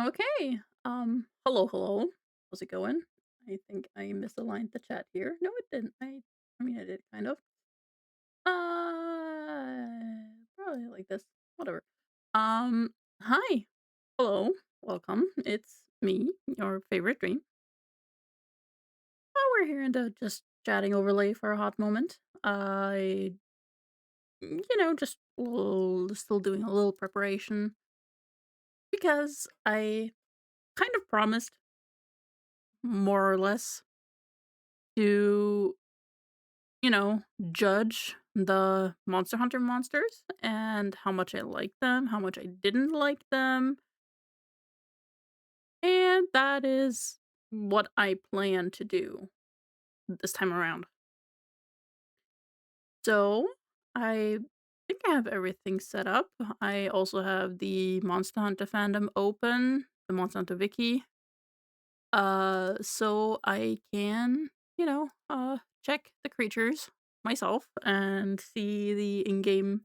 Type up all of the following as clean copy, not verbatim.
Okay. Hello, hello. How's it going? I think I misaligned the chat here. No, it didn't. I mean, I did kind of. Probably like this. Whatever. Hi. Hello. Welcome. It's me, your favorite dream. We're here into just chatting overlay for a hot moment. Just still doing a little preparation because I kind of promised, more or less, to judge the Monster Hunter monsters and how much I like them, how much I didn't like them, and that is what I plan to do this time around. So, I think I have everything set up. I also have the Monster Hunter fandom open, the Monster Hunter wiki, so I can, check the creatures myself and see the in-game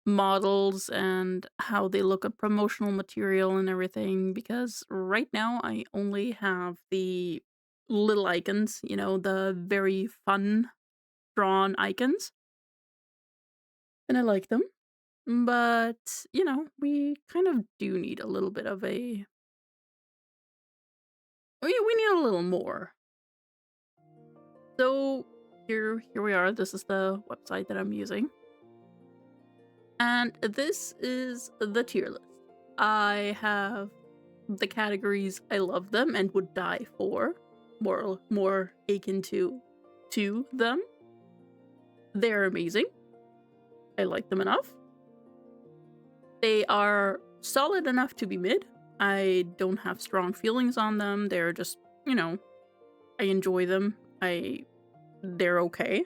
models and how they look at promotional material and everything, because right now I only have the little icons, the very fun drawn icons, and I like them. But, we kind of do need a little bit of we need a little more. So here we are. This is the website that I'm using. And this is the tier list. I have the categories I love them and would die for, more akin to them. They're amazing. I like them enough. They are solid enough to be mid. I don't have strong feelings on them. They're just, I enjoy them. They're okay.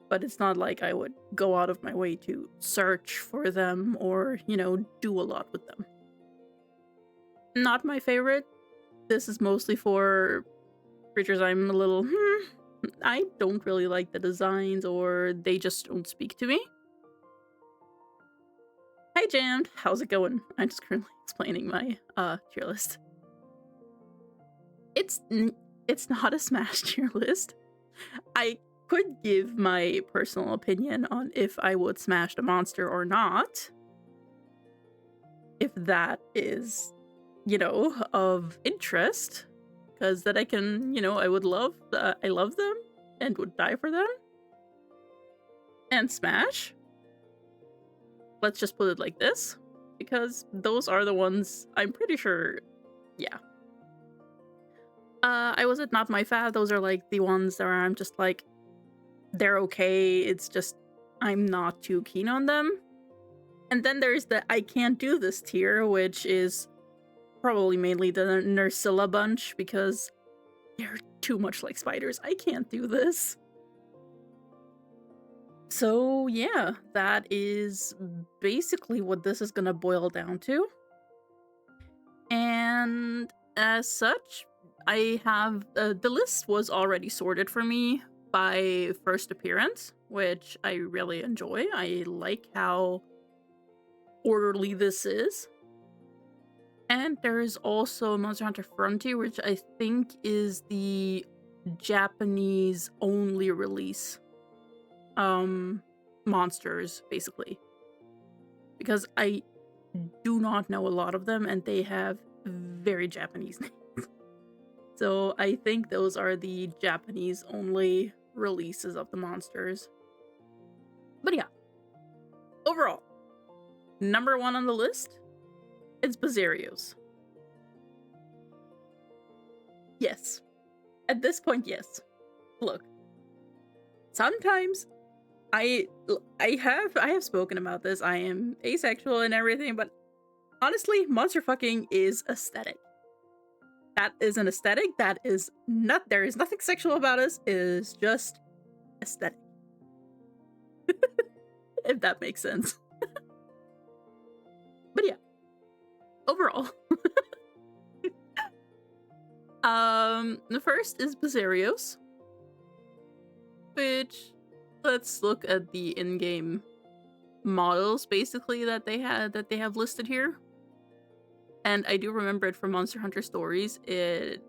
But it's not like I would go out of my way to search for them or, do a lot with them. Not my favorite. This is mostly for creatures I'm a little, I don't really like the designs, or they just don't speak to me. Hi, Jammed. How's it going? I'm just currently explaining my tier list. It's not a Smash tier list. I could give my personal opinion on if I would smash the monster or not, if that is, of interest, because then I can, I would love, I love them and would die for them. And smash. Let's just put it like this, because those are the ones I'm pretty sure, yeah. I was at Not My Fad. Those are like the ones that I'm just like, they're okay. It's just I'm not too keen on them. And then there's the I can't do this tier, which is probably mainly the Nursilla bunch, because they're too much like spiders. I can't do this. So yeah, that is basically what this is gonna boil down to. And as such, I have the list was already sorted for me by first appearance, which I really enjoy. I like how orderly this is. And there's also Monster Hunter Frontier, which I think is the Japanese only release monsters, basically. Because I do not know a lot of them, and they have very Japanese names. So I think those are the Japanese only releases of the monsters. But yeah, overall, number one on the list, it's Bazarios. Yes. At this point, yes. Look, sometimes I have spoken about this. I am asexual and everything, but honestly, monster fucking is aesthetic. That is an aesthetic. That is not. There is nothing sexual about us. It is just aesthetic. If that makes sense. But yeah, overall, the first is Bazarios, which, let's look at the in-game models basically that they have listed here. And I do remember it from Monster Hunter Stories. The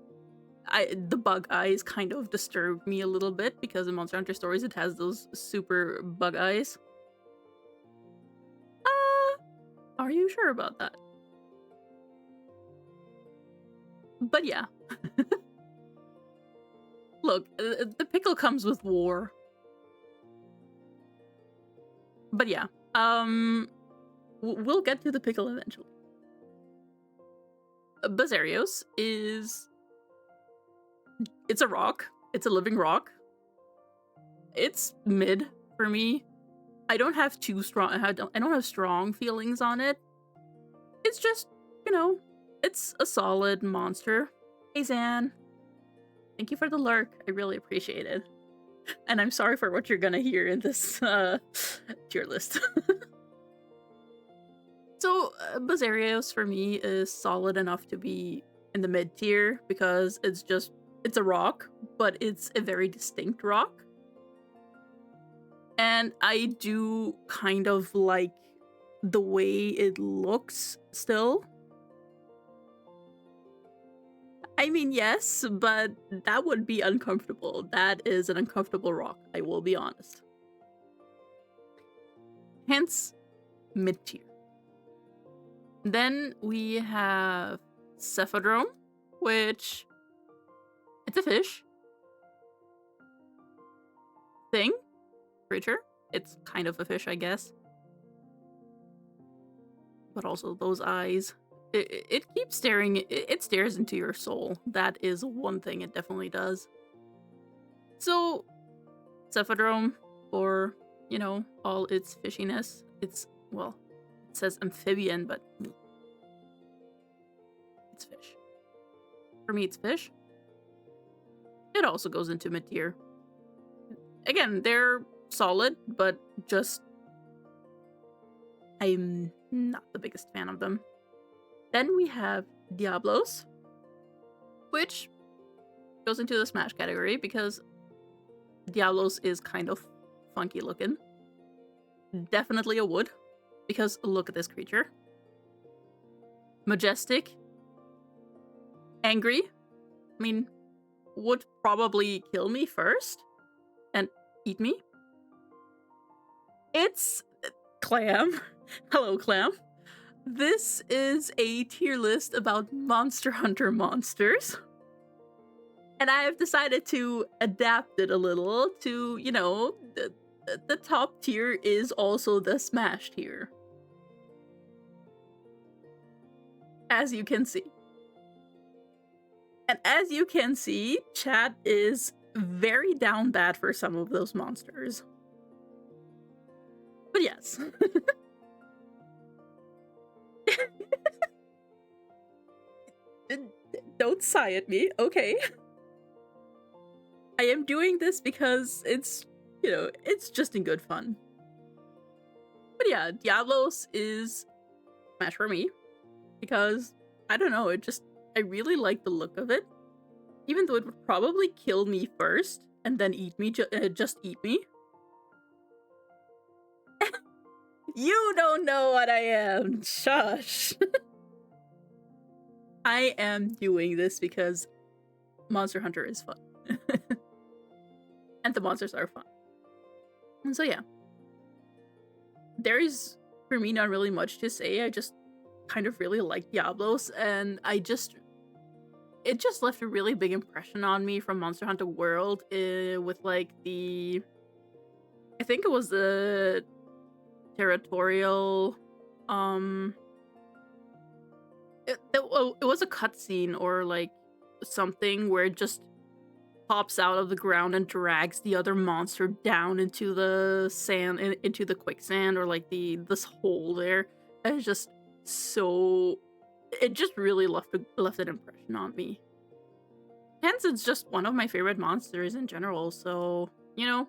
bug eyes kind of disturbed me a little bit because in Monster Hunter Stories it has those super bug eyes. Are you sure about that? But yeah. Look, the pickle comes with war. But yeah, we'll get to the pickle eventually. Bazarios is... It's a rock. It's a living rock. It's mid for me. I don't have too strong... I don't have strong feelings on it. It's just, you know, it's a solid monster. Hey, Zan. Thank you for the lurk. I really appreciate it. And I'm sorry for what you're gonna hear in this tier list. So, Bazarios for me is solid enough to be in the mid tier because it's a rock, but it's a very distinct rock. And I do kind of like the way it looks still. I mean, yes, but that would be uncomfortable. That is an uncomfortable rock, I will be honest. Hence, mid-tier. Then we have Cephadrome, which... It's a fish. Thing? Creature? It's kind of a fish, I guess. But also those eyes... It keeps staring, it stares into your soul. That is one thing it definitely does. So, Cephadrome, for, you know, all its fishiness, it's, well, it says amphibian, but it's fish. For me, it's fish. It also goes into mid-tier. Again, they're solid, but just... I'm not the biggest fan of them. Then we have Diablos, which goes into the Smash category because Diablos is kind of funky looking. Definitely a wood, because look at this creature. Majestic. Angry. I mean, would probably kill me first and eat me. It's Clam. Hello, Clam. This is a tier list about Monster Hunter monsters. And I have decided to adapt it a little to, you know, the top tier is also the Smash tier. As you can see. And as you can see, chat is very down bad for some of those monsters. But yes. Don't sigh at me, okay? I am doing this because it's, you know, it's just in good fun. But yeah, Diablos is Smash for me because, I don't know, I really like the look of it. Even though it would probably kill me first and then eat me, just eat me. You don't know what I am, shush. I am doing this because Monster Hunter is fun. And the monsters are fun. And so yeah. There is, for me, not really much to say. I just kind of really like Diablos, and it just left a really big impression on me from Monster Hunter World with like I think it was the territorial it was a cutscene or like something where it just pops out of the ground and drags the other monster down into the sand, into the quicksand, or like this hole there. It's just so... It just really left an impression on me. Hence, it's just one of my favorite monsters in general, so, you know,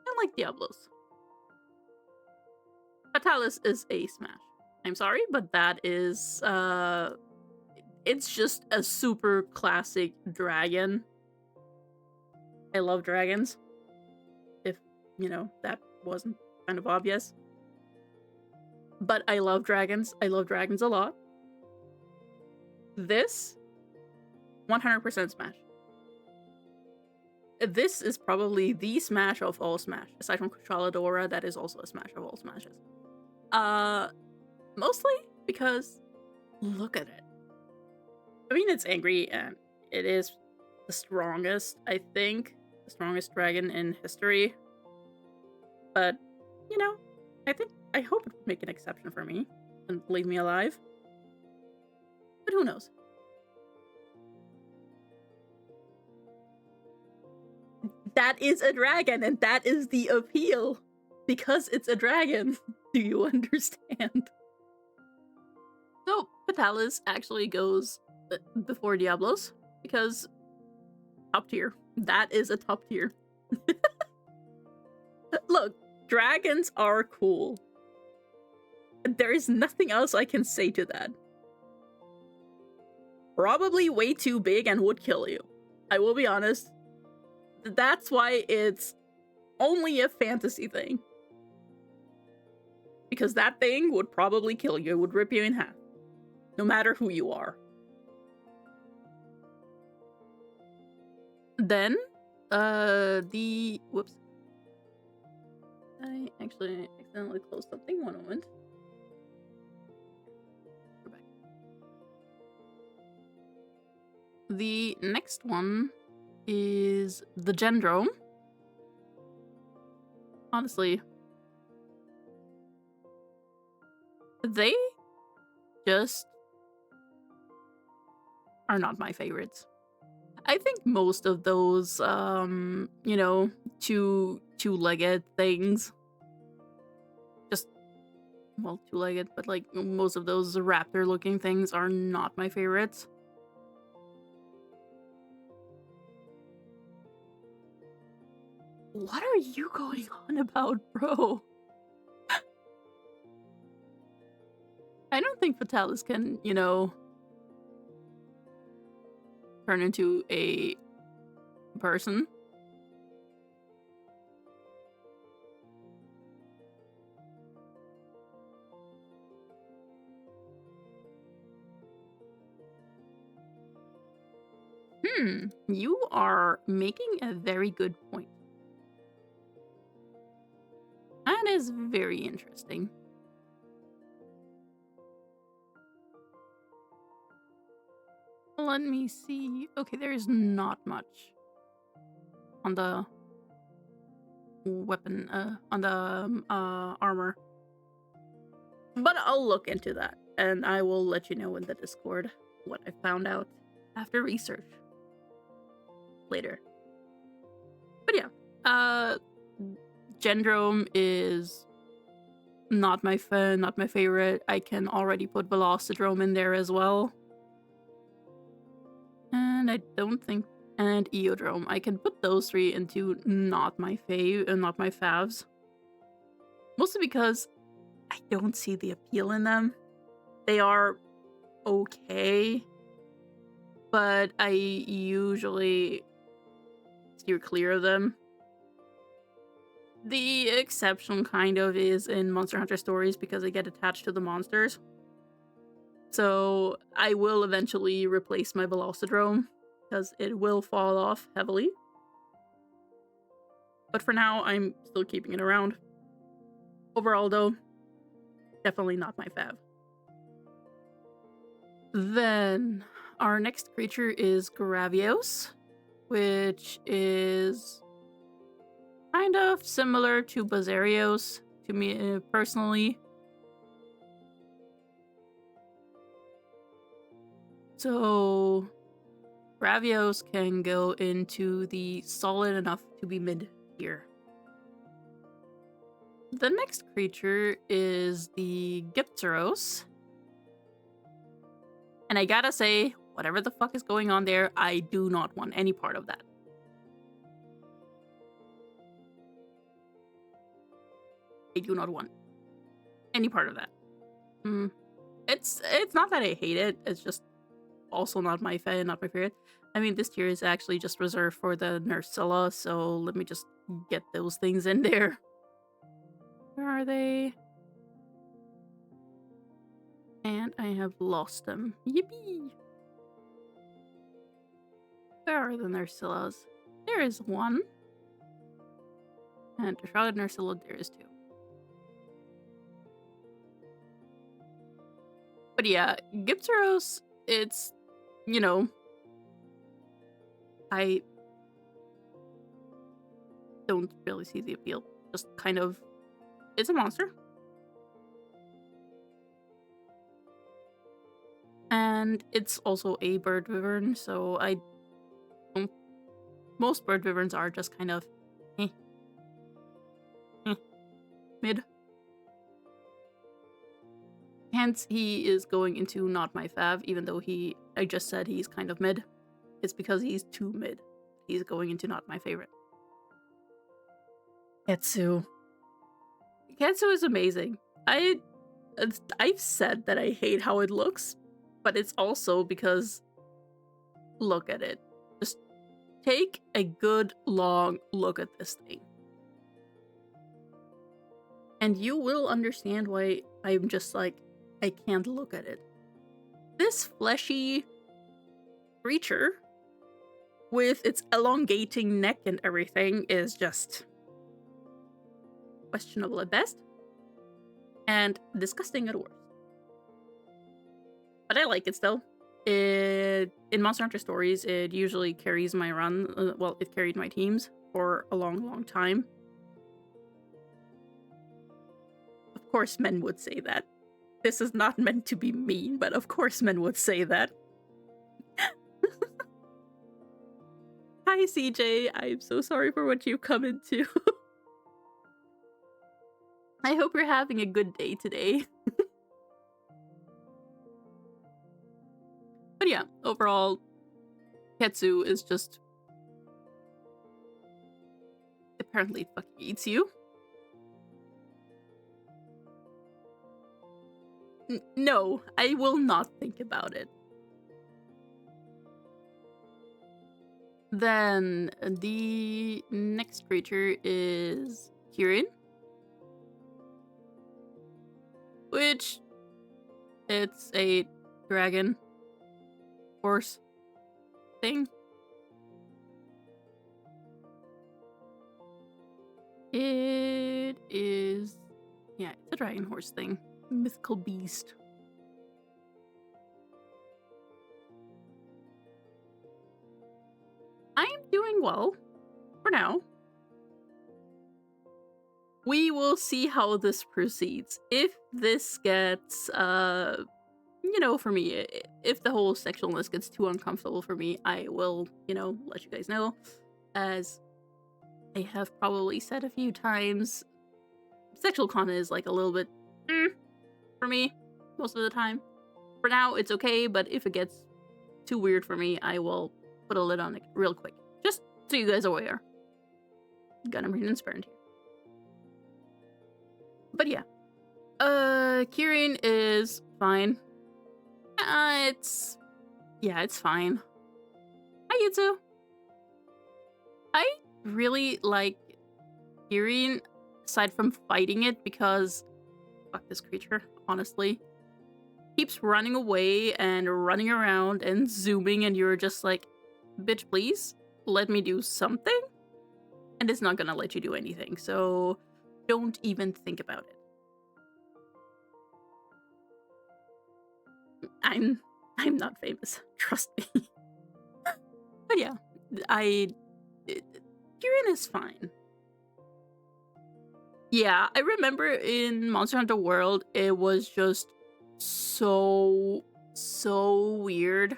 I like Diablos. Fatalis is a Smash. I'm sorry, but that is, it's just a super classic dragon. I love dragons. If, you know, that wasn't kind of obvious. But I love dragons. I love dragons a lot. This 100% Smash. This is probably the Smash of all Smash, aside from Kushaladora. That is also a Smash of all Smashes. Mostly because look at it. I mean, it's angry and it is the strongest, I think, the strongest dragon in history. But, you know, I hope it would make an exception for me and leave me alive. But who knows? That is a dragon, and that is the appeal. Because it's a dragon. Do you understand? So, Fatalis actually goes before Diablos, because top tier. That is a top tier. Look, dragons are cool. There is nothing else I can say to that. Probably way too big and would kill you. I will be honest. That's why it's only a fantasy thing. Because that thing would probably kill you. It would rip you in half. No matter who you are. Then, whoops. I actually accidentally closed something. One moment. Go back. The next one is the Gendrome. Honestly, they just are not my favorites. I think most of those, you know, two-legged things, just, well, two-legged, but like most of those raptor-looking things are not my favorites. What are you going on about, bro? I don't think Fatalis can, you know, turn into a person. You are making a very good point. That is very interesting. Let me see. Okay, there is not much on the weapon, on the armor. But I'll look into that, and I will let you know in the Discord what I found out after research later. But yeah, Gendrome is not my favorite. I can already put Velocidrome in there as well. And I don't think, and Eodrome. I can put those three into not my favs. Mostly because I don't see the appeal in them. They are okay, but I usually steer clear of them. The exception kind of is in Monster Hunter Stories because I get attached to the monsters. So I will eventually replace my Velocidrome because it will fall off heavily. But for now, I'm still keeping it around. Overall though, definitely not my fav. Then our next creature is Gravios, which is kind of similar to Bazarios to me personally. So Gravios can go into the solid enough to be mid tier. The next creature is the Gypteros. And I gotta say, whatever the fuck is going on there, I do not want any part of that. I do not want any part of that. It's not that I hate it, it's just also not my favorite. I mean, this tier is actually just reserved for the Nursilla, so let me just get those things in there. Where are they? And I have lost them. Yippee! Where are the Nursillas? There is one. And a Shrouded Nursilla, there is two. But yeah, Gypteros, it's, you know, I don't really see the appeal. Just kind of, it's a monster. And it's also a bird wyvern, so most bird wyverns are just kind of mid. Hence, he is going into not my fav, even though I just said he's kind of mid. It's because he's too mid. He's going into not my favorite. Ketsu. Ketsu is amazing. I've said that I hate how it looks, but it's also because look at it. Just take a good long look at this thing. And you will understand why I'm just like, I can't look at it. This fleshy creature with its elongating neck and everything is just questionable at best and disgusting at worst. But I like it still. In Monster Hunter Stories, it usually carries my run. Well, it carried my teams for a long, long time. Of course, men would say that. This is not meant to be mean, but of course men would say that. Hi, CJ. I'm so sorry for what you've come into. I hope you're having a good day today. But yeah, overall, Ketsu is just... apparently it fucking eats you. No, I will not think about it. Then the next creature is Kirin, which it's a dragon horse thing. It is, yeah, it's a dragon horse thing. Mythical beast. I am doing well for now. We will see how this proceeds. If this gets, you know, for me, if the whole sexualness gets too uncomfortable for me, I will, you know, let you guys know. As I have probably said a few times, sexual content is like a little bit for me most of the time. For now, it's okay, but if it gets too weird for me, I will put a lid on it real quick. Just so you guys are aware. Gonna be transparent here. But yeah. Kirin is fine. It's fine. Hi, Yutsu. I really like Kirin, aside from fighting it, because fuck this creature, honestly. Keeps running away and running around and zooming, and you're just like, bitch, please let me do something. And it's not gonna let you do anything, so don't even think about it. I'm not famous, trust me. But yeah, Kirin is fine. Yeah, I remember in Monster Hunter World, it was just so weird.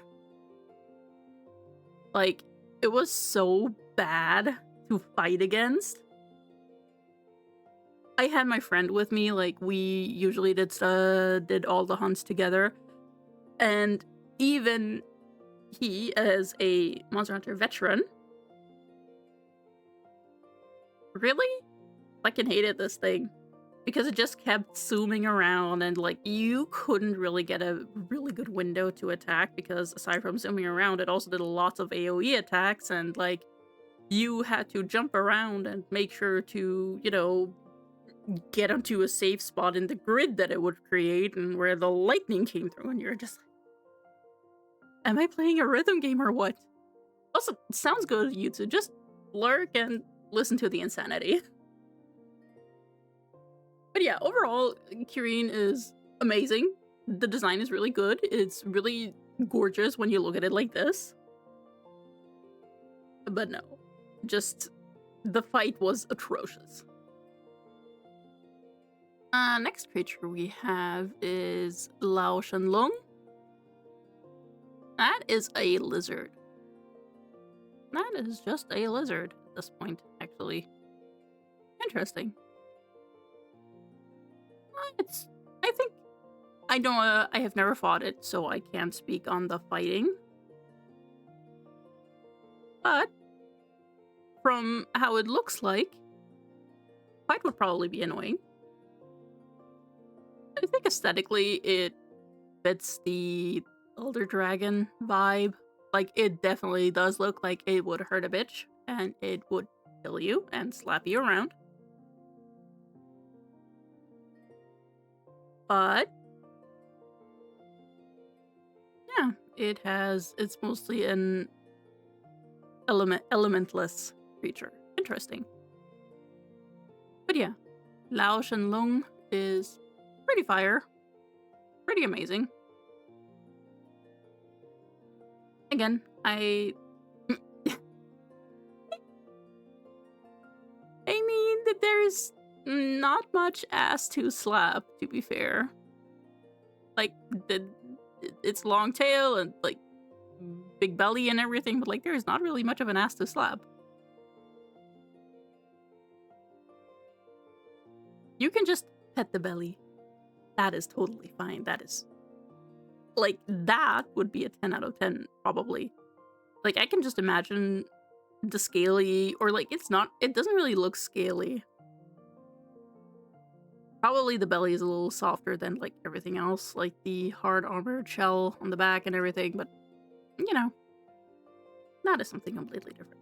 Like, it was so bad to fight against. I had my friend with me, like, we usually did all the hunts together. And even he, as a Monster Hunter veteran, really fucking hated this thing. Because it just kept zooming around, and like, you couldn't really get a really good window to attack, because aside from zooming around, it also did lots of AoE attacks, and like, you had to jump around and make sure to, you know, get onto a safe spot in the grid that it would create, and where the lightning came through, and you're just like, am I playing a rhythm game or what? Also, sounds good, YouTube. Just lurk and listen to the insanity. But yeah, overall, Kirin is amazing. The design is really good. It's really gorgeous when you look at it like this. But no, just the fight was atrocious. Next creature we have is Lao Shenlong. That is a lizard. That is just a lizard at this point, actually. Interesting. It's. I think. I don't. I have never fought it, so I can't speak on the fighting. But from how it looks like, fight would probably be annoying. I think aesthetically it fits the Elder Dragon vibe. Like, it definitely does look like it would hurt a bitch, and it would kill you and slap you around. But yeah, it's mostly an elementless creature. Interesting. But yeah, Lao Shenlong is pretty fire. Pretty amazing. Again, I mean that there's not much ass to slap, to be fair. Like, it's long tail and like big belly and everything, but like there's not really much of an ass to slap. You can just pet the belly. That is totally fine. That is like, that would be a 10 out of 10 probably. Like, I can just imagine the scaly, or like it doesn't really look scaly. Probably the belly is a little softer than like everything else, like the hard armored shell on the back and everything, but you know, that is something completely different.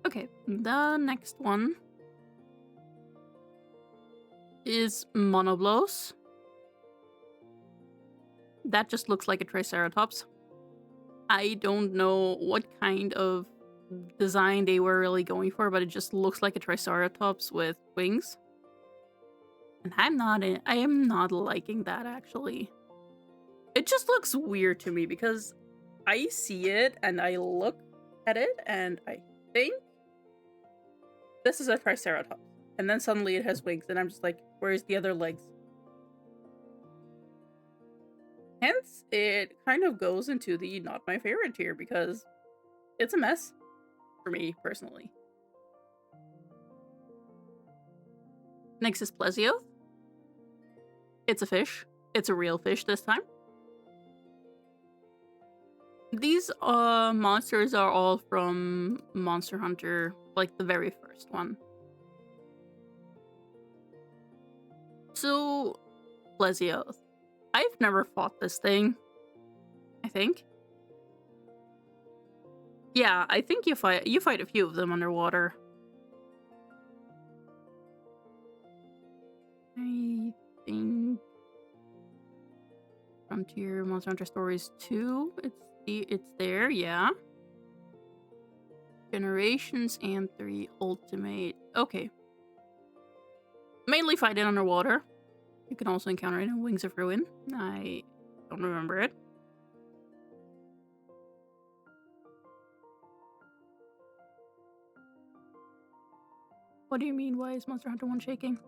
Okay, the next one is Monoblos. That just looks like a Triceratops. I don't know what kind of design they were really going for, but it just looks like a Triceratops with wings. And I am not liking that, actually. It just looks weird to me because I see it and I look at it and I think this is a Triceratops. And then suddenly it has wings and I'm just like, where's the other legs? Hence, it kind of goes into the not my favorite tier because it's a mess for me, personally. Next is Plesioth. It's a fish. It's a real fish this time. These monsters are all from Monster Hunter, like the very first one. So, Plesioth. I've never fought this thing, I think. Yeah, I think you fight a few of them underwater. I think Frontier Monster Hunter Stories 2. It's there, yeah. Generations and 3 Ultimate. Okay. Mainly fight it underwater. You can also encounter it in Wings of Ruin. I don't remember it. What do you mean, why is Monster Hunter 1 shaking?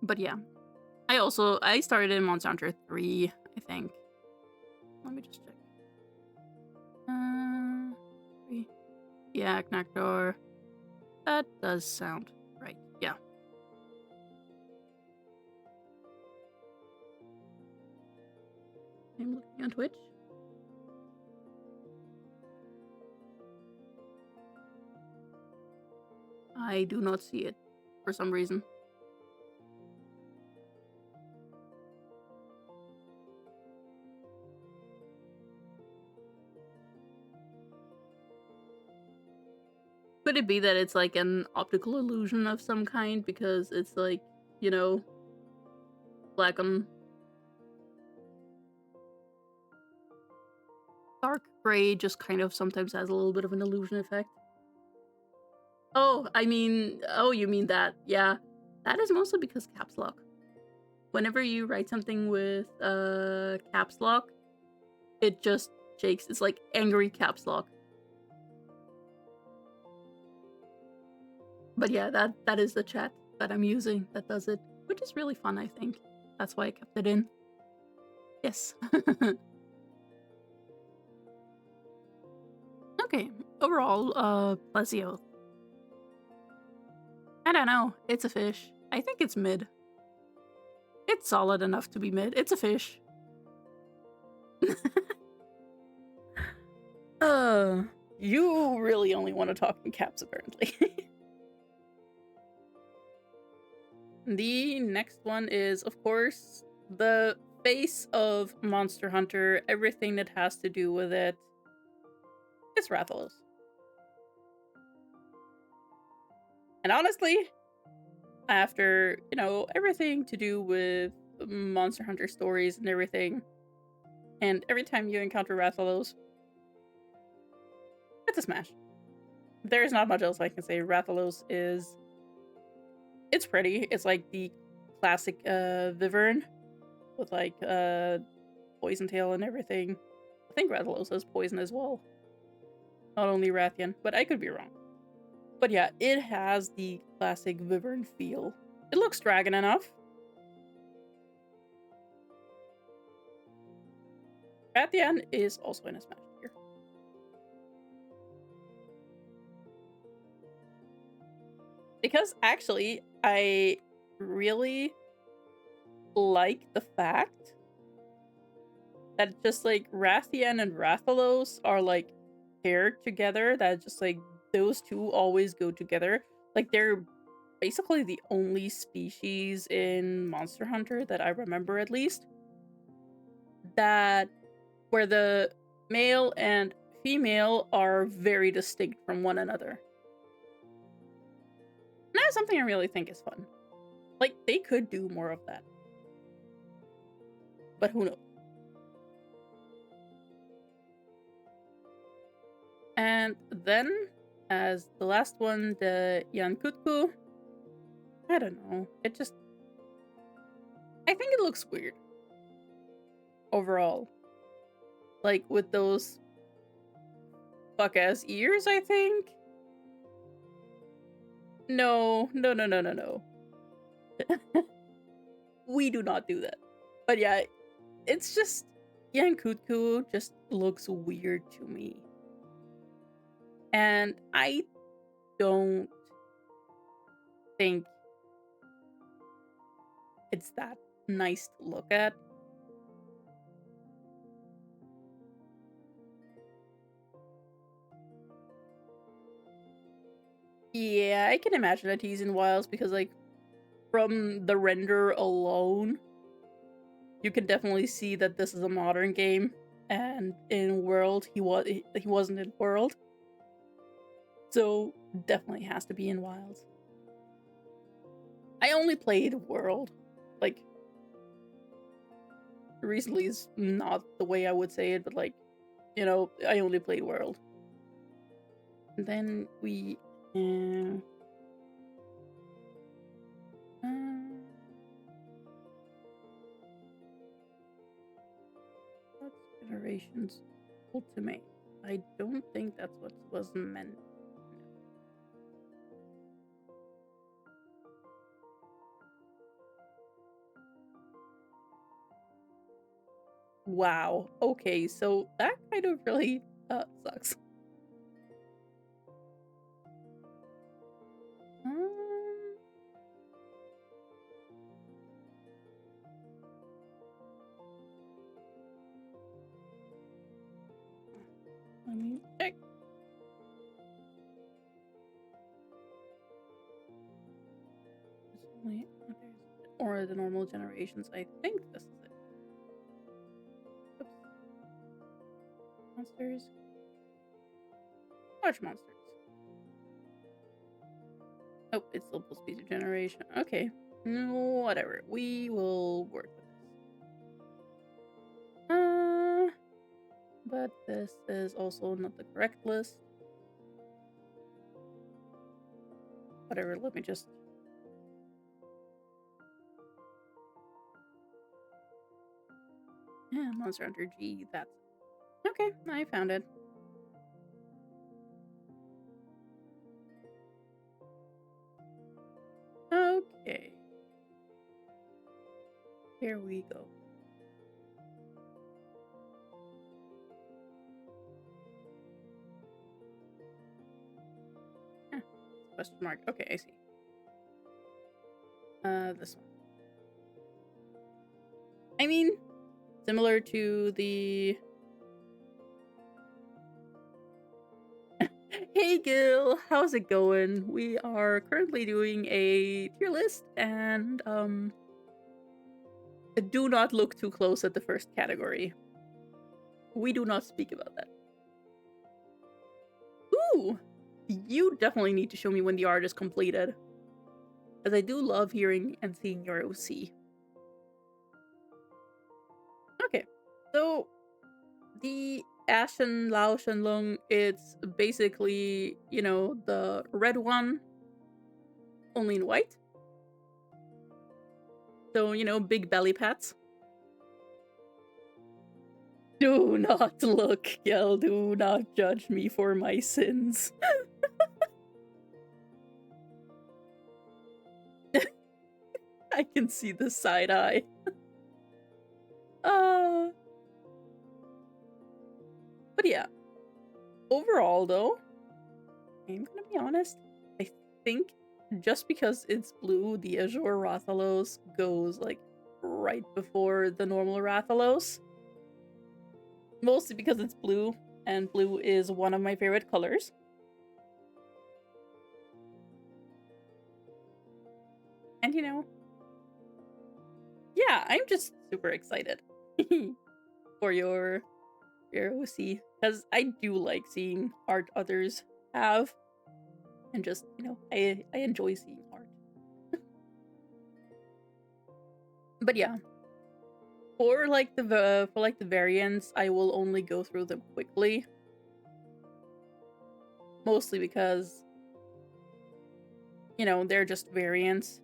But yeah. I started in Monster Hunter 3, I think. Let me just check. 3. Yeah, Knactor. That does sound right. Yeah. I'm looking on Twitch. I do not see it for some reason. Could it be that it's like an optical illusion of some kind because it's like, you know, black on dark gray just kind of sometimes has a little bit of an illusion effect. Oh, you mean that. Yeah. That is mostly because caps lock. Whenever you write something with caps lock, it just shakes. It's like angry caps lock. But yeah, that is the chat that I'm using that does it, which is really fun, I think. That's why I kept it in. Yes. Okay, overall, Plesio. I don't know. It's a fish. I think it's mid. It's solid enough to be mid. It's a fish. You really only want to talk in caps, apparently. The next one is, of course, the face of Monster Hunter. Everything that has to do with it. It's Rathalos. And honestly, after, everything to do with Monster Hunter stories and everything, and every time you encounter Rathalos, it's a smash. There's not much else I can say. Rathalos is... It's pretty. It's like the classic Wyvern with like poison tail and everything. I think Rathalos has poison as well. Not only Rathian, but I could be wrong. But yeah, it has the classic Wyvern feel. It looks dragon enough. Rathian is also in a smash here. Because actually, I really like the fact that just like Rathian and Rathalos are like paired together, that just like those two always go together. Like they're basically the only species in Monster Hunter that I remember, at least, that where the male and female are very distinct from one another. And that's something I really think is fun. Like, they could do more of that. But who knows? And then, as the last one, the Yankutku. I don't know. It just... I think it looks weird. Overall. Like, with those fuck-ass ears, I think? No. We do not do that. But yeah, it's just... Yankutku just looks weird to me. And I don't think it's that nice to look at. Yeah, I can imagine that he's in Wilds because, like, from the render alone, you can definitely see that this is a modern game, and in World, he wasn't in World. So, definitely has to be in Wilds. I only played World. Like, recently is not the way I would say it, but like, I only played World. And then we... Generations Ultimate. I don't think that's what was meant. Wow. Okay, so that kind of really sucks. Let me check. Or the normal generations. I think this is it. Oops. Monsters. Large monsters. Oh, it's still supposed to be the generation. Okay. Whatever. We will work with this. But this is also not the correct list. Whatever, let me just... Yeah, Monster Hunter G, that's... Okay, I found it. Okay. Here we go. Question mark. Okay, I see. This one. I mean, similar to the... Hey Gil, how's it going? We are currently doing a tier list, and do not look too close at the first category. We do not speak about that. Ooh! You definitely need to show me when the art is completed, as I do love hearing and seeing your OC. Okay, so the Ashen Lao Shenlong, it's basically, you know, the red one, only in white. So, you know, big belly pats. Do not look, Gel, do not judge me for my sins. I can see the side eye. But yeah. Overall, though, I'm gonna be honest, I think just because it's blue, the Azure Rathalos goes, like, right before the normal Rathalos. Mostly because it's blue, and blue is one of my favorite colors. And, you know, yeah, I'm just super excited for your OC, because I do like seeing art others have, and just, you know, I enjoy seeing art. But yeah, for the variants, I will only go through them quickly, mostly because, you know, they're just variants.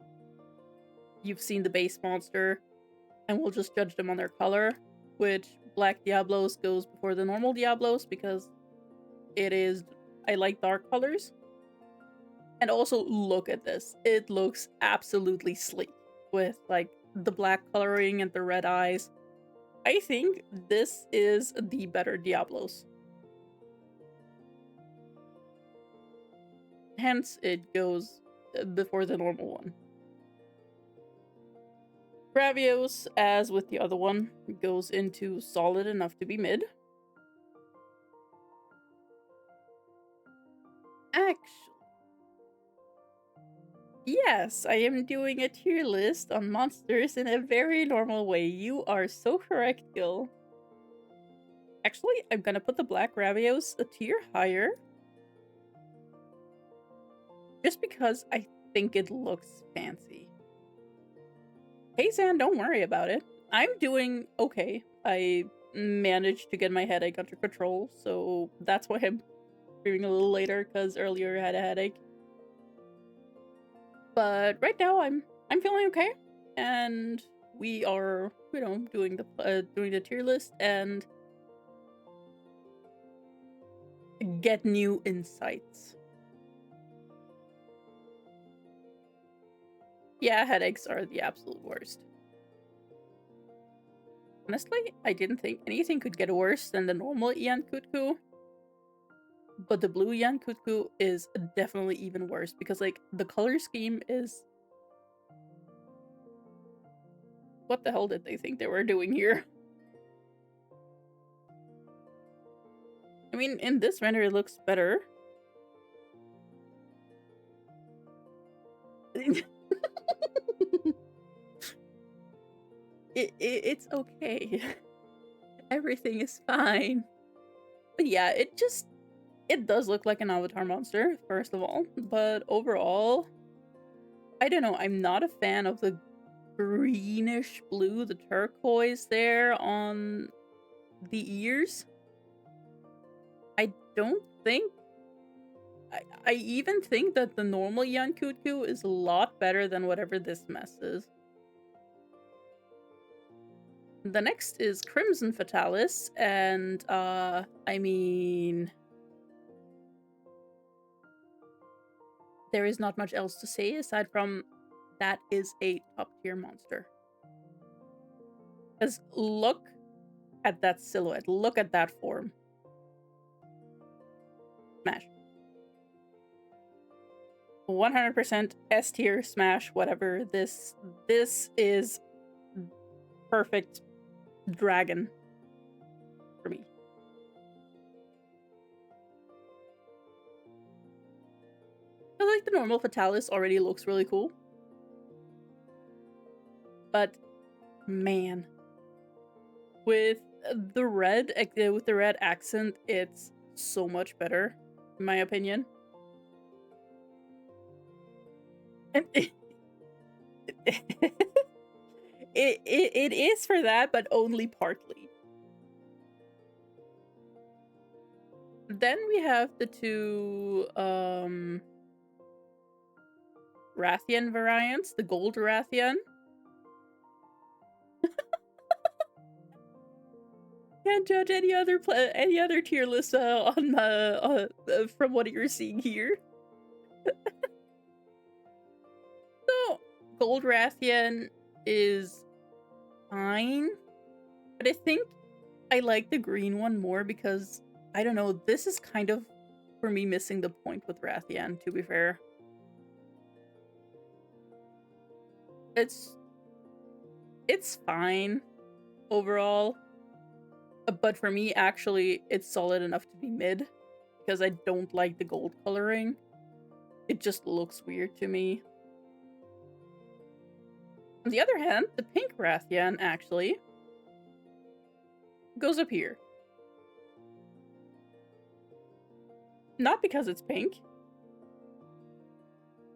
You've seen the base monster, and we'll just judge them on their color, which Black Diablos goes before the normal Diablos because I like dark colors. And also, look at this. It looks absolutely sleek with, like, the black coloring and the red eyes. I think this is the better Diablos. Hence, it goes before the normal one. Gravios, as with the other one, goes into solid enough to be mid. Actually, yes, I am doing a tier list on monsters in a very normal way. You are so correct, Gil. Actually, I'm gonna put the Black Ravios a tier higher. Just because I think it looks fancy. Hey, Zan, don't worry about it. I'm doing okay. I managed to get my headache under control, so that's why I'm streaming a little later, because earlier I had a headache. But right now I'm feeling okay, and we are, you know, doing the tier list and get new insights. Yeah, headaches are the absolute worst. Honestly, I didn't think anything could get worse than the normal Ian Kutku. But the blue Ian Kutku is definitely even worse because, like, the color scheme is... What the hell did they think they were doing here? I mean, in this render it looks better. It's okay. Everything is fine. But yeah, it does look like an avatar monster, first of all. But overall, I don't know, I'm not a fan of the greenish blue, the turquoise there on the ears. I don't think I even think that the normal Yankutku is a lot better than whatever this mess is. The next is Crimson Fatalis, and I mean, there is not much else to say aside from that is a top tier monster. Because look at that silhouette, look at that form. Smash. 100% S tier, smash, whatever. This is perfect dragon for me. I like the normal Fatalis already looks really cool. But man, with the red accent, it's so much better, in my opinion. And it is for that, but only partly. Then we have the two Rathian variants, the gold Rathian. Can't judge any other tier list on from what you're seeing here. So gold Rathian is fine, but I think I like the green one more because I don't know. This is kind of for me missing the point with Rathian. To be fair, it's fine overall. But for me, actually, it's solid enough to be mid, because I don't like the gold coloring. It just looks weird to me. On the other hand, the pink Rathian actually goes up here. Not because it's pink,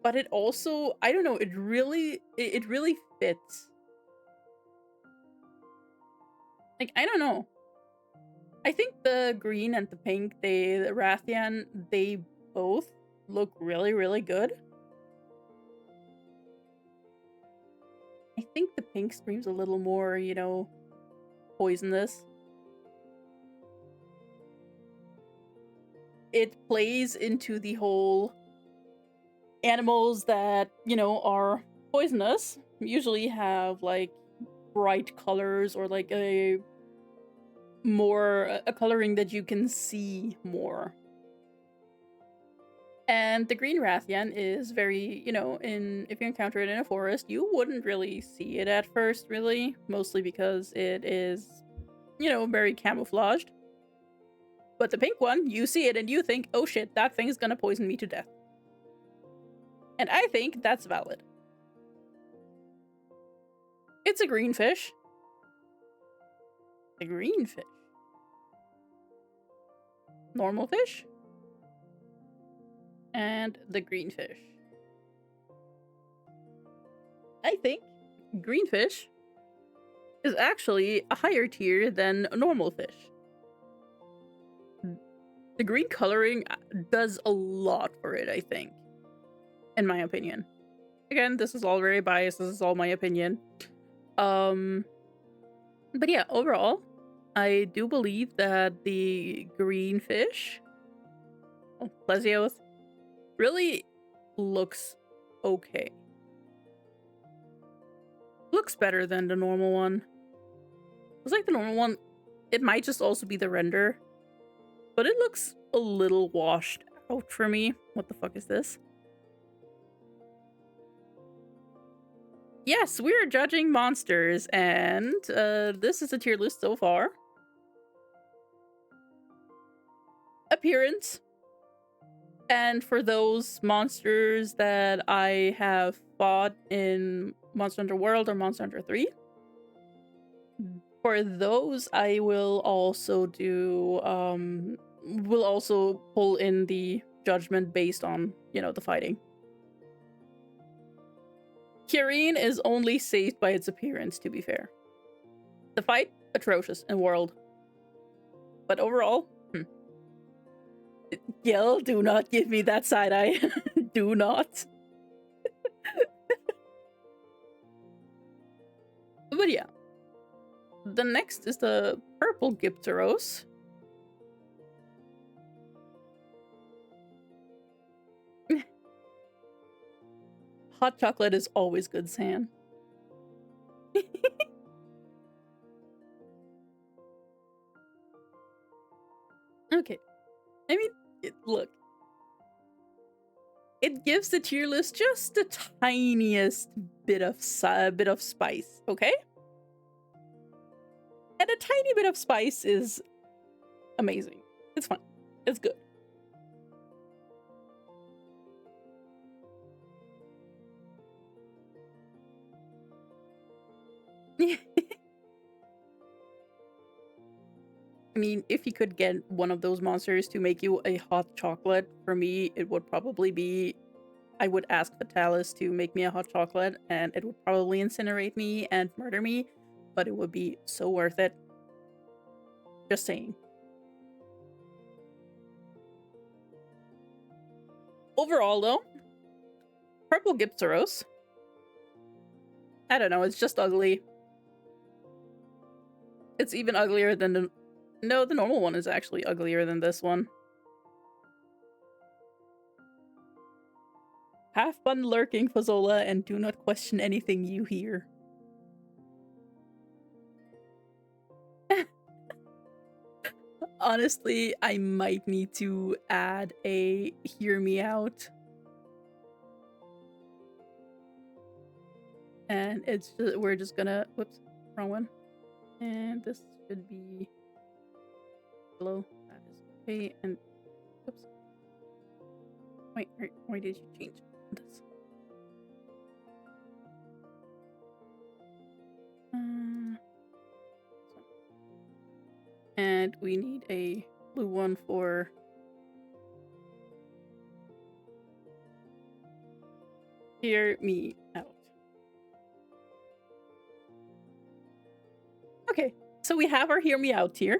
but it also, I don't know, it really fits. Like, I don't know. I think the green and the pink, the Rathian, they both look really, really good. I think the pink screams a little more, you know, poisonous. It plays into the whole animals that, you know, are poisonous usually have like bright colors or like a coloring that you can see more. And the green Rathian is very, you know, if you encounter it in a forest, you wouldn't really see it at first, really, mostly because it is, you know, very camouflaged. But the pink one, you see it and you think, oh shit, that thing's gonna poison me to death. And I think that's valid. It's a green fish. A green fish. Normal fish. And the green fish. I think green fish is actually a higher tier than a normal fish. The green coloring does a lot for it, I think, in my opinion. Again, this is all very biased. This is all my opinion. But yeah, overall, I do believe that the green fish, Plesioth, really looks okay. Looks better than the normal one. It's like the normal one, it might just also be the render, but it looks a little washed out for me. What the fuck is this? Yes, we're judging monsters, and this is a tier list so far. Appearance. And for those monsters that I have fought in Monster Hunter World or Monster Hunter 3, for those I will also do, will also pull in the judgment based on, you know, the fighting. Kirine is only saved by its appearance, to be fair. The fight, atrocious in world. But overall, Gil, do not give me that side eye. Do not. But yeah. The next is the purple Gypteros. Hot chocolate is always good, San. Okay. I mean, look. It gives the tier list just the tiniest bit of spice, okay? And a tiny bit of spice is amazing. It's fun. It's good. I mean, if you could get one of those monsters to make you a hot chocolate, for me, it would probably be... I would ask Fatalis to make me a hot chocolate, and it would probably incinerate me and murder me, but it would be so worth it. Just saying. Overall, though, purple Gypteros. I don't know, it's just ugly. It's even uglier than the... No, the normal one is actually uglier than this one. Have fun lurking, Fazola, and do not question anything you hear. Honestly, I might need to add a hear me out. And it's just, we're just gonna... Whoops, wrong one. And this should be... Hello, that is okay, and... Whoops. Wait, why did you change this? And we need a blue one for... Hear me out. Okay, so we have our hear me out tier.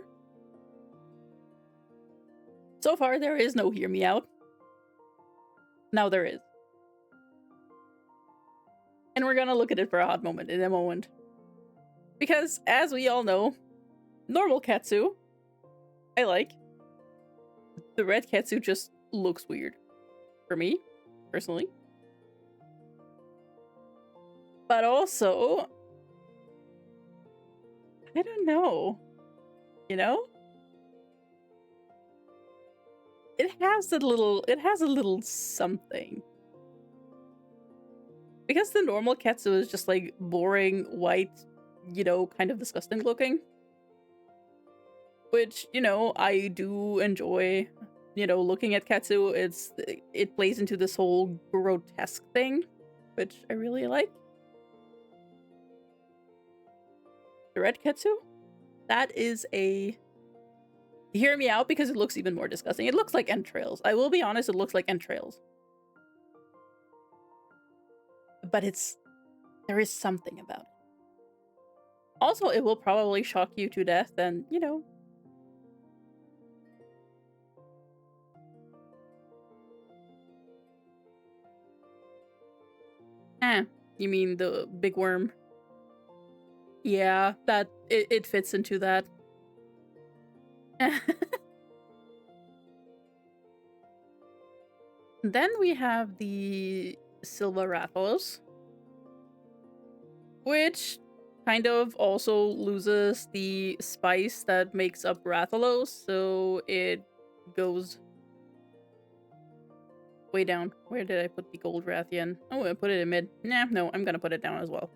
So far, there is no hear me out. Now there is. And we're gonna look at it for a hot moment in a moment. Because, as we all know, normal Katsu, I like. The red Katsu just looks weird. For me, personally. But also... I don't know. You know? It has a little something. Because the normal Katsu is just like boring, white, you know, kind of disgusting looking. Which, you know, I do enjoy, you know, looking at Katsu. It plays into this whole grotesque thing, which I really like. The red Katsu? That is a... Hear me out because it looks even more disgusting. It looks like entrails. I will be honest, it looks like entrails. But there is something about it. Also, it will probably shock you to death and, you know. You mean the big worm? Yeah, it fits into that. Then we have the Silva Rathalos, which kind of also loses the spice that makes up Rathalos, so it goes way down. Where did I put the gold Rathian? Oh, I put it in mid. Nah, no, I'm gonna put it down as well.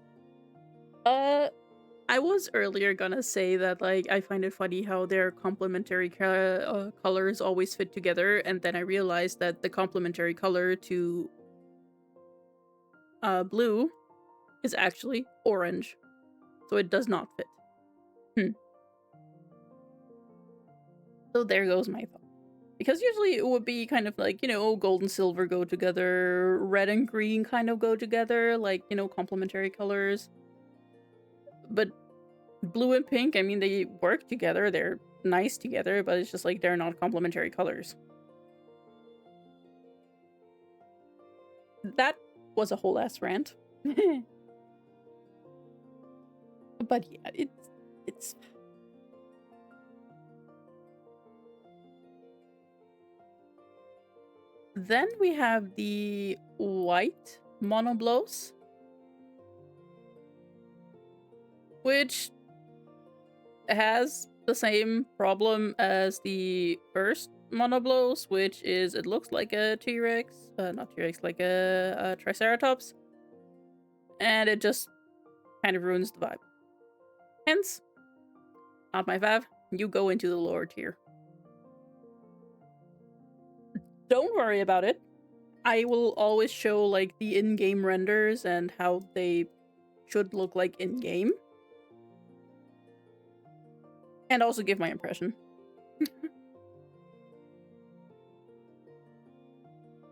I was earlier gonna say that, like, I find it funny how their complementary colors always fit together, and then I realized that the complementary color to blue is actually orange. So it does not fit. So there goes my thought. Because usually it would be kind of like, gold and silver go together, red and green kind of go together, like, complementary colors. But blue and pink, I mean, they work together, they're nice together, but it's just like they're not complementary colors. That was a whole ass rant. But yeah, it's Then we have the white monoblos, which has the same problem as the first monoblos, which is it looks like a T-Rex, not T-Rex, like a Triceratops, and it just kind of ruins the vibe. Hence, not my fav. You go into the lower tier. Don't worry about it. I will always show like the in-game renders and how they should look like in-game. And also give my impression.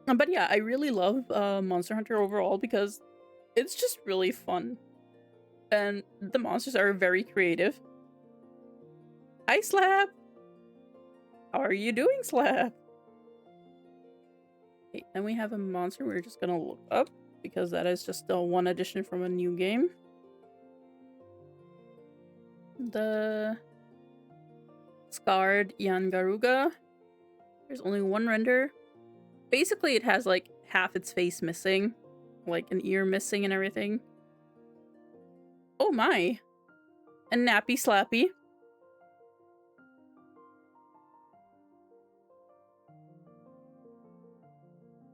But yeah, I really love Monster Hunter overall because it's just really fun. And the monsters are very creative. Hi, Slap! How are you doing, Slap? Okay, then we have a monster we're just gonna look up because that is just still one addition from a new game. The Scarred Yangaruga. There's only one render. Basically, it has like half its face missing, like an ear missing and everything. Oh my! A nappy slappy.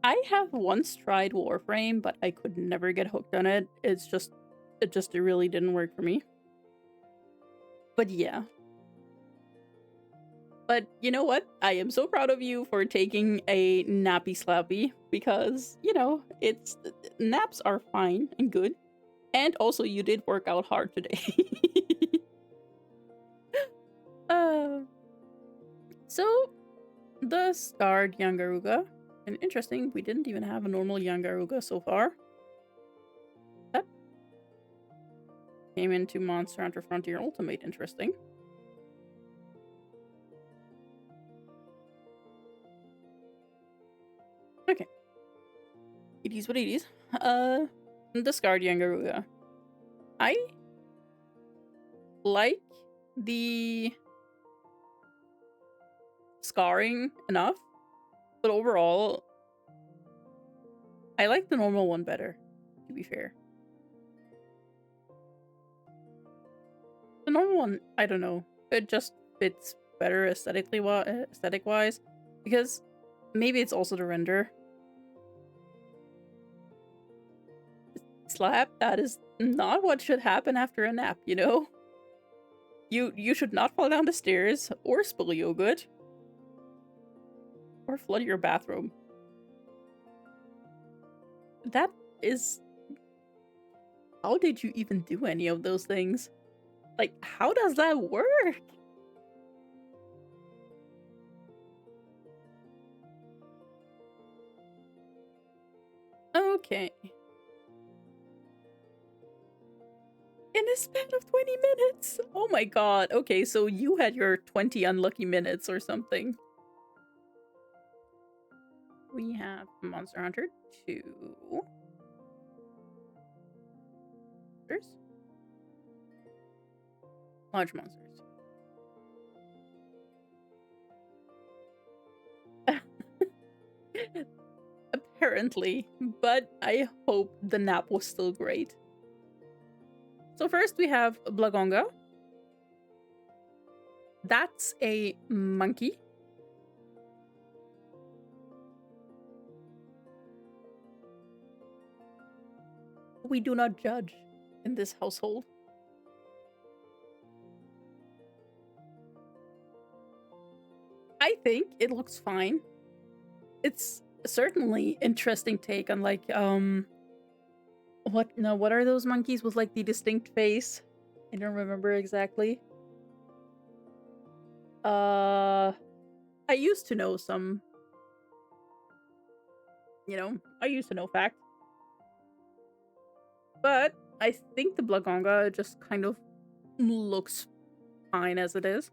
I have once tried Warframe, but I could never get hooked on it. It really didn't work for me. But yeah. But you know what? I am so proud of you for taking a nappy slappy because, it's naps are fine and good. And also you did work out hard today. So the Scarred Yangaruga. And interesting, we didn't even have a normal Yangaruga so far. That came into Monster Hunter Frontier Ultimate, interesting. Okay. It is what it is. The Scarred Yangaruga. I like the scarring enough, but overall, I like the normal one better, to be fair. The normal one, I don't know, it just fits better aesthetic-wise, because maybe it's also the render. Slap, that is not what should happen after a nap, you know? You should not fall down the stairs, or spill yogurt, or flood your bathroom. That is... How did you even do any of those things? Like, how does that work? Okay. In a span of 20 minutes? Oh my god. Okay, so you had your 20 unlucky minutes or something. We have Monster Hunter 2. Large monsters. Apparently, but I hope the nap was still great. So first we have Blagonga. That's a monkey. We do not judge in this household. I think it looks fine. It's certainly interesting take on like what are those monkeys with like the distinct face? I don't remember exactly. I used to know some, I used to know facts. But I think the Blagonga just kind of looks fine as it is.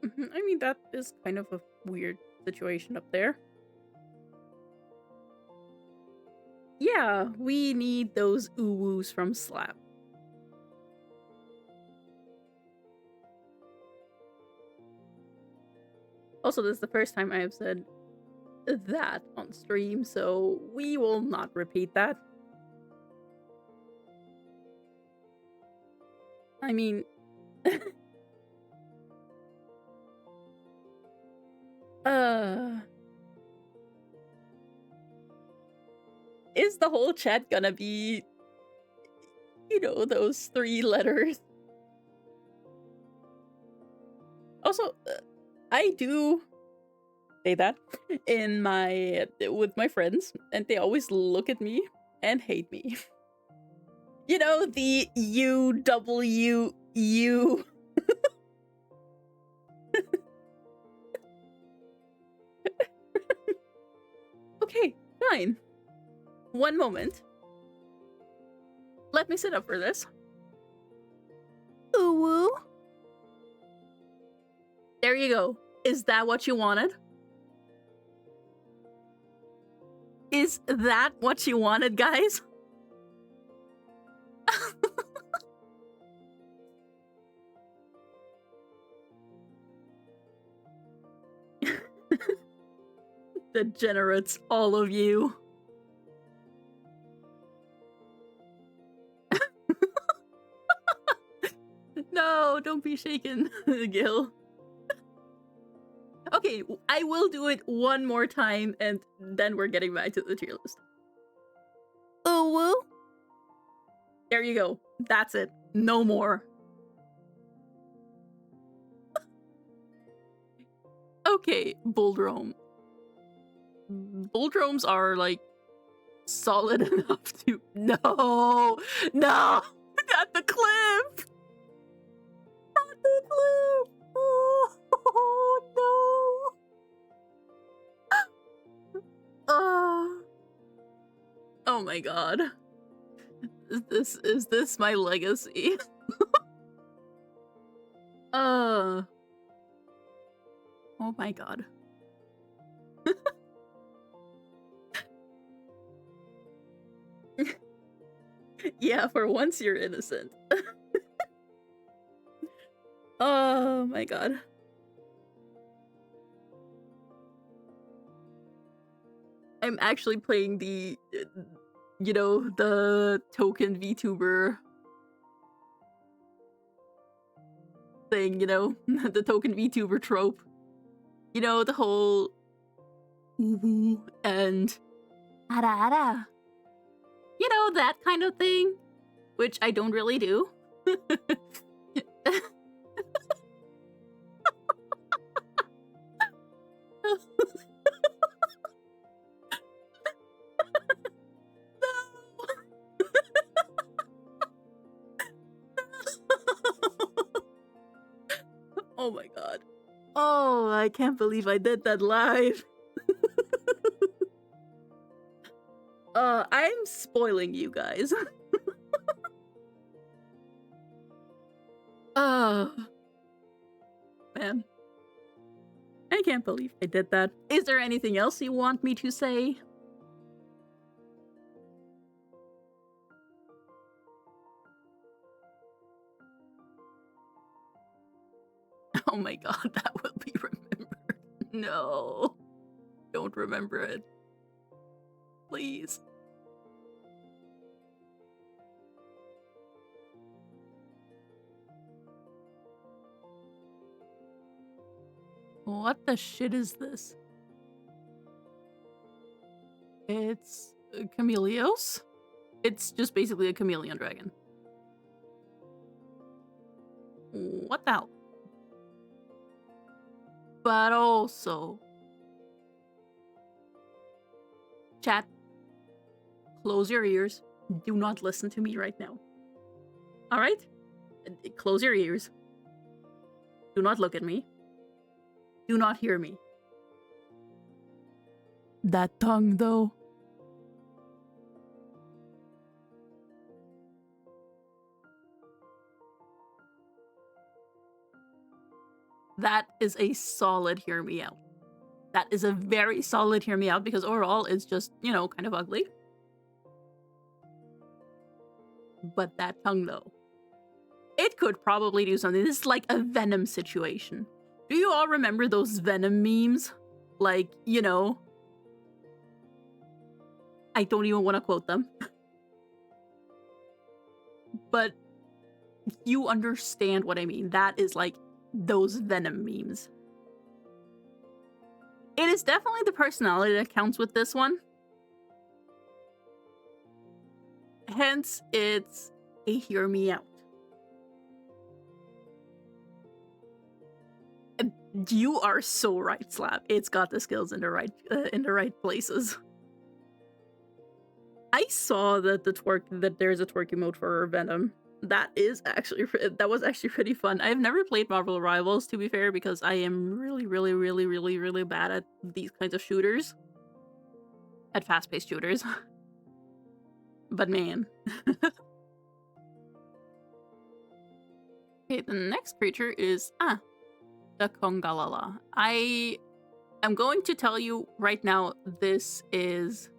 I mean, that is kind of a weird situation up there. Yeah, we need those uwoos from Slap. Also, this is the first time I have said that on stream, so we will not repeat that. I mean... Is the whole chat gonna be, those 3 letters? Also, I do say that with my friends, and they always look at me and hate me. The UWU. Okay, fine. One moment. Let me sit up for this. Ooh. There you go. Is that what you wanted? Is that what you wanted, guys? Degenerates, all of you. No, don't be shaken, Gil. Okay, I will do it one more time, and then we're getting back to the tier list. Ooh. There you go. That's it. No more. Okay, Bulldrome. Bulldromes are, like, solid enough to... No! No! Not the clip! Not the clip! Oh, no! Oh my god. Is this my legacy? Oh my god. Yeah, for once you're innocent. Oh my god. I'm actually playing the token VTuber thing, the token VTuber trope. The whole ooh and ara ara. That kind of thing, which I don't really do. Oh my god. Oh, I can't believe I did that live. I'm spoiling you guys. Man. I can't believe I did that. Is there anything else you want me to say? Oh my god, that will be remembered. No. Don't remember it. Please. What the shit is this? It's Chameleos? It's just basically a chameleon dragon. What the hell? But also... Chat. Close your ears. Do not listen to me right now. Alright? Close your ears. Do not look at me. Do not hear me. That tongue, though. That is a solid hear me out. That is a very solid hear me out because overall it's just, you know, kind of ugly. But that tongue, though. It could probably do something. This is like a Venom situation. Do you all remember those Venom memes? Like, you know, I don't even want to quote them. But you understand what I mean. That is like those Venom memes. It is definitely the personality that counts with this one. Hence, it's a hear me out. You are so right, Slap. It's got the skills in the right places. I saw that there's a twerk emote for Venom. That was actually pretty fun. I've never played Marvel Rivals, to be fair, because I am really bad at these kinds of shooters. At fast-paced shooters. But man. Okay, the next creature is the Congalala. I am going to tell you right now, this is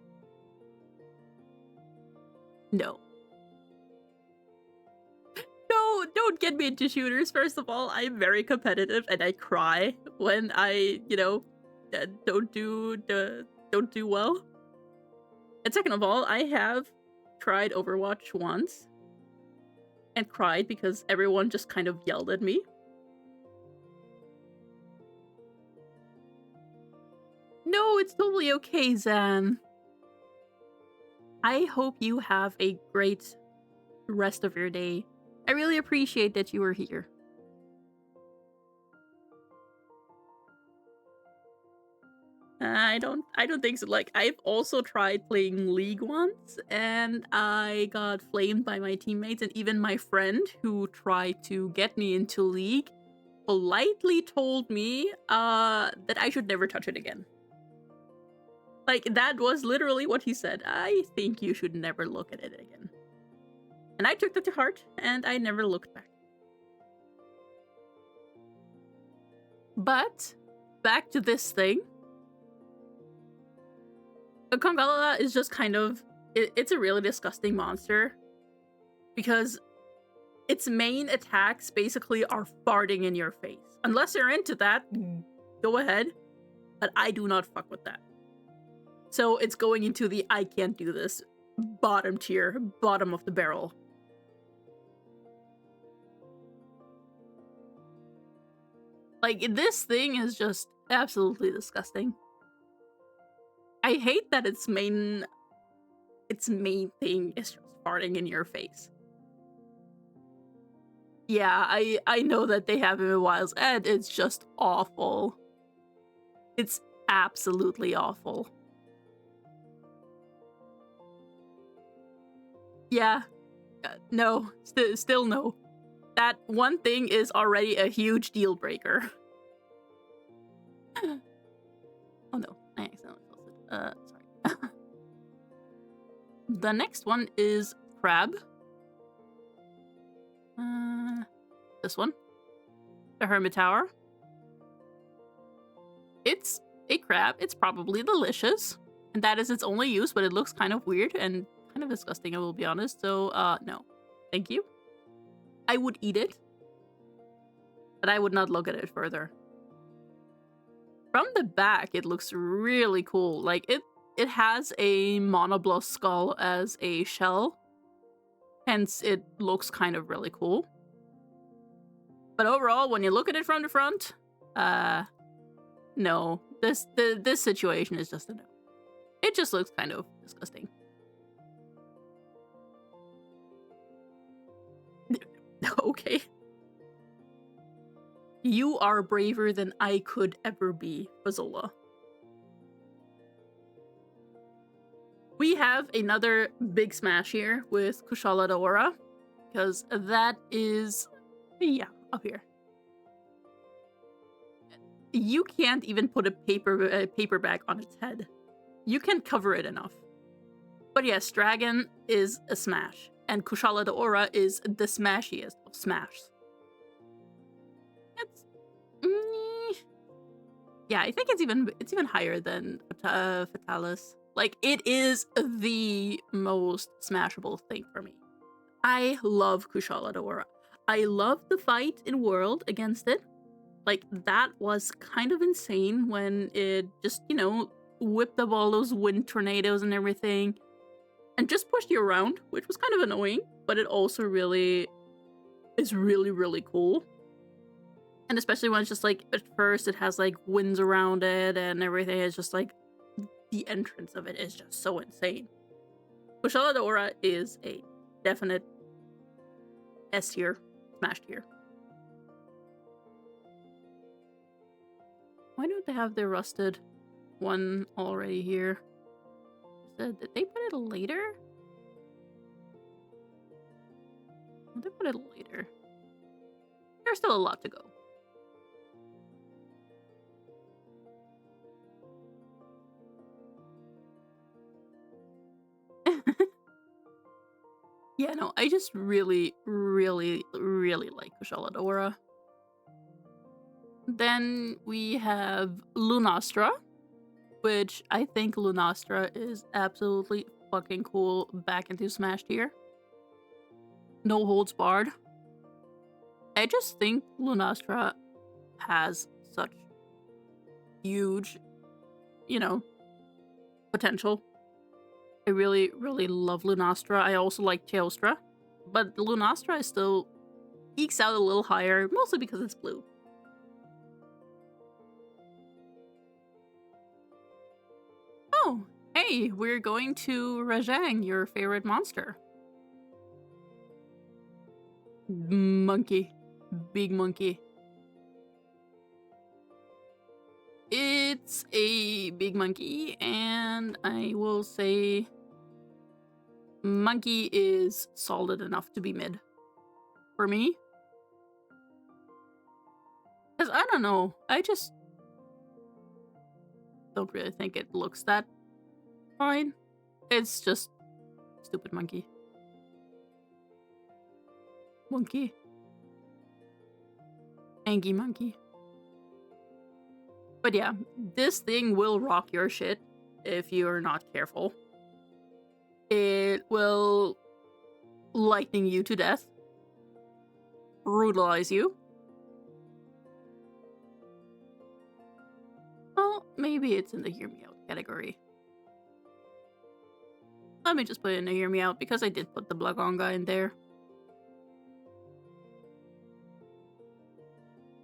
no. No, don't get me into shooters. First of all, I'm very competitive and I cry when I, you know, don't do well. And second of all, I have tried Overwatch once and cried because everyone just kind of yelled at me. No, it's totally okay, Zan. I hope you have a great rest of your day. I really appreciate that you were here. I don't think so. Like, I've also tried playing League once, and I got flamed by my teammates, and even my friend who tried to get me into League politely told me that I should never touch it again. Like, that was literally what he said. I think you should never look at it again. And I took that to heart, and I never looked back. But, back to this thing. The Congalala is just kind of... It's a really disgusting monster. Because its main attacks basically are farting in your face. Unless you're into that, go ahead. But I do not fuck with that. So it's going into the I can't do this bottom tier, bottom of the barrel. Like, this thing is just absolutely disgusting. I hate that its main thing is just farting in your face. Yeah, I know that they have him in Wild's End. It's just awful. It's absolutely awful. Yeah. No. Still no. That one thing is already a huge deal breaker. Oh no, I accidentally closed it. Sorry. The next one is Crab. This one. The Hermitaur. It's a crab. It's probably delicious. And that is its only use, but it looks kind of weird and kind of disgusting, I will be honest. So, no. Thank you. I would eat it, but I would not look at it further. From the back, it looks really cool. Like, it has a monobloss skull as a shell. Hence, it looks kind of really cool. But overall, when you look at it from the front, no. This situation is just a no. It just looks kind of disgusting. Okay. You are braver than I could ever be, Fazola. We have another big smash here with Kushala Daora, because that is, yeah, up here. you can't even put a paper bag on its head. You can cover it enough. But yes, Dragon is a smash, and Kushala Daora is the smashiest of smashes. It's yeah, I think it's even higher than Fatalis. Like, it is the most smashable thing for me. I love Kushala Daora. I love the fight in World against it. Like, that was kind of insane when it just, whipped up all those wind tornadoes and everything. And just pushed you around, which was kind of annoying, but it also really is really, really cool. And especially when it's just like, at first it has like winds around it and everything. It's just like, the entrance of it is just so insane. Kushala Daora is a definite S tier, smash tier. Why don't they have their rusted one already here? Did they put it later? Did they put it later? There's still a lot to go. Yeah, no, I just really, really, really like Kushala Daora. Then we have Lunastra, which I think Lunastra is absolutely fucking cool back into Smash tier. No holds barred. I just think Lunastra has such huge, potential. I really, really love Lunastra. I also like Teostra, but Lunastra is still ekes out a little higher, mostly because it's blue. Oh, hey, we're going to Rajang, your favorite monster. Monkey. Big monkey. It's a big monkey, and I will say monkey is solid enough to be mid for me. Because I don't know, I just don't really think it looks that fine. It's just stupid monkey. Monkey. Angie monkey. But yeah, this thing will rock your shit if you're not careful. It will lightning you to death. Brutalize you. Well, maybe it's in the hear me out category. Let me just put it in the hear me out because I did put the Blagonga in there.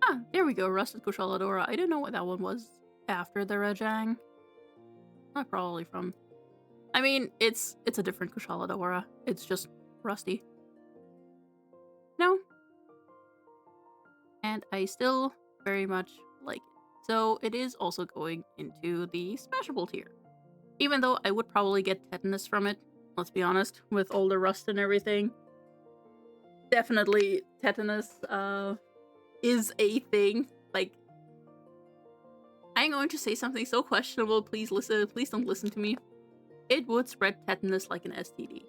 Ah, there we go, Rusted Kushala Daora. I didn't know what that one was after the Rajang. Probably from... I mean, it's a different Kushala Daora. It's just rusty. No. And I still very much like it. So it is also going into the Smashable tier. Even though I would probably get tetanus from it, let's be honest, with all the rust and everything. Definitely tetanus, is a thing. Like, I'm going to say something so questionable. Please don't listen to me. It would spread tetanus like an STD.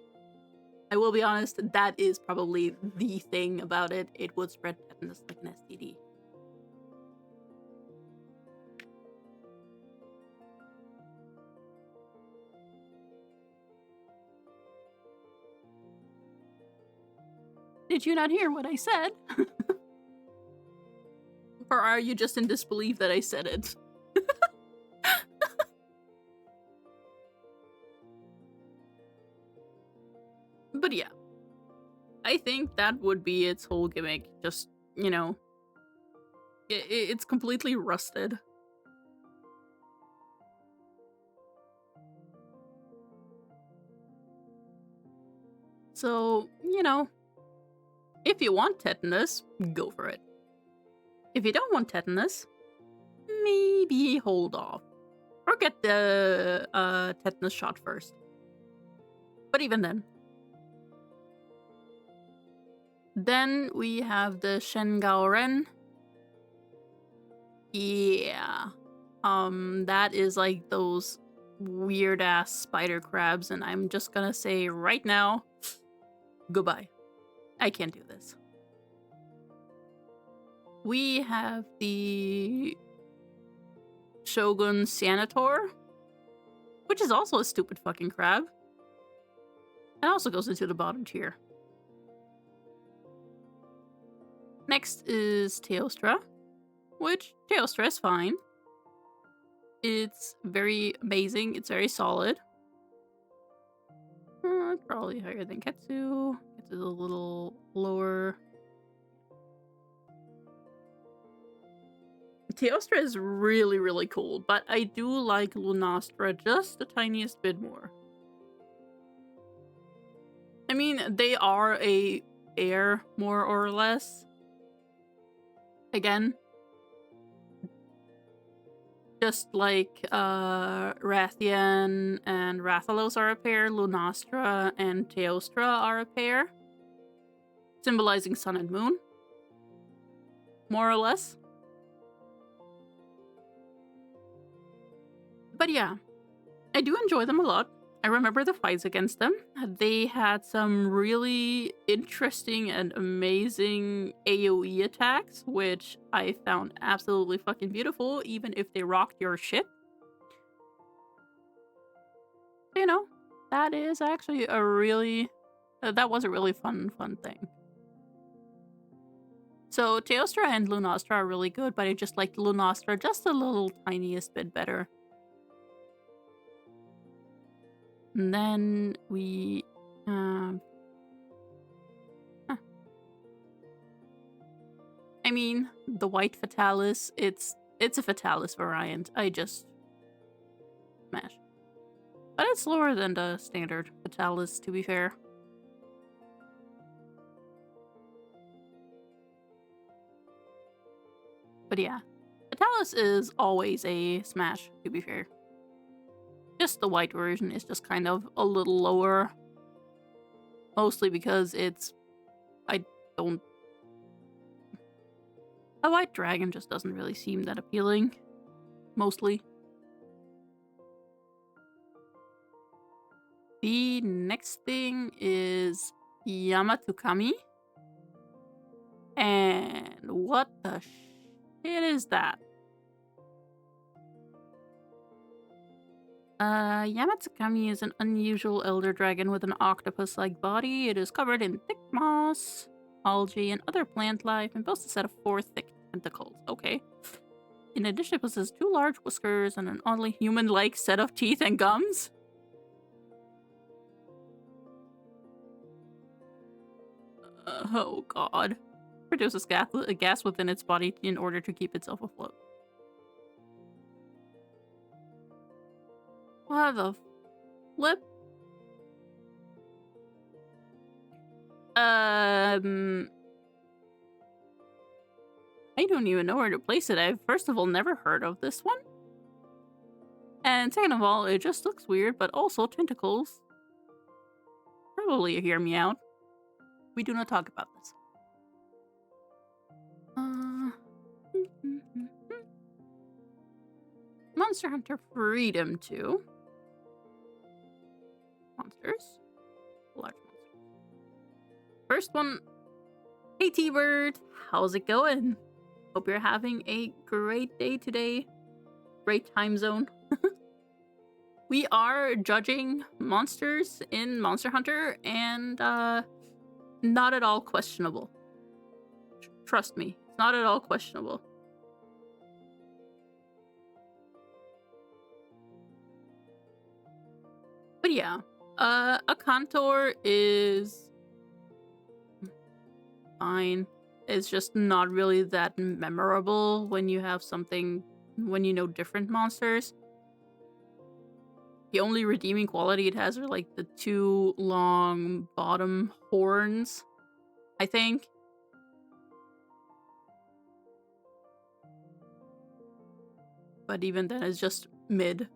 I will be honest, that is probably the thing about it. It would spread tetanus like an STD. Did you not hear what I said? Or are you just in disbelief that I said it? But yeah. I think that would be its whole gimmick. Just, it's completely rusted. So, if you want tetanus, go for it. If you don't want tetanus, maybe hold off. Or get the tetanus shot first. But even then. Then we have the Shen Gao Ren. Yeah. Yeah. That is like those weird ass spider crabs, and I'm just gonna say right now, goodbye. I can't do this. We have the Shogun Sanator, which is also a stupid fucking crab. It also goes into the bottom tier. Next is Teostra, which Teostra is fine. It's very amazing. It's very solid. Probably higher than Ketsu. Ketsu's a little lower. Teostra is really, really cool, but I do like Lunastra just the tiniest bit more. I mean, they are a pair, more or less. Again, just like Rathian and Rathalos are a pair, Lunastra and Teostra are a pair, symbolizing sun and moon, more or less. But yeah, I do enjoy them a lot. I remember the fights against them. They had some really interesting and amazing AoE attacks, which I found absolutely fucking beautiful, even if they rocked your shit. You know, that is actually a really... that was a really fun thing. So Teostra and Lunastra are really good, but I just like Lunastra just a little tiniest bit better. And then we... I mean, the white Fatalis, it's a Fatalis variant. I just... smash. But it's lower than the standard Fatalis, to be fair. But yeah, Fatalis is always a smash, to be fair. Just the white version is just kind of a little lower. Mostly because it's... I don't... A white dragon just doesn't really seem that appealing. Mostly. The next thing is Yamatukami. And what the shit is that? Yamatsukami is an unusual elder dragon with an octopus-like body. It is covered in thick moss, algae, and other plant life, and boasts a set of 4 thick tentacles. Okay. In addition, it possesses 2 large whiskers and an oddly human-like set of teeth and gums. Oh god. Produces gas within its body in order to keep itself afloat. What the flip? I don't even know where to place it. I've first of all never heard of this one. And second of all, it just looks weird, but also tentacles. Probably hear me out. We do not talk about this. Monster Hunter Freedom 2. Monsters. Large monsters. First one. Hey T-Bird, how's it going? Hope you're having a great day today. Great time zone. We are judging monsters in Monster Hunter, and not at all questionable. Trust me, it's not at all questionable. But yeah, a contour is fine. It's just not really that memorable when you have something, when you know different monsters. The only redeeming quality it has are like the 2 long bottom horns, I think. But even then, it's just mid.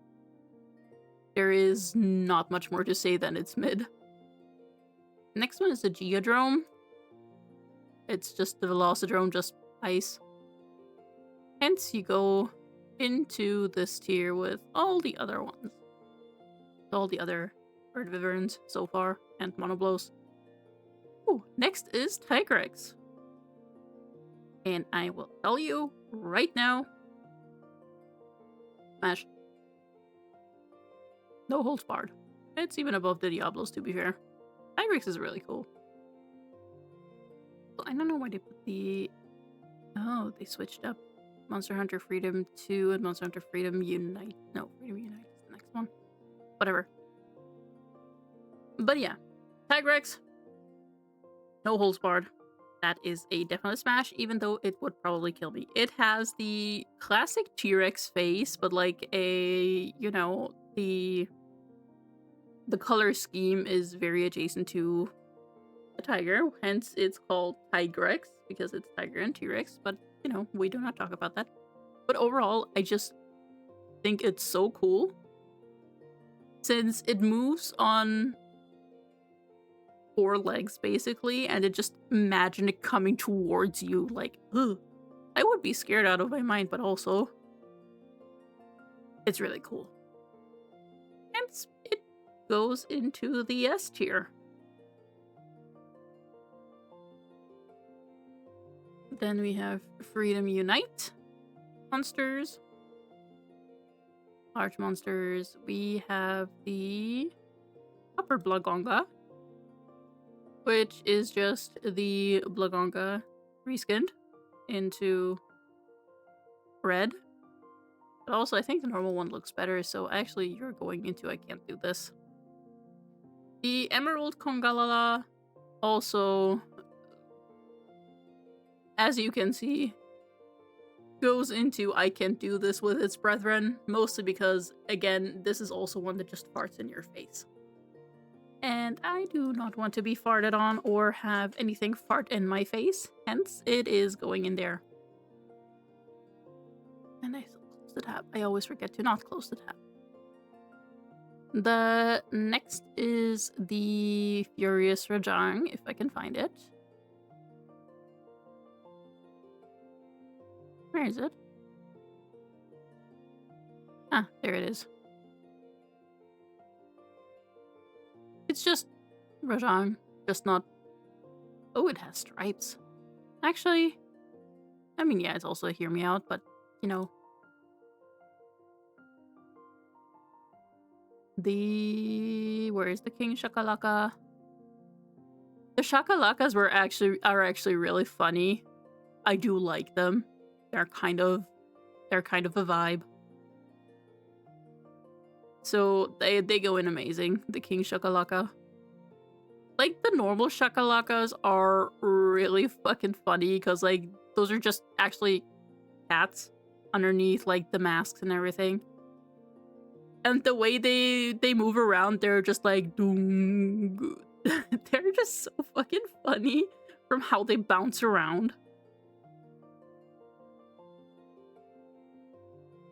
There is not much more to say than it's mid. Next one is the Geodrome. It's just the Velocidrome, just ice. Hence, you go into this tier with all the other ones. All the other Bird so far, and Monoblos. Ooh, next is Tigrex. And I will tell you right now, smash. No holds barred. It's even above the Diablos, to be fair. Tigrex is really cool. I don't know why they put the... Oh, they switched up Monster Hunter Freedom 2 and Monster Hunter Freedom Unite. No, Freedom Unite is the next one. Whatever. But yeah, Tigrex, no holds barred. That is a definite smash, even though it would probably kill me. It has the classic T-Rex face, but like a, you know, the color scheme is very adjacent to a tiger, hence it's called Tigrex, because it's tiger and T-Rex, but, you know, we do not talk about that. But overall, I just think it's so cool, since it moves on 4 legs, basically, and it just imagine it coming towards you, like, ugh. I would be scared out of my mind, but also, it's really cool. And it goes into the S tier. Then we have Freedom Unite monsters. Large monsters. We have the Upper Blagonga, which is just the Blagonga reskinned into red. But also, I think the normal one looks better, so actually you're going into I can't do this. The Emerald Congalala also, as you can see, goes into I can't do this with its brethren, mostly because, again, this is also one that just farts in your face. And I do not want to be farted on or have anything fart in my face, hence it is going in there. And I still close the tab. I always forget to not close the tab. The next is the Furious Rajang, if I can find it. Where is it? Ah, there it is. It's just Rajang, just not... Oh, it has stripes. Actually, I mean, yeah, it's also a Hear Me Out, but, you know. Where is the King Shakalaka? The Shakalakas are actually really funny. I do like them. They're kind of a vibe. So they go in amazing, the King Shakalaka. Like, the normal Shakalakas are really fucking funny, because, like, those are just actually cats underneath, like, the masks and everything. And the way they move around, they're just like, doom. They're just so fucking funny from how they bounce around.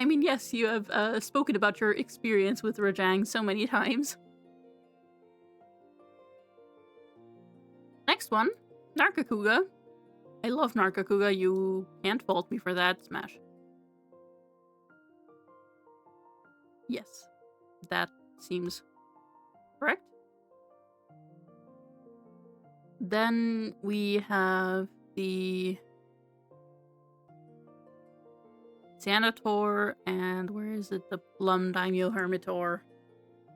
I mean, yes, you have spoken about your experience with Rajang so many times. Next one, Nargacuga. I love Nargacuga, you can't fault me for that. Smash. Yes, that seems correct. Then we have the Xanator, and where is it? The Plum Daimyo Hermitor.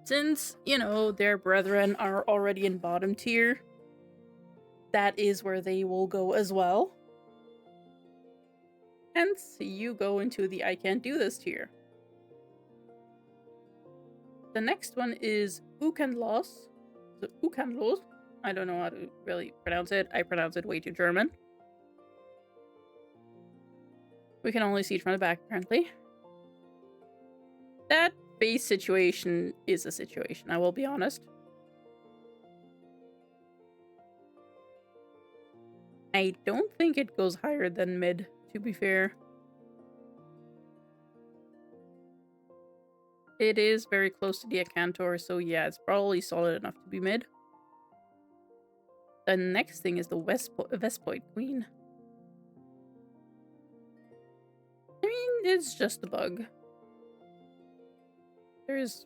Since, you know, their brethren are already in bottom tier, that is where they will go as well. Hence, you go into the I can't do this tier. The next one is Ukanlos. Ukanlos? I don't know how to really pronounce it. I pronounce it way too German. We can only see it from the back, apparently. That face situation is a situation, I will be honest. I don't think it goes higher than mid, to be fair. It is very close to the Acantor, so yeah, it's probably solid enough to be mid. The next thing is the Vespoid Queen. I mean, It's just a bug. There's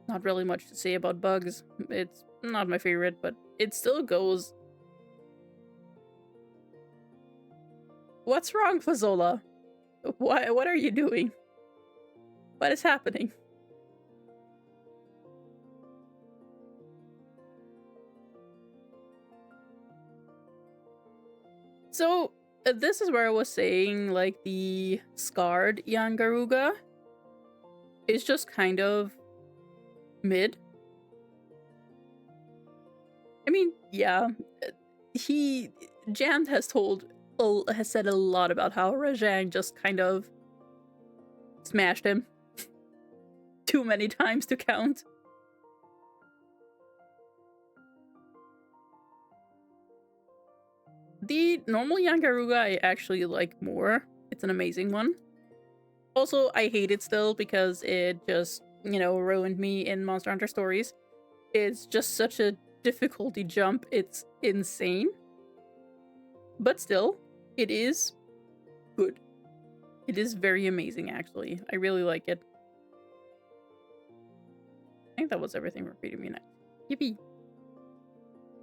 not really much to say about bugs. It's not my favorite, but it still goes. What's wrong, Fazola? What are you doing? What is happening? So, this is where I was saying, like, the scarred Yangaruga is just kind of mid. I mean, yeah, Jammed has said a lot about how Rajang just kind of smashed him too many times to count. The normal Yangaruga I actually like more. It's an amazing one. Also, I hate it still because it just, ruined me in Monster Hunter Stories. It's just such a difficulty jump. It's insane. But still, it is good. It is very amazing, actually. I really like it. I think that was everything for Freedom Unite. Yippee!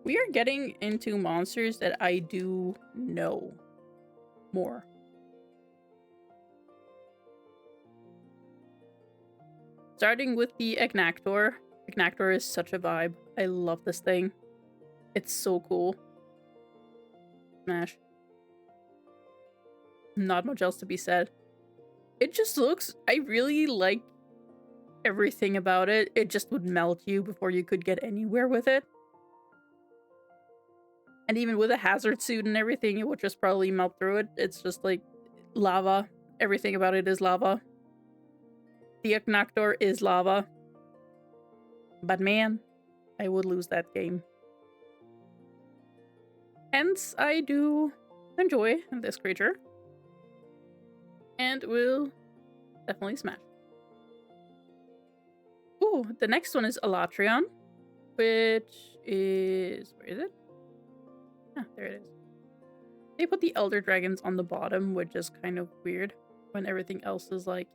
We are getting into monsters that I do know more. Starting with the Agnactor. Agnactor is such a vibe. I love this thing. It's so cool. Smash. Not much else to be said. It just looks... I really like everything about it. It just would melt you before you could get anywhere with it. And even with a hazard suit and everything, it would just probably melt through it. It's just like lava. Everything about it is lava. The Agnactor is lava. But man, I would lose that game. Hence, I do enjoy this creature. And will definitely smash. Ooh, the next one is Alatreon. Which is... where is it? Ah, there it is. They put the Elder Dragons on the bottom, which is kind of weird. When everything else is like,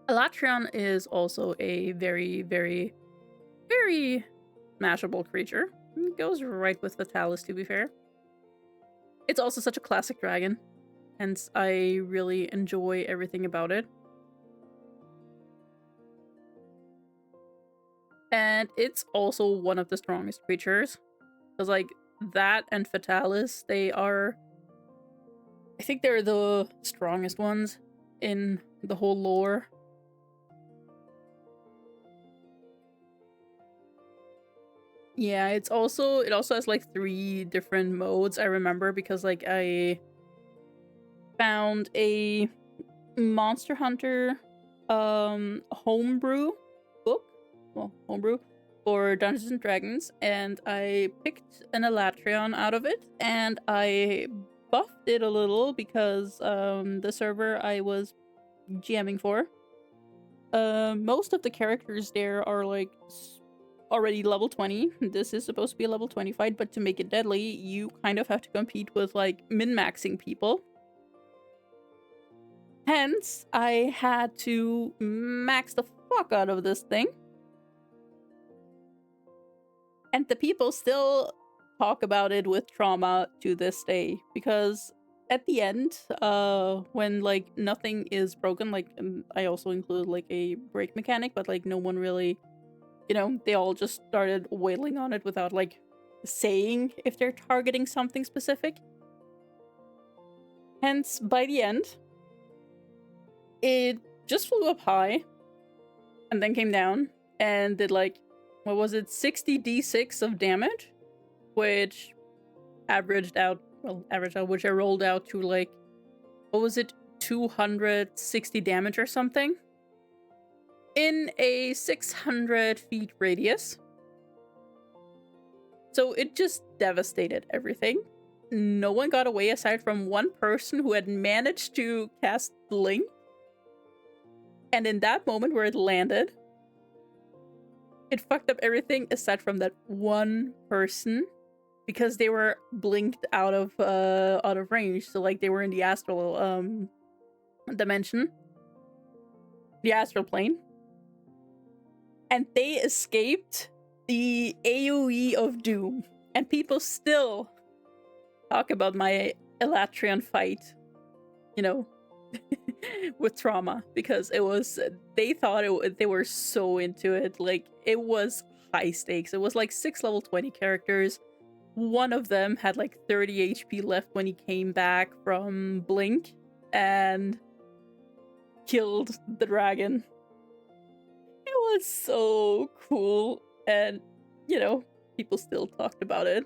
Alatreon is also a very, very, very smashable creature. It goes right with Fatalis, to be fair. It's also such a classic dragon, hence I really enjoy everything about it. And it's also one of the strongest creatures. Because, like, that and Fatalis, they are... I think they're the strongest ones in the whole lore. Yeah, it also has like 3 different modes, I remember, because like I found a Monster Hunter homebrew book, homebrew for Dungeons and Dragons, and I picked an Alatreon out of it, and I buffed it a little because the server I was GMing for, most of the characters there are like already level 20. This is supposed to be a level 20 fight, but to make it deadly, you kind of have to compete with like min-maxing people. Hence, I had to max the fuck out of this thing. And the people still talk about it with trauma to this day, because at the end, when like nothing is broken, like I also include like a break mechanic, but like no one really, they all just started wailing on it without like saying if they're targeting something specific. Hence, by the end, it just flew up high and then came down and did like, what was it, 60 d6 of damage, which averaged out, which I rolled out to like, what was it, 260 damage or something in a 600 feet radius. So it just devastated everything. No one got away aside from one person who had managed to cast Blink. And in that moment where it landed, it fucked up everything aside from that one person because they were blinked out of range. So like they were in the astral dimension, the astral plane, and they escaped the AoE of Doom. And people still talk about my Elatrian fight, you know, with trauma, because it was, they thought they were so into it. Like, it was high stakes. It was like 6 level 20 characters. One of them had like 30 HP left when he came back from Blink and killed the dragon. It was so cool, and you know, people still talked about it.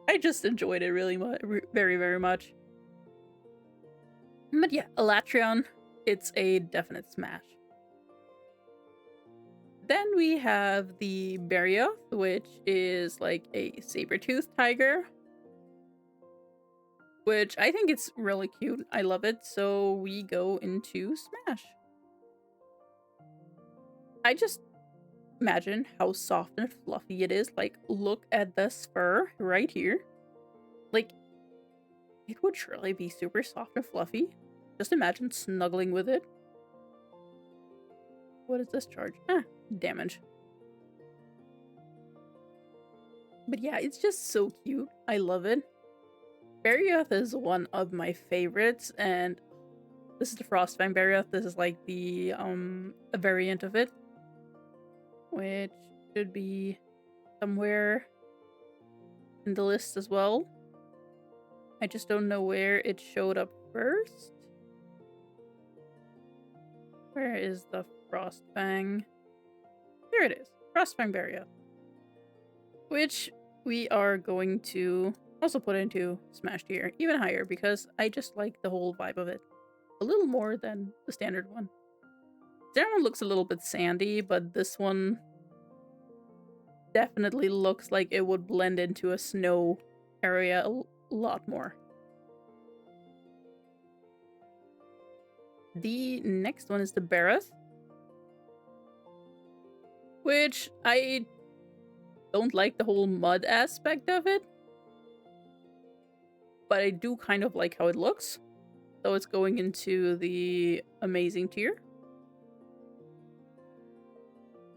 I just enjoyed it really much, very, very much. But yeah, Elatrion, it's a definite smash. Then we have the Barioth, which is like a saber-toothed tiger, which I think it's really cute. I love it. So we go into Smash. I just imagine how soft and fluffy it is. Like, look at this fur right here. Like, it would surely be super soft and fluffy. Just imagine snuggling with it. What is this charge? Damage. But yeah, it's just so cute. I love it. Barioth is one of my favorites, and this is the Frostfang Barioth. This is like the a variant of it, which should be somewhere in the list as well. I just don't know where it showed up first. Where is the Frostfang? There it is. Frostfang Barioth. Which we are going to also put into Smash tier, even higher, because I just like the whole vibe of it a little more than the standard one. The other one looks a little bit sandy, but this one definitely looks like it would blend into a snow area a lot more. The next one is the Barroth, which I don't like the whole mud aspect of it, but I do kind of like how it looks. So it's going into the amazing tier.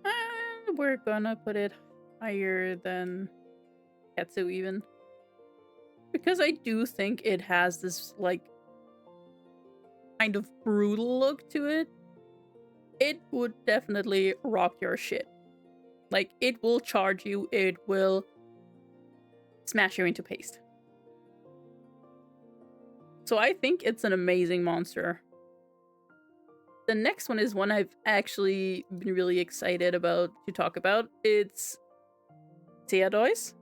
And we're gonna put it higher than Ketsu even. Because I do think it has this, like, kind of brutal look to it. It would definitely rock your shit. Like, it will charge you, it will smash you into paste. So I think it's an amazing monster. The next one is one I've actually been really excited about to talk about. It's Theodois.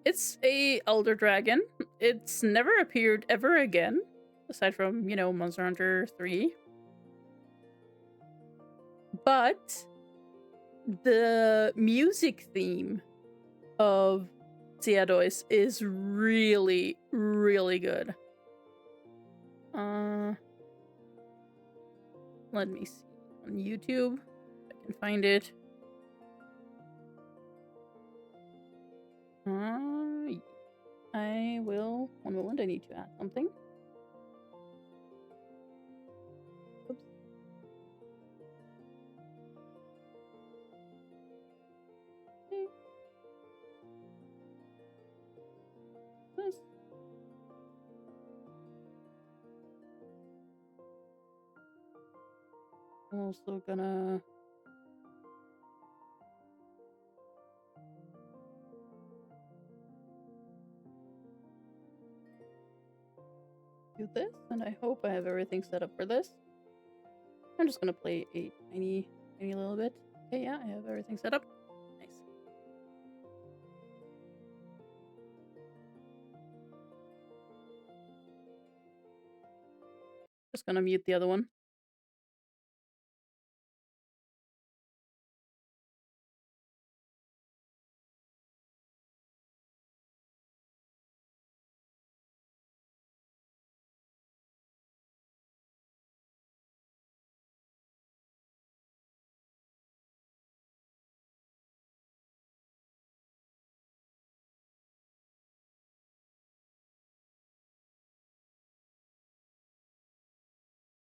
It's a Elder Dragon. It's never appeared ever again, aside from, you know, Monster Hunter 3. But the music theme of Theodois is really, really good. Let me see on YouTube if I can find it. I will. One moment, I need to add something. Oops. Okay. This. I'm also gonna do this, and I hope I have everything set up for this. I'm just gonna play a tiny little bit. Okay, yeah, I have everything set up. Nice. Just gonna mute the other one.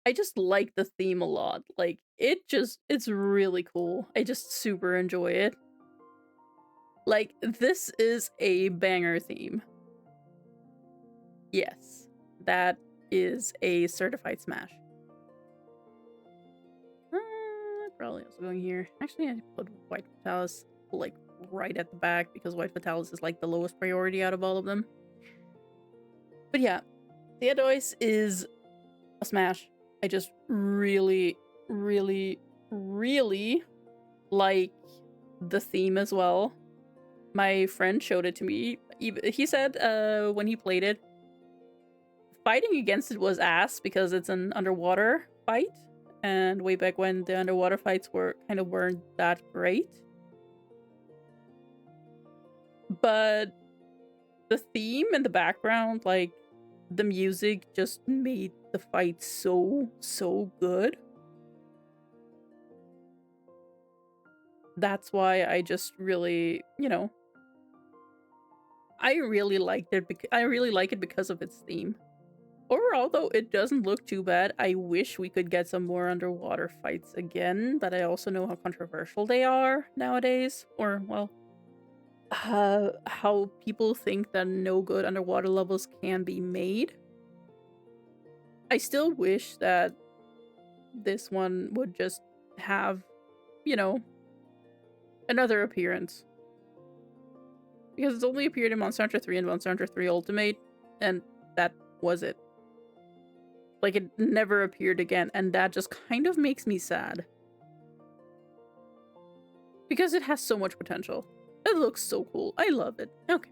I just like the theme a lot. Like, it's really cool. I just super enjoy it. Like, this is a banger theme. Yes, that is a certified smash. Probably also going here. Actually, I put White Fatalis like right at the back because White Fatalis is like the lowest priority out of all of them. But yeah, Theodois is a smash. I just really, really, really like the theme as well. My friend showed it to me. He said when he played it, fighting against it was ass because it's an underwater fight. And way back when the underwater fights weren't that great. But the theme and the background, like the music just made the fight so good. That's why I just really, I really liked it. I really like it because of its theme. Overall, though, it doesn't look too bad. I wish we could get some more underwater fights again, but I also know how controversial they are nowadays. Or, well, how people think that no good underwater levels can be made. I still wish that this one would just have, another appearance. Because it's only appeared in Monster Hunter 3 and Monster Hunter 3 Ultimate, and that was it. Like, it never appeared again, and that just kind of makes me sad. Because it has so much potential. It looks so cool. I love it. Okay.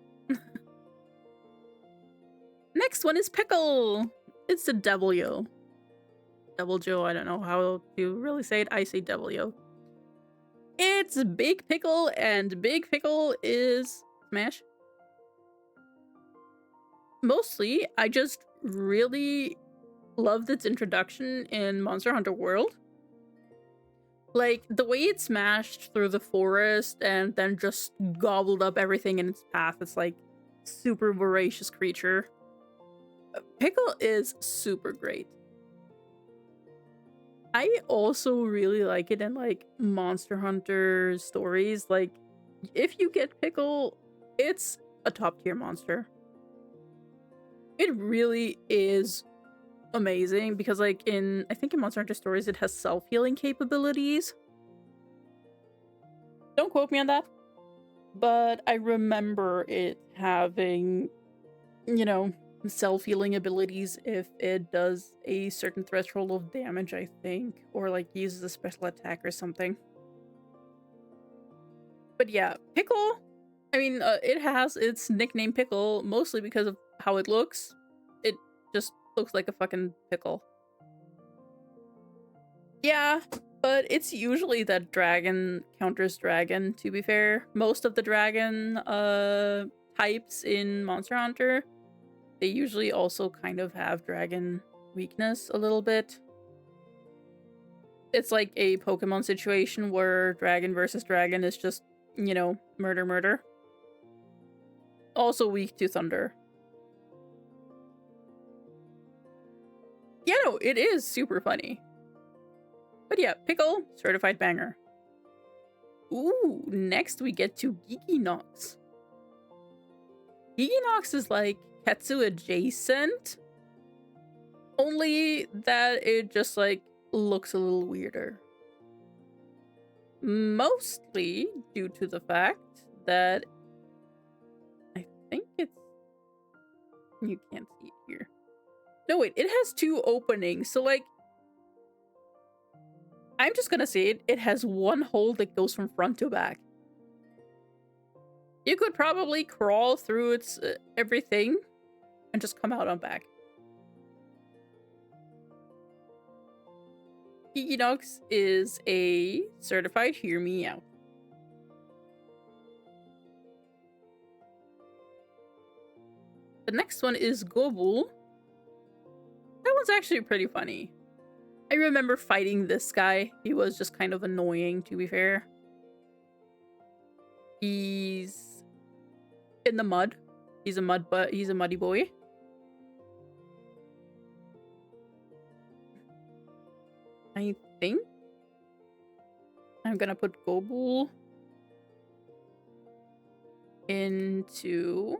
Next one is Pickle. It's a Devilio. Deviljo, I don't know how to really say it. I say Devilio. It's Big Pickle, and Big Pickle is smash. Mostly, I just really loved its introduction in Monster Hunter World. Like, the way it smashed through the forest and then just gobbled up everything in its path. It's like super voracious creature. Pickle is super great. I also really like it in like Monster Hunter stories. Like, if you get Pickle, it's a top tier monster. It really is amazing because like I think in Monster Hunter stories it has self-healing capabilities. Don't quote me on that, but I remember it having, self-healing abilities if it does a certain threshold of damage, I think, or like uses a special attack or something. But yeah, Pickle, I mean, it has its nickname Pickle mostly because of how it looks. It just looks like a fucking pickle. Yeah, but it's usually that dragon counters dragon, to be fair. Most of the dragon types in Monster Hunter, they usually also kind of have dragon weakness a little bit. It's like a Pokemon situation where dragon versus dragon is just, murder. Also weak to thunder. Yeah, no, it is super funny. But yeah, Pickle, certified banger. Ooh, next we get to Geekynox. Geekynox is like Ketsu adjacent, only that it just like looks a little weirder. Mostly due to the fact that I think it's... You can't see it here. No, wait, it has two openings, so like... I'm just gonna say it has one hole that goes from front to back. You could probably crawl through its everything and just come out on back. Geekynox is a certified hear me out. The next one is Gobul. That one's actually pretty funny. I remember fighting this guy. He was just kind of annoying, to be fair. He's in the mud. He's a muddy boy. I think I'm gonna put Gobul into...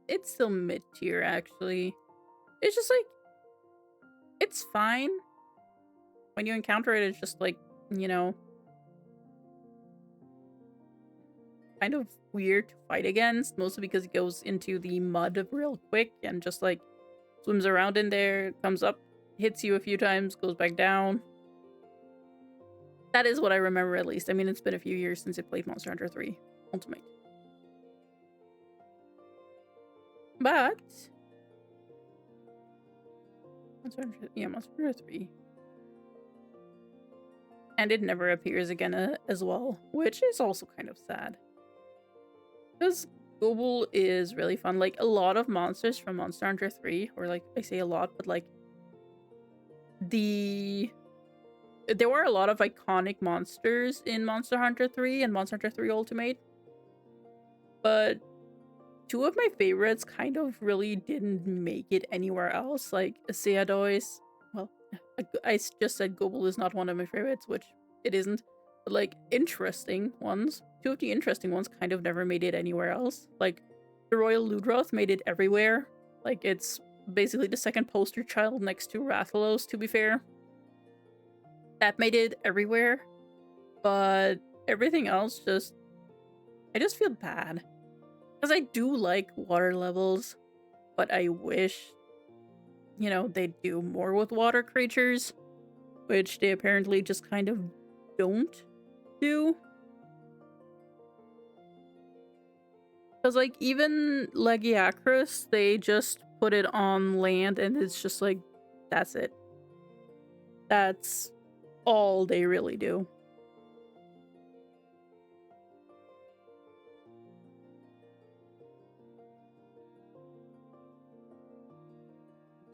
It's still mid-tier, actually. It's just like... It's fine. When you encounter it, it's just like, you know... kind of weird to fight against, mostly because it goes into the mud real quick and just like swims around in there, comes up, hits you a few times, goes back down. That is what I remember, at least. I mean, it's been a few years since I played Monster Hunter 3 Ultimate. But Monster Hunter 3. And it never appears again as well, which is also kind of sad. Because Gobul is really fun. Like, a lot of monsters from Monster Hunter 3, or like, I say a lot, but like, there were a lot of iconic monsters in Monster Hunter 3 and Monster Hunter 3 Ultimate. But two of my favorites kind of really didn't make it anywhere else. Like, Seadois. Well, I just said Gobul is not one of my favorites, which it isn't. But like, interesting ones. Two of the interesting ones kind of never made it anywhere else. Like, the Royal Ludroth made it everywhere. Like, it's basically the second poster child next to Rathalos, to be fair. That made it everywhere. But everything else just... I just feel bad. Because I do like water levels, but I wish, you know, they'd do more with water creatures, which they apparently just kind of don't do. Because, like, even Legiacris, they just put it on land and it's just like, that's it. That's all they really do.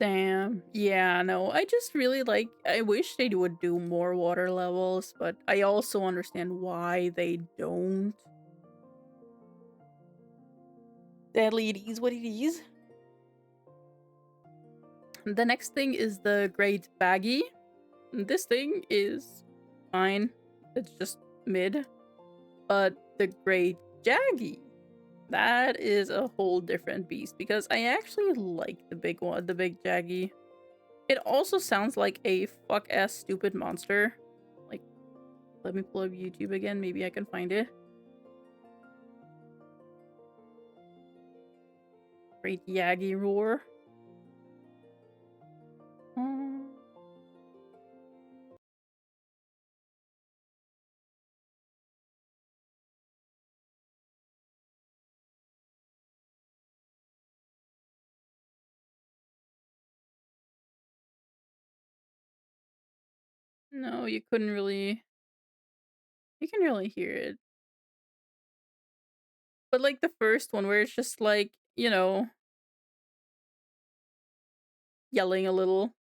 Damn. Yeah, no, I just really like... I wish they would do more water levels, but I also understand why they don't. Sadly, it is what it is. The next thing is the Great Baggy. This thing is fine. It's just mid. But the Great Jaggy, that is a whole different beast, because I actually like the big one, the Big Jaggy. It also sounds like a fuck-ass stupid monster. Like, let me pull up YouTube again, maybe I can find it. Great Yagi roar. No, you couldn't really... You can really hear it. But like the first one where it's just like, you know, yelling a little.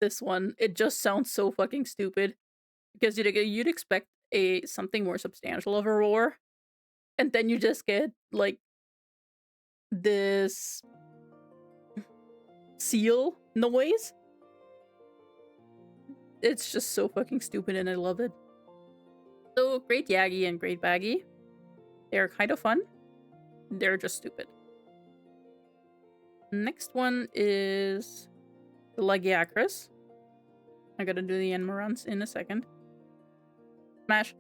This one, it just sounds so fucking stupid. Because you'd expect something more substantial of a roar. And then you just get like this seal noise. It's just so fucking stupid and I love it. So, Great Yagi and Great Baggy, they're kind of fun. They're just stupid. Next one is the Legiacris. I gotta do the Enmarons in a second. Smash.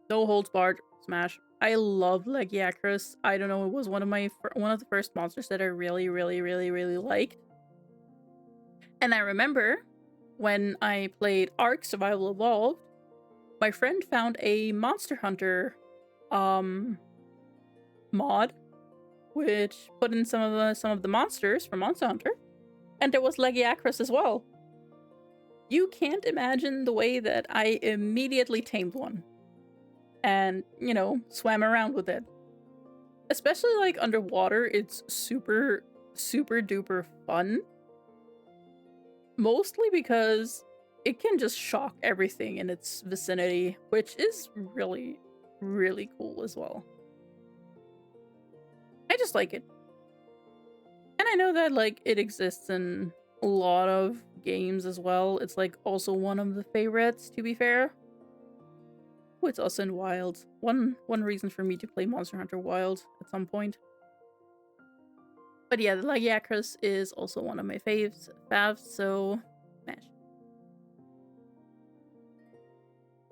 No holds barred. Smash. I love Legiacris. I don't know, it was one of the first monsters that I really, really, really, really liked. And I remember when I played Ark Survival Evolved, my friend found a Monster Hunter mod, which put in some of the monsters from Monster Hunter, and there was Legiacris as well. You can't imagine the way that I immediately tamed one and, you know, swam around with it. Especially like underwater, it's super, super duper fun. Mostly because it can just shock everything in its vicinity, which is really, really cool as well. I just like it. And I know that, like, it exists in a lot of games as well. It's, like, also one of the favorites, to be fair. Oh, it's also in Wild. One reason for me to play Monster Hunter Wild at some point. But yeah, the Lagiacrus is also one of my favs, so smash.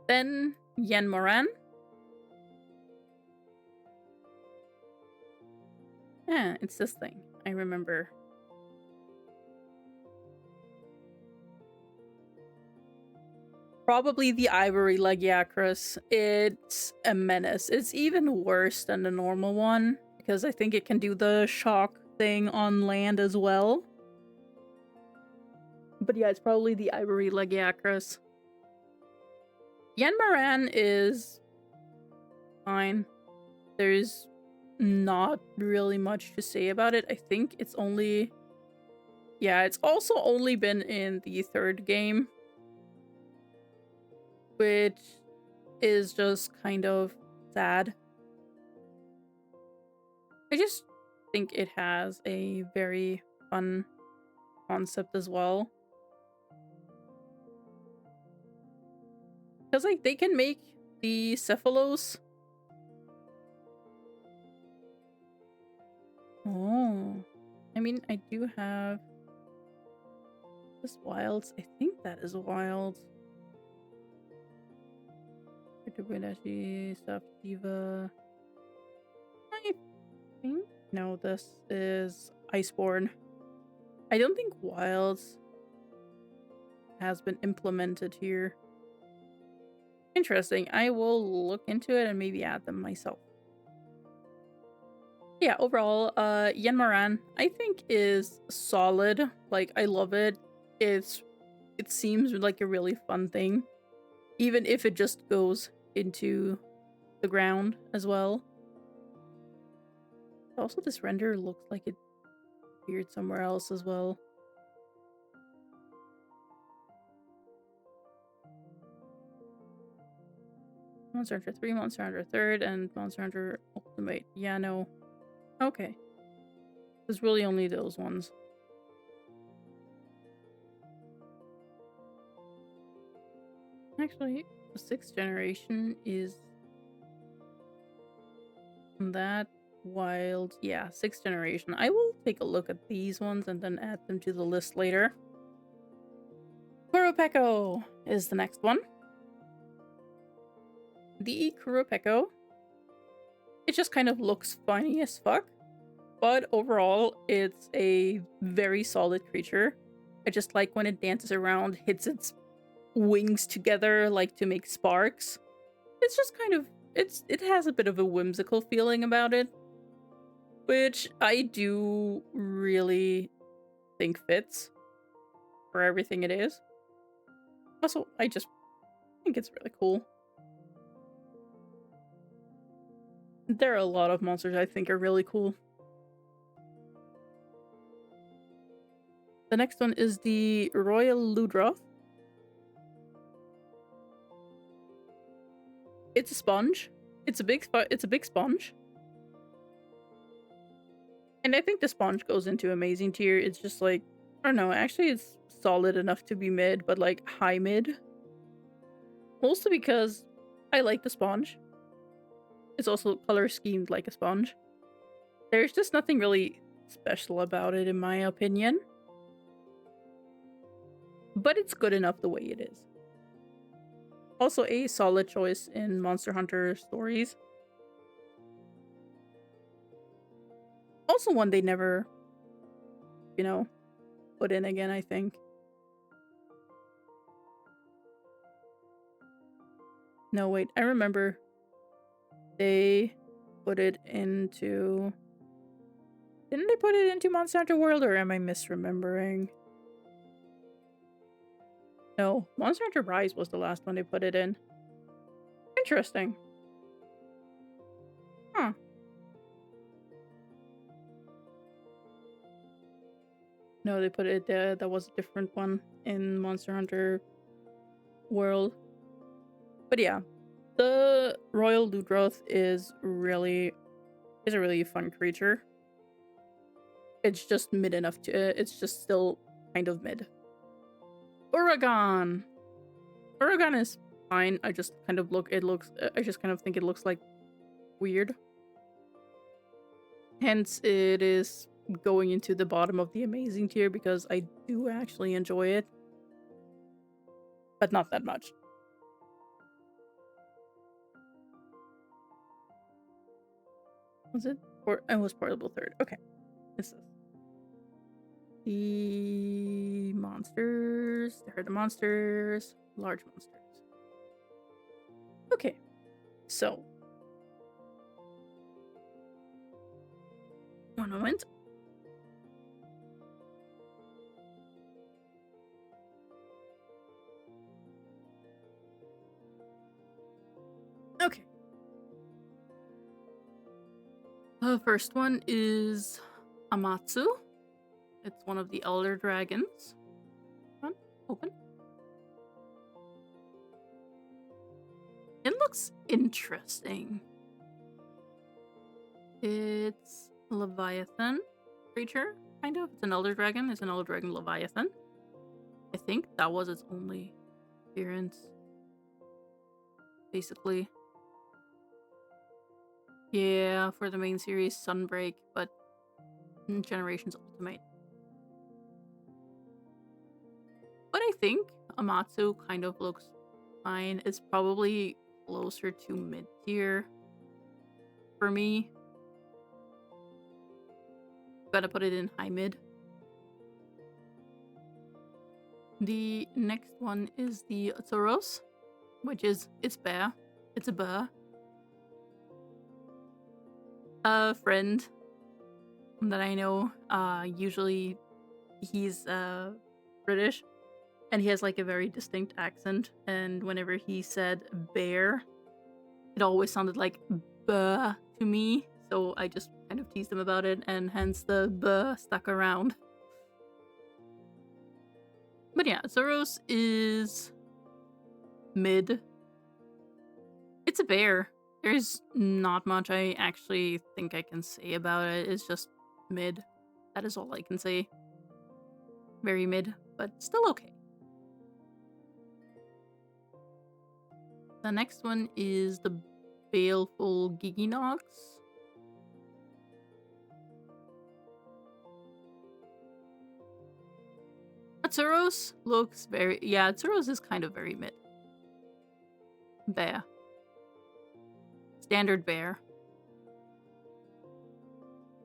Then Yanmaran. Yeah, it's this thing. I remember. Probably the Ivory Lagiacrus. It's a menace. It's even worse than the normal one, because I think it can do the shock thing on land as well. But yeah, it's probably the Ivory Lagiacrus. Yanmaran is fine. There's not really much to say about it. I think it's only... Yeah, it's also only been in the third game, which is just kind of sad. I just think it has a very fun concept as well. Because, like, they can make the Cephalos... Oh. I mean, I do have... this Wilds. I think that is Wild. Soft Diva. I think... No, this is Iceborne. I don't think Wilds has been implemented here. Interesting. I will look into it and maybe add them myself. Yeah, overall, Yanmaran, I think, is solid. Like, I love it. It seems like a really fun thing, even if it just goes into the ground as well. Also, this render looks like it appeared somewhere else as well. Monster Hunter 3, Monster Hunter 3rd, and Monster Hunter Ultimate. Yeah, no. Okay. There's really only those ones. Actually, the 6th generation is that Wild. Yeah, 6th generation. I will take a look at these ones and then add them to the list later. Qurupeco is the next one. The Qurupeco, it just kind of looks funny as fuck, but overall, it's a very solid creature. I just like when it dances around, hits its wings together like to make sparks. It's just kind of... it has a bit of a whimsical feeling about it, which I do really think fits for everything it is. Also, I just think it's really cool. There are a lot of monsters I think are really cool. The next one is the Royal Ludroth. It's a sponge. It's a big sponge. And I think the sponge goes into amazing tier. It's just like, I don't know, actually it's solid enough to be mid, but like high mid. Mostly because I like the sponge. It's also color schemed like a sponge. There's just nothing really special about it in my opinion. But it's good enough the way it is. Also a solid choice in Monster Hunter stories. Also one they never, you know, put in again, I think. No, wait, I remember they put it into... Didn't they put it into Monster Hunter World, or am I misremembering? No, Monster Hunter Rise was the last one they put it in. Interesting. Huh. No, they put it there. That was a different one in Monster Hunter world. But yeah, the Royal Ludroth is a really fun creature. It's just mid enough to it's just still kind of mid. Uragaan. Uragaan is fine. I just kind of think it looks like weird. Hence it is going into the bottom of the amazing tier because I do actually enjoy it. But not that much. Was it? It was portable third. Okay. It's this. The monsters. There are the monsters. Large monsters. Okay. So. One moment. Okay. The first one is Amatsu. It's one of the Elder Dragons. Come on, open. It looks interesting. It's a Leviathan creature, kind of. It's an Elder Dragon. It's an Elder Dragon Leviathan. I think that was its only appearance. Basically. Yeah, for the main series, Sunbreak, but Generations Ultimate. But I think Amatsu kind of looks fine. It's probably closer to mid-tier for me. Gotta put it in high mid. The next one is the Zoros, which is it's bear. It's a bear. A friend that I know, usually he's British, and he has like a very distinct accent, and whenever he said bear, it always sounded like buh to me, so I just kind of teased him about it, and hence the buh stuck around. But yeah, Zoros is mid. It's a bear. There's not much I actually think I can say about it. It's just mid. That is all I can say. Very mid, but still okay. The next one is the Baleful Giginox. Zoros looks very... Yeah, Zoros is kind of very mid. Bear. Standard bear.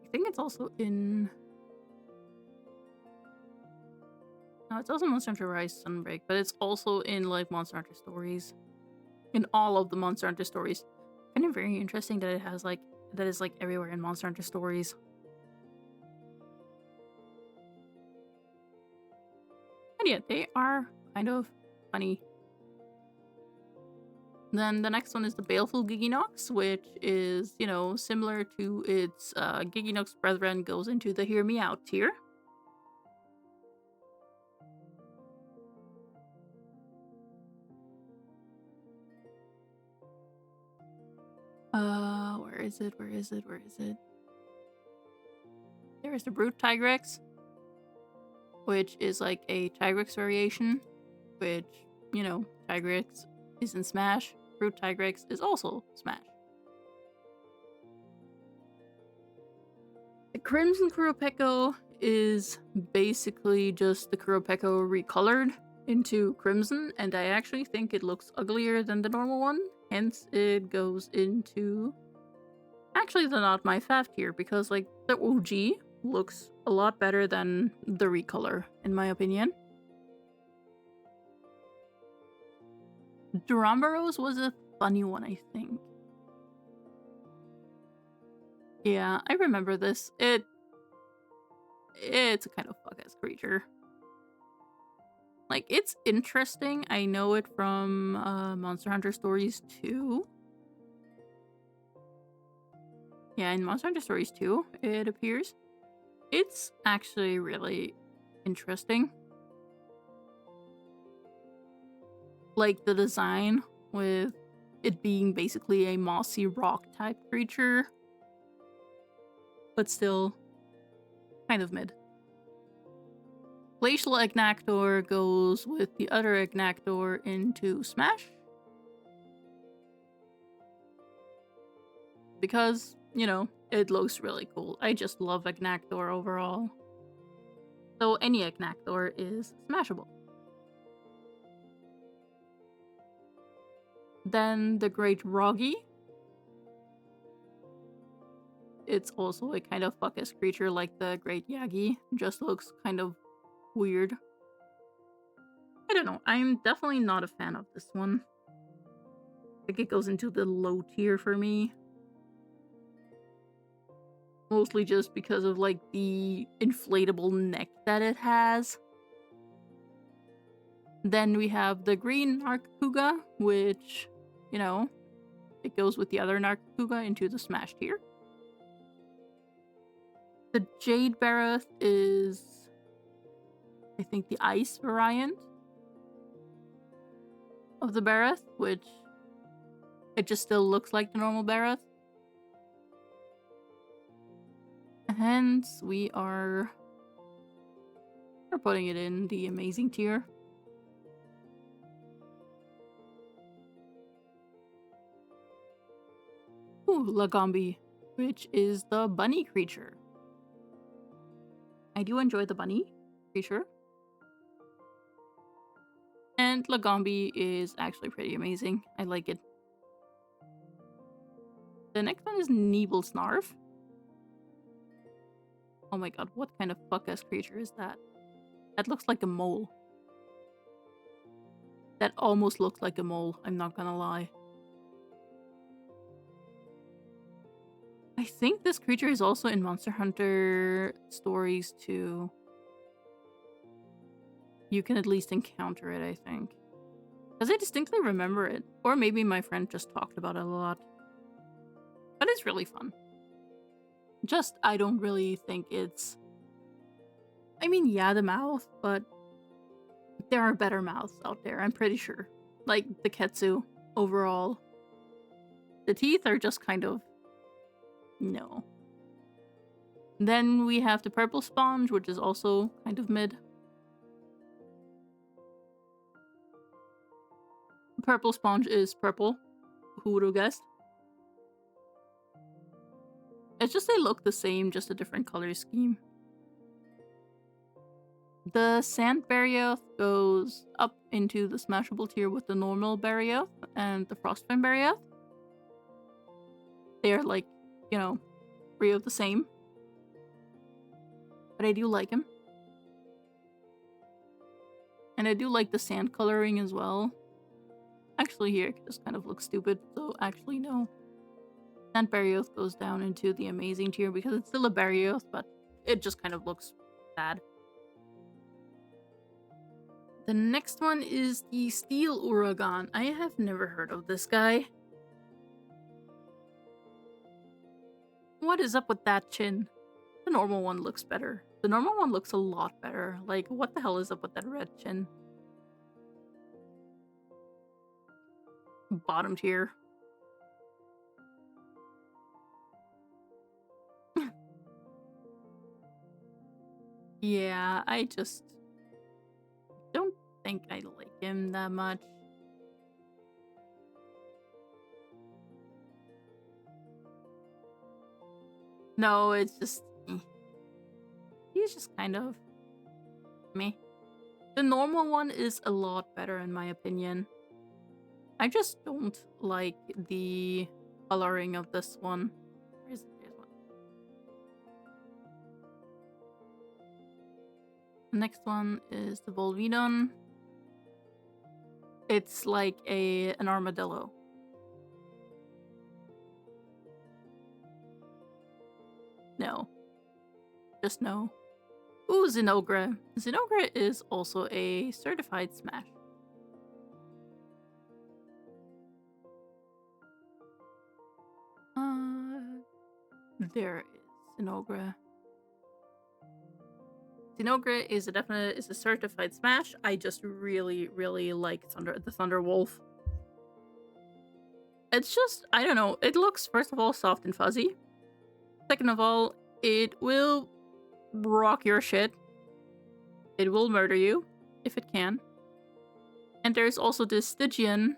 I think it's also in... No, it's also Monster Hunter Rise Sunbreak, but it's also in, like, Monster Hunter Stories. In all of the Monster Hunter Stories. I find it very interesting that it has, like... That is, like, everywhere in Monster Hunter Stories. And yeah, they are kind of funny. Then the next one is the Baleful Giginox, which is, you know, similar to its Giginox brethren, goes into the Hear Me Out tier. Where is it? Where is it? Where is it? There is the Brute Tigrex, which is like a Tigrex variation, which, you know, Tigrex is in Smash. Brute Tigrex is also Smash. The Crimson Kuropeko is basically just the Kuropeko recolored into Crimson, and I actually think it looks uglier than the normal one, hence it goes into... Actually, the Not My Fav tier, because, like, the OG looks a lot better than the recolor, in my opinion. Duramboros was a funny one, I think. Yeah, I remember this. It's a kind of fuck-ass creature. Like, it's interesting. I know it from Monster Hunter Stories 2. Yeah, in Monster Hunter Stories 2, it appears. It's actually really interesting. like the design with it being basically a mossy rock type creature, but still kind of mid. Glacial Agnactor goes with the other Agnactor into Smash. Because, you know, it looks really cool. I just love Agnactor overall. So any Agnactor is smashable. Then the Great Roggy. It's also a kind of fuck-ass creature like the Great Yagi. Just looks kind of weird. I don't know. I'm definitely not a fan of this one. I think it goes into the low tier for me. Mostly just because of, like, the inflatable neck that it has. Then we have the green Nargacuga, which, you know, it goes with the other Nargacuga into the Smash tier. The Jade Barroth is, I think, the ice variant of the Barroth, which it just still looks like the normal Barroth. Hence, we're putting it in the amazing tier. Ooh, Lagombi, which is the bunny creature. I do enjoy the bunny creature. And Lagombi is actually pretty amazing. I like it. The next one is Nebelsnarf. Oh my god, what kind of fuck-ass creature is that? That looks like a mole. That almost looks like a mole, I'm not gonna lie. I think this creature is also in Monster Hunter stories too. You can at least encounter it, I think. Because I distinctly remember it. Or maybe my friend just talked about it a lot. But it's really fun. Just, I don't really think it's... I mean, yeah, the mouth, but there are better mouths out there, I'm pretty sure. Like the Ketsu, overall. The teeth are just kind of... no. Then we have the Purple Sponge, which is also kind of mid. Purple Sponge is purple. Who would have guessed? It's just they look the same, just a different color scheme. The Sand Barioth goes up into the Smashable tier with the normal Barioth and the Frostbite Barioth. They are like, you know, three of the same. But I do like him. And I do like the sand coloring as well. Actually, here it just kind of looks stupid, so actually no. Sand Barioth goes down into the amazing tier because it's still a Barioth, but it just kind of looks bad. The next one is the Steel Uragan. I have never heard of this guy. What is up with that chin? The normal one looks better. The normal one looks a lot better. Like, what the hell is up with that red chin? Bottom tier. Yeah, I just don't think I like him that much. No, it's just... he's just kind of... meh. The normal one is a lot better in my opinion. I just don't like the coloring of this one. Where is it? There's one. The next one is the Volvidon. It's like an armadillo. No. Just no. Ooh, Zinogre. Zinogre is also a certified smash. There is Zinogre. Zinogre is a certified smash. I just really, really like the Thunderwolf. It's just, I don't know, it looks, first of all, soft and fuzzy. Second of all, it will rock your shit. It will murder you, if it can. And there's also this Stygian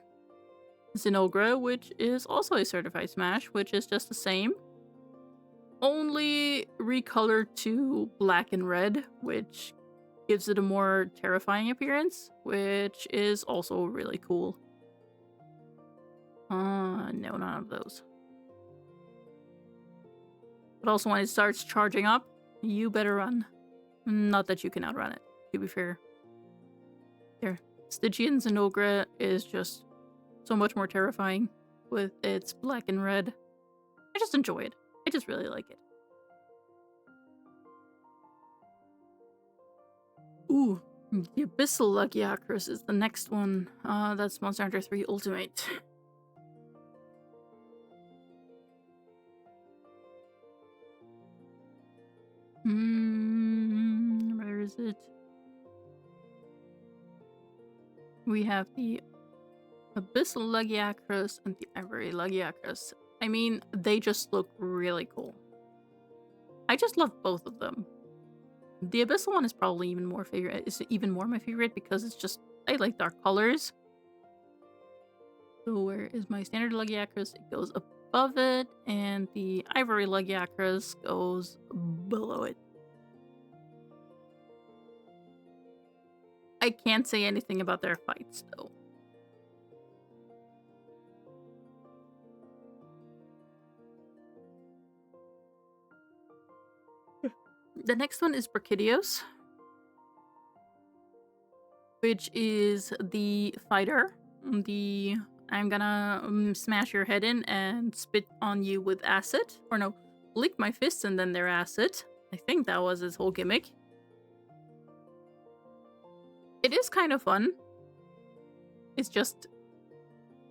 Zinogre, which is also a certified smash, which is just the same. Only recolored to black and red, which gives it a more terrifying appearance, which is also really cool. No, none of those. But also when it starts charging up, you better run. Not that you can outrun it, to be fair. There. Stygian Zinogre is just so much more terrifying with its black and red. I just enjoy it. I just really like it. Ooh, the Abyssal Lagiacrus is the next one. That's Monster Hunter 3 Ultimate. Where is it? We have the Abyssal Lagiacrus and the Ivory Lagiacrus. I mean, they just look really cool. I just love both of them. The Abyssal one is probably even more my favorite because it's just, I like dark colors. So where is my standard Lagiacrus? It goes above it, and the Ivory Lagiacrus goes below it. I can't say anything about their fights, though. The next one is Brachydios, which is the fighter. I'm gonna smash your head in and spit on you with acid. Or no, lick my fists and then they're acid. I think that was his whole gimmick. It is kind of fun. It's just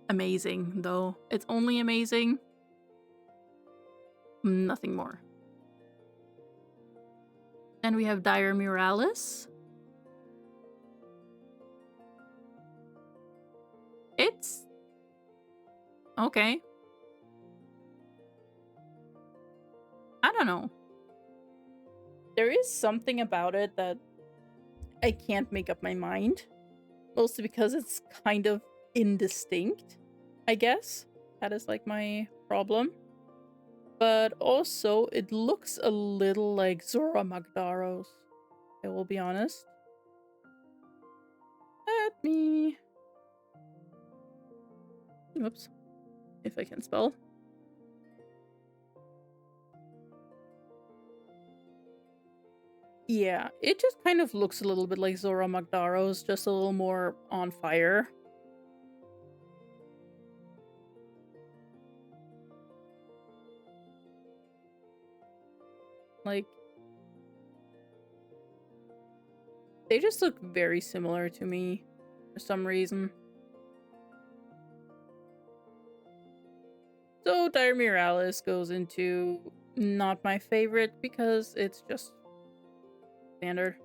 amazing, though. It's only amazing. Nothing more. Then we have Dire Muralis. It's okay. I don't know. There is something about it that I can't make up my mind. Mostly because it's kind of indistinct, I guess. That is like my problem. But also, it looks a little like Zora Magdaros. I will be honest. Let me... Oops. If I can spell. Yeah, it just kind of looks a little bit like Zora Magdaros, just a little more on fire. Like, they just look very similar to me for some reason. So Dire Muralis goes into not my favorite because it's just standard.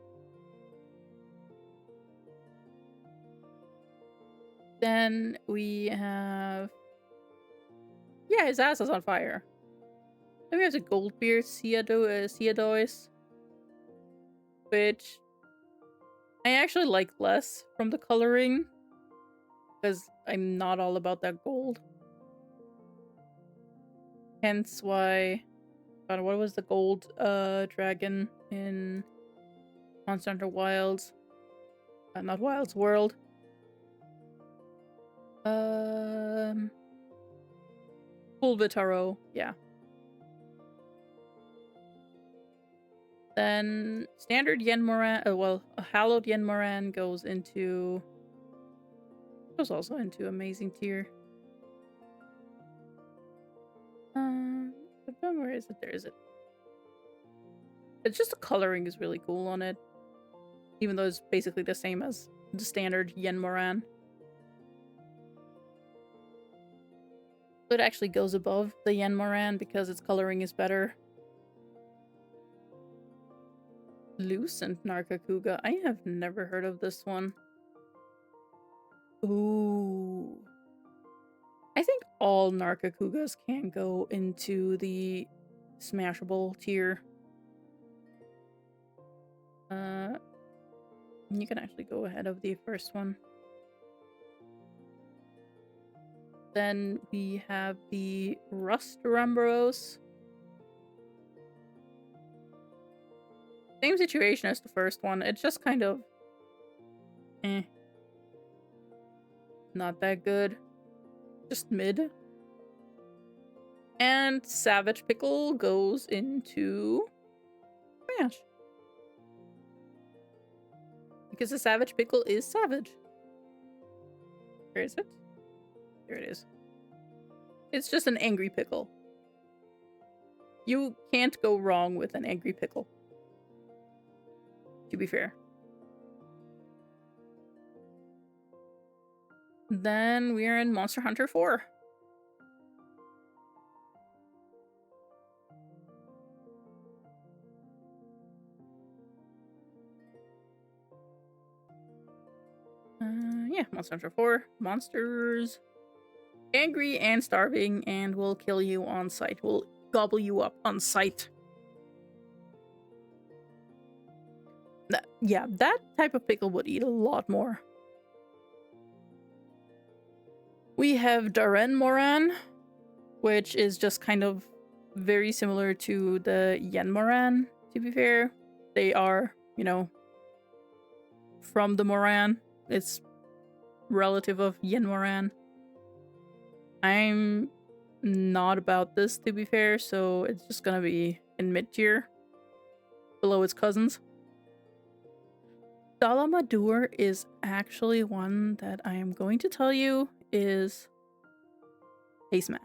Then we have... Yeah, his ass is on fire. Then we have the Goldbeard Seadois, which I actually like less from the coloring because I'm not all about that gold. Hence why... God, what was the gold dragon in Monster Hunter Wilds? Not Wilds, World. Pulvitaro, yeah. Then standard Yenmoran, a hallowed Yenmoran goes also into amazing tier. Where is it? There is it. It's just the coloring is really cool on it. Even though it's basically the same as the standard Yenmoran. It actually goes above the Yenmoran because its coloring is better. Lucent Nargacuga. I have never heard of this one. Ooh. I think all Nargacugas can go into the smashable tier. You can actually go ahead of the first one. Then we have the Rust Ramboros. Same situation as the first one. It's just kind of not that good. Just mid. And Savage Pickle goes into Smash. Because the Savage Pickle is savage. Where is it? There it is. It's just an angry pickle. You can't go wrong with an angry pickle. To be fair. Then we are in Monster Hunter 4. Yeah, Monster Hunter 4. Monsters. Angry and starving and will kill you on sight. Will gobble you up on sight. Yeah, that type of pickle would eat a lot more. We have Darren Moran, which is just kind of very similar to the Yen Moran, to be fair. They are, you know, from the Moran. It's relative of Yen Moran. I'm not about this, to be fair, so it's just gonna be in mid-tier, below its cousins. Dalamadur is actually one that I am going to tell you is a smash.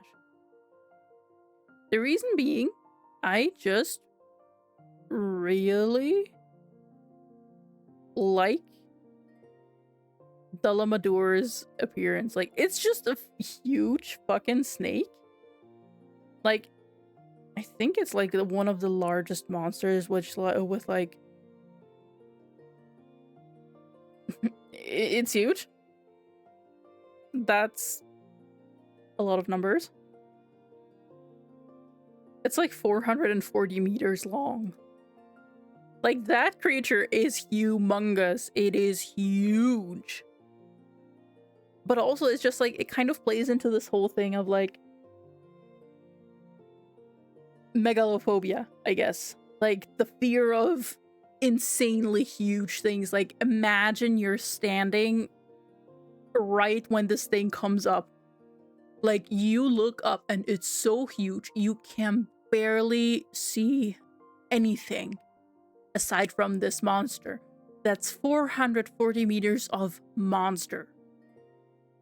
The reason being, I just really like Dalamadur's appearance. Like, it's just a huge fucking snake. Like, I think it's like one of the largest monsters, which with like it's huge. That's a lot of numbers. It's like 440 meters long. Like, that creature is humongous. It is huge. But also, it's just like, it kind of plays into this whole thing of like megalophobia, I guess. Like, the fear of insanely huge things. Like, imagine you're standing right when this thing comes up. Like, you look up and it's so huge, you can barely see anything aside from this monster. That's 440 meters of monster.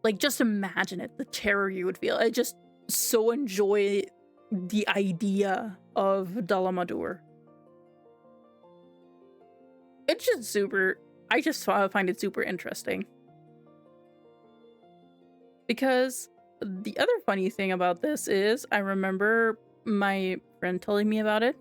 Like, just imagine it, the terror you would feel. I just so enjoy the idea of Dalamadur. It's just super, I just find it super interesting. Because the other funny thing about this is, I remember my friend telling me about it.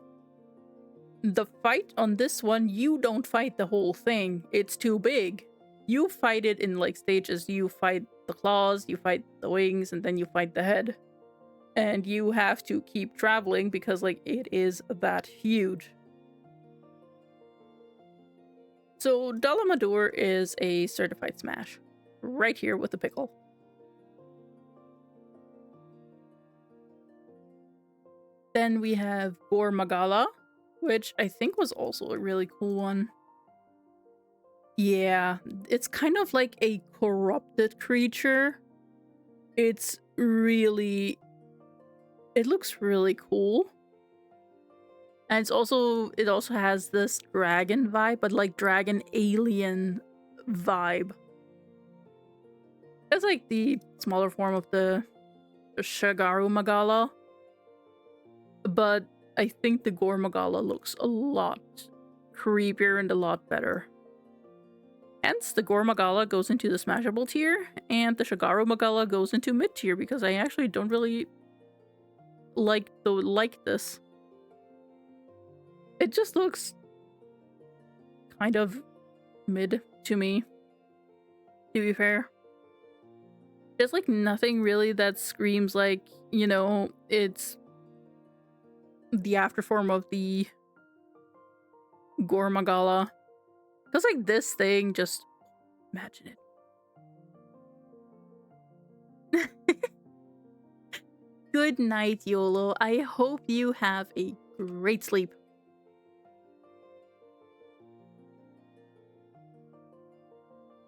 The fight on this one, you don't fight the whole thing. It's too big. You fight it in like stages. You fight the claws, you fight the wings, and then you fight the head. And you have to keep traveling because like it is that huge. So Dalamadur is a certified smash. Right here with the pickle. Then we have Gore Magala, which I think was also a really cool one. Yeah, it's kind of like a corrupted creature. It's really... It looks really cool. And it also has this dragon vibe, but like dragon alien vibe. It's like the smaller form of the Shagaru Magala. But I think the Gore Magala looks a lot creepier and a lot better. Hence, the Gore Magala goes into the smashable tier, and the Shagaru Magala goes into mid tier because I actually don't really like this. It just looks kind of mid to me, to be fair. There's like nothing really that screams like, you know, it's the afterform of the Gore Magala. Because like this thing, just imagine it. Good night, YOLO. I hope you have a great sleep.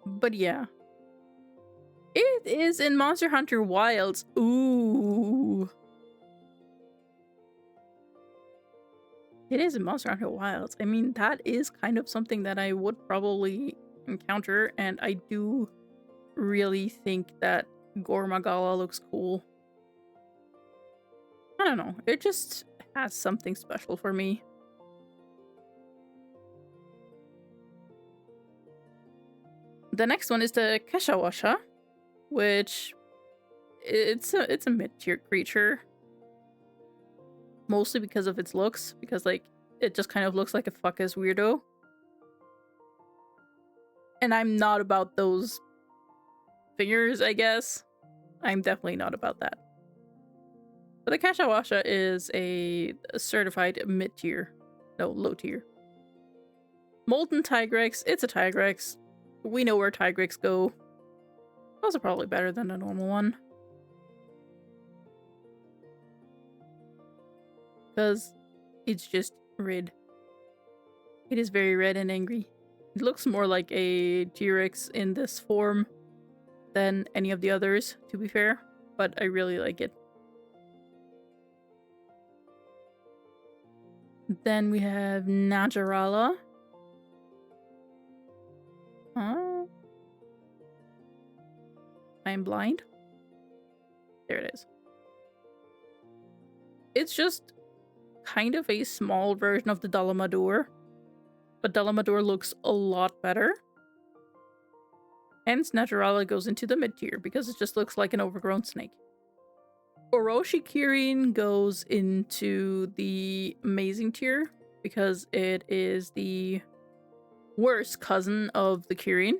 But yeah. It is in Monster Hunter Wilds. Ooh. It is in Monster Hunter Wilds. I mean, that is kind of something that I would probably encounter, and I do really think that Gore Magala looks cool. I don't know. It just has something special for me. The next one is the Keshawasha, which it's a mid-tier creature. Mostly because of its looks, because like it just kind of looks like a fuck-ass weirdo. And I'm not about those figures, I guess. I'm definitely not about that. But the Keshawasha is a certified mid-tier. No, low-tier. Molten Tigrex, it's a Tigrex. We know where Tigrex go. Those are probably better than a normal one. Because it's just red. It is very red and angry. It looks more like a T-Rex in this form than any of the others, to be fair. But I really like it. Then we have Najarala. I'm blind. There it is. It's just kind of a small version of the Dalamadur. But Dalamadur looks a lot better. Hence, Najarala goes into the mid-tier because it just looks like an overgrown snake. Orochi Kirin goes into the amazing tier because it is the worst cousin of the Kirin.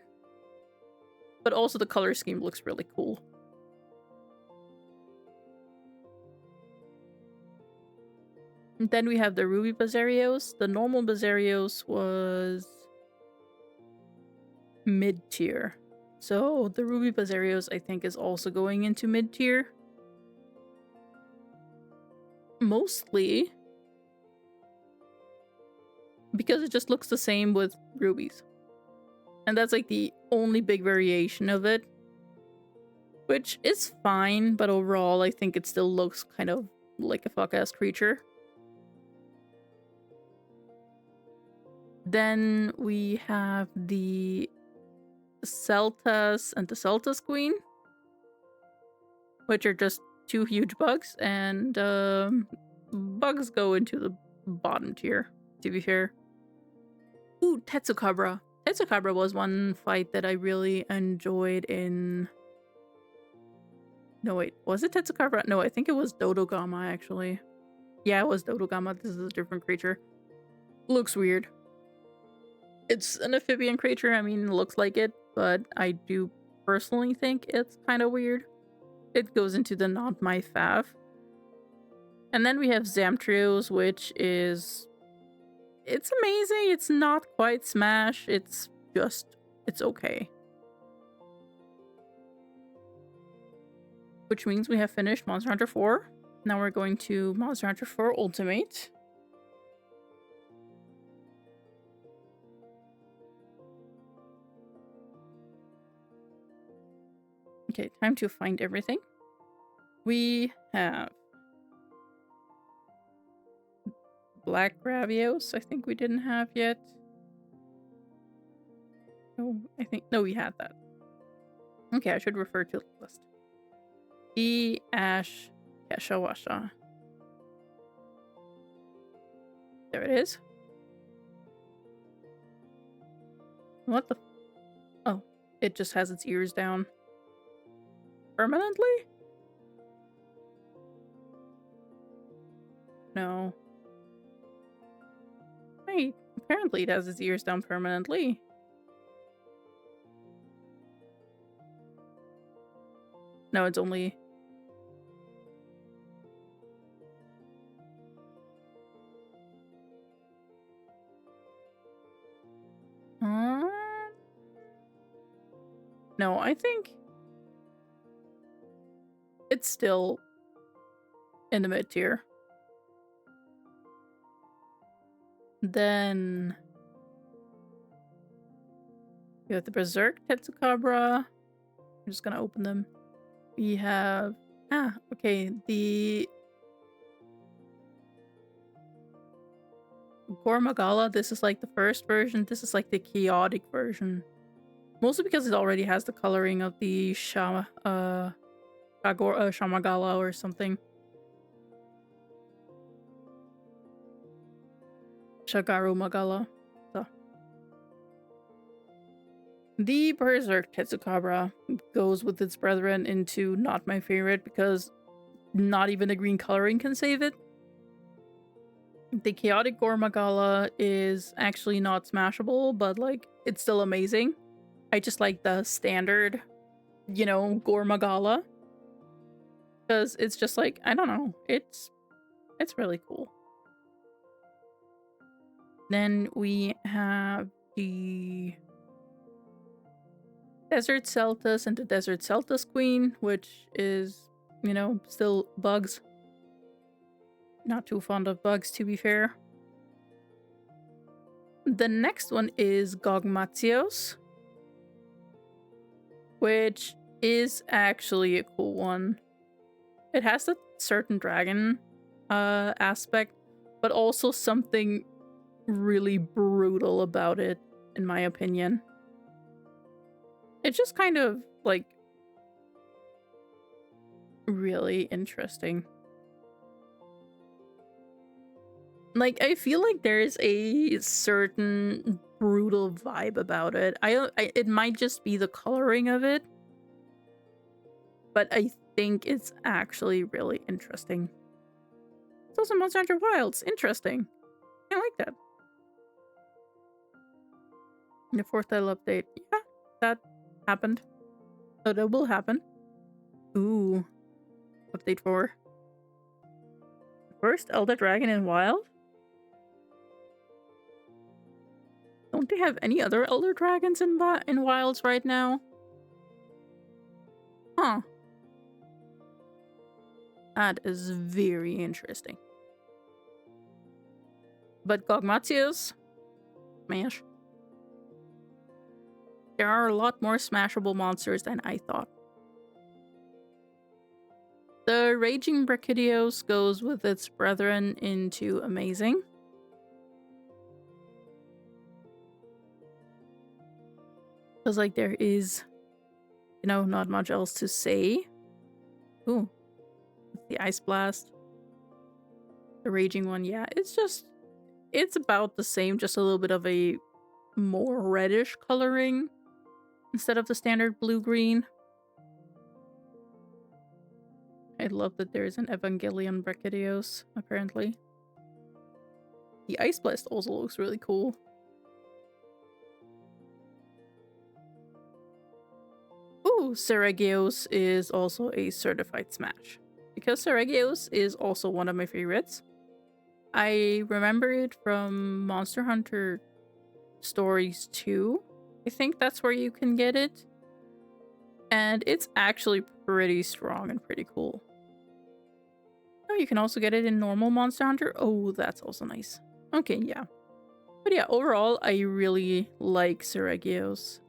But also the color scheme looks really cool. And then we have the Ruby Bazarios. The normal Bazarios was mid-tier. So the Ruby Bazarios, I think, is also going into mid-tier. Mostly because it just looks the same with rubies. And that's like the only big variation of it. Which is fine, but overall I think it still looks kind of like a fuck-ass creature. Then we have the Celtas and the Celtas Queen, which are just two huge bugs, and bugs go into the bottom tier, to be fair. Ooh, Tetsukabra. Tetsukabra was one fight that I really enjoyed in... No, wait. Was it Tetsukabra? No, I think it was Dodogama, actually. Yeah, it was Dodogama. This is a different creature. Looks weird. It's an amphibian creature. I mean, it looks like it, but I do personally think it's kind of weird. It goes into the not my fav. And then we have Zamtrios, which is... It's amazing. It's not quite Smash. It's just... It's okay. Which means we have finished Monster Hunter 4. Now we're going to Monster Hunter 4 Ultimate. Okay, time to find everything. We have Black Gravios, I think we didn't have yet. No, no, we had that. Okay, I should refer to the list. E Ash Keshawasha. There it is. What the? Oh, it just has its ears down. Permanently? No. Wait, apparently it has its ears down permanently. No, it's only... No, I think it's still in the mid tier. Then we have the Berserk Tetsukabra. I'm just gonna open them. We have okay, the Gormagala. This is like the first version. This is like the chaotic version. Mostly because it already has the coloring of the Shamagala or something. Shagaru Magala. So. The Berserk Tetsukabra goes with its brethren into not my favorite because not even the green coloring can save it. The Chaotic Gormagala is actually not smashable, but like it's still amazing. I just like the standard, you know, Gormagala. Because it's just like, I don't know, it's really cool. Then we have the Desert Celtus and the Desert Celtus Queen, which is, you know, still bugs. Not too fond of bugs, to be fair. The next one is Gogmatios, which is actually a cool one. It has a certain dragon aspect, but also something really brutal about it, in my opinion. It's just kind of, like, really interesting. Like, I feel like there's a certain brutal vibe about it. It might just be the coloring of it, but I think it's actually really interesting. It's also Monster Hunter Wilds. Interesting. I like that. The 4th title update. Yeah, that happened. So that will happen. Ooh. Update 4. First Elder Dragon in Wild? Don't they have any other Elder Dragons in Wilds right now? Huh. That is very interesting. But Gogmatios? Smash. There are a lot more smashable monsters than I thought. The Raging Brachydios goes with its brethren into amazing. Because, like, there is, you know, not much else to say. Ooh. The Ice Blast. The Raging one, yeah. It's about the same, just a little bit of a more reddish coloring instead of the standard blue-green. I love that there's an Evangelion Brachydios, apparently. The Ice Blast also looks really cool. Ooh, Seragios is also a certified smash. Because Seragios is also one of my favorites. I remember it from Monster Hunter Stories 2. I think that's where you can get it. And it's actually pretty strong and pretty cool. Oh, you can also get it in normal Monster Hunter. Oh, that's also nice. Okay, yeah. But yeah, overall, I really like Seragios.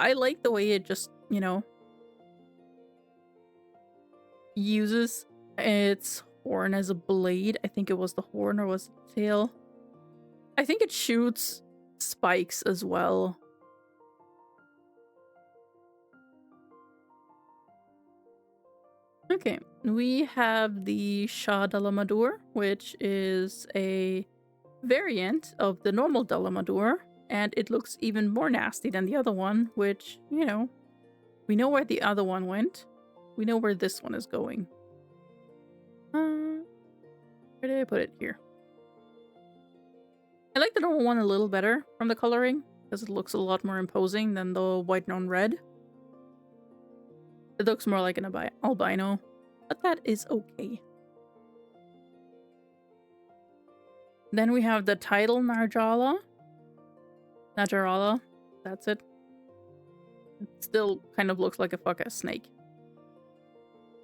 I like the way it just, you know, uses its horn as a blade. I think it was the horn or was it the tail? I think it shoots spikes as well. Okay, we have the Shah Dalamadur, which is a variant of the normal Dalamadur, and it looks even more nasty than the other one, which, you know, we know where the other one went. We know where this one is going. Where did I put it? Here. I like the normal one a little better from the coloring, because it looks a lot more imposing than the white on red. It looks more like an albino, but that is okay. Then we have the tidal Najarala. That's it. It still kind of looks like a fuck-ass snake.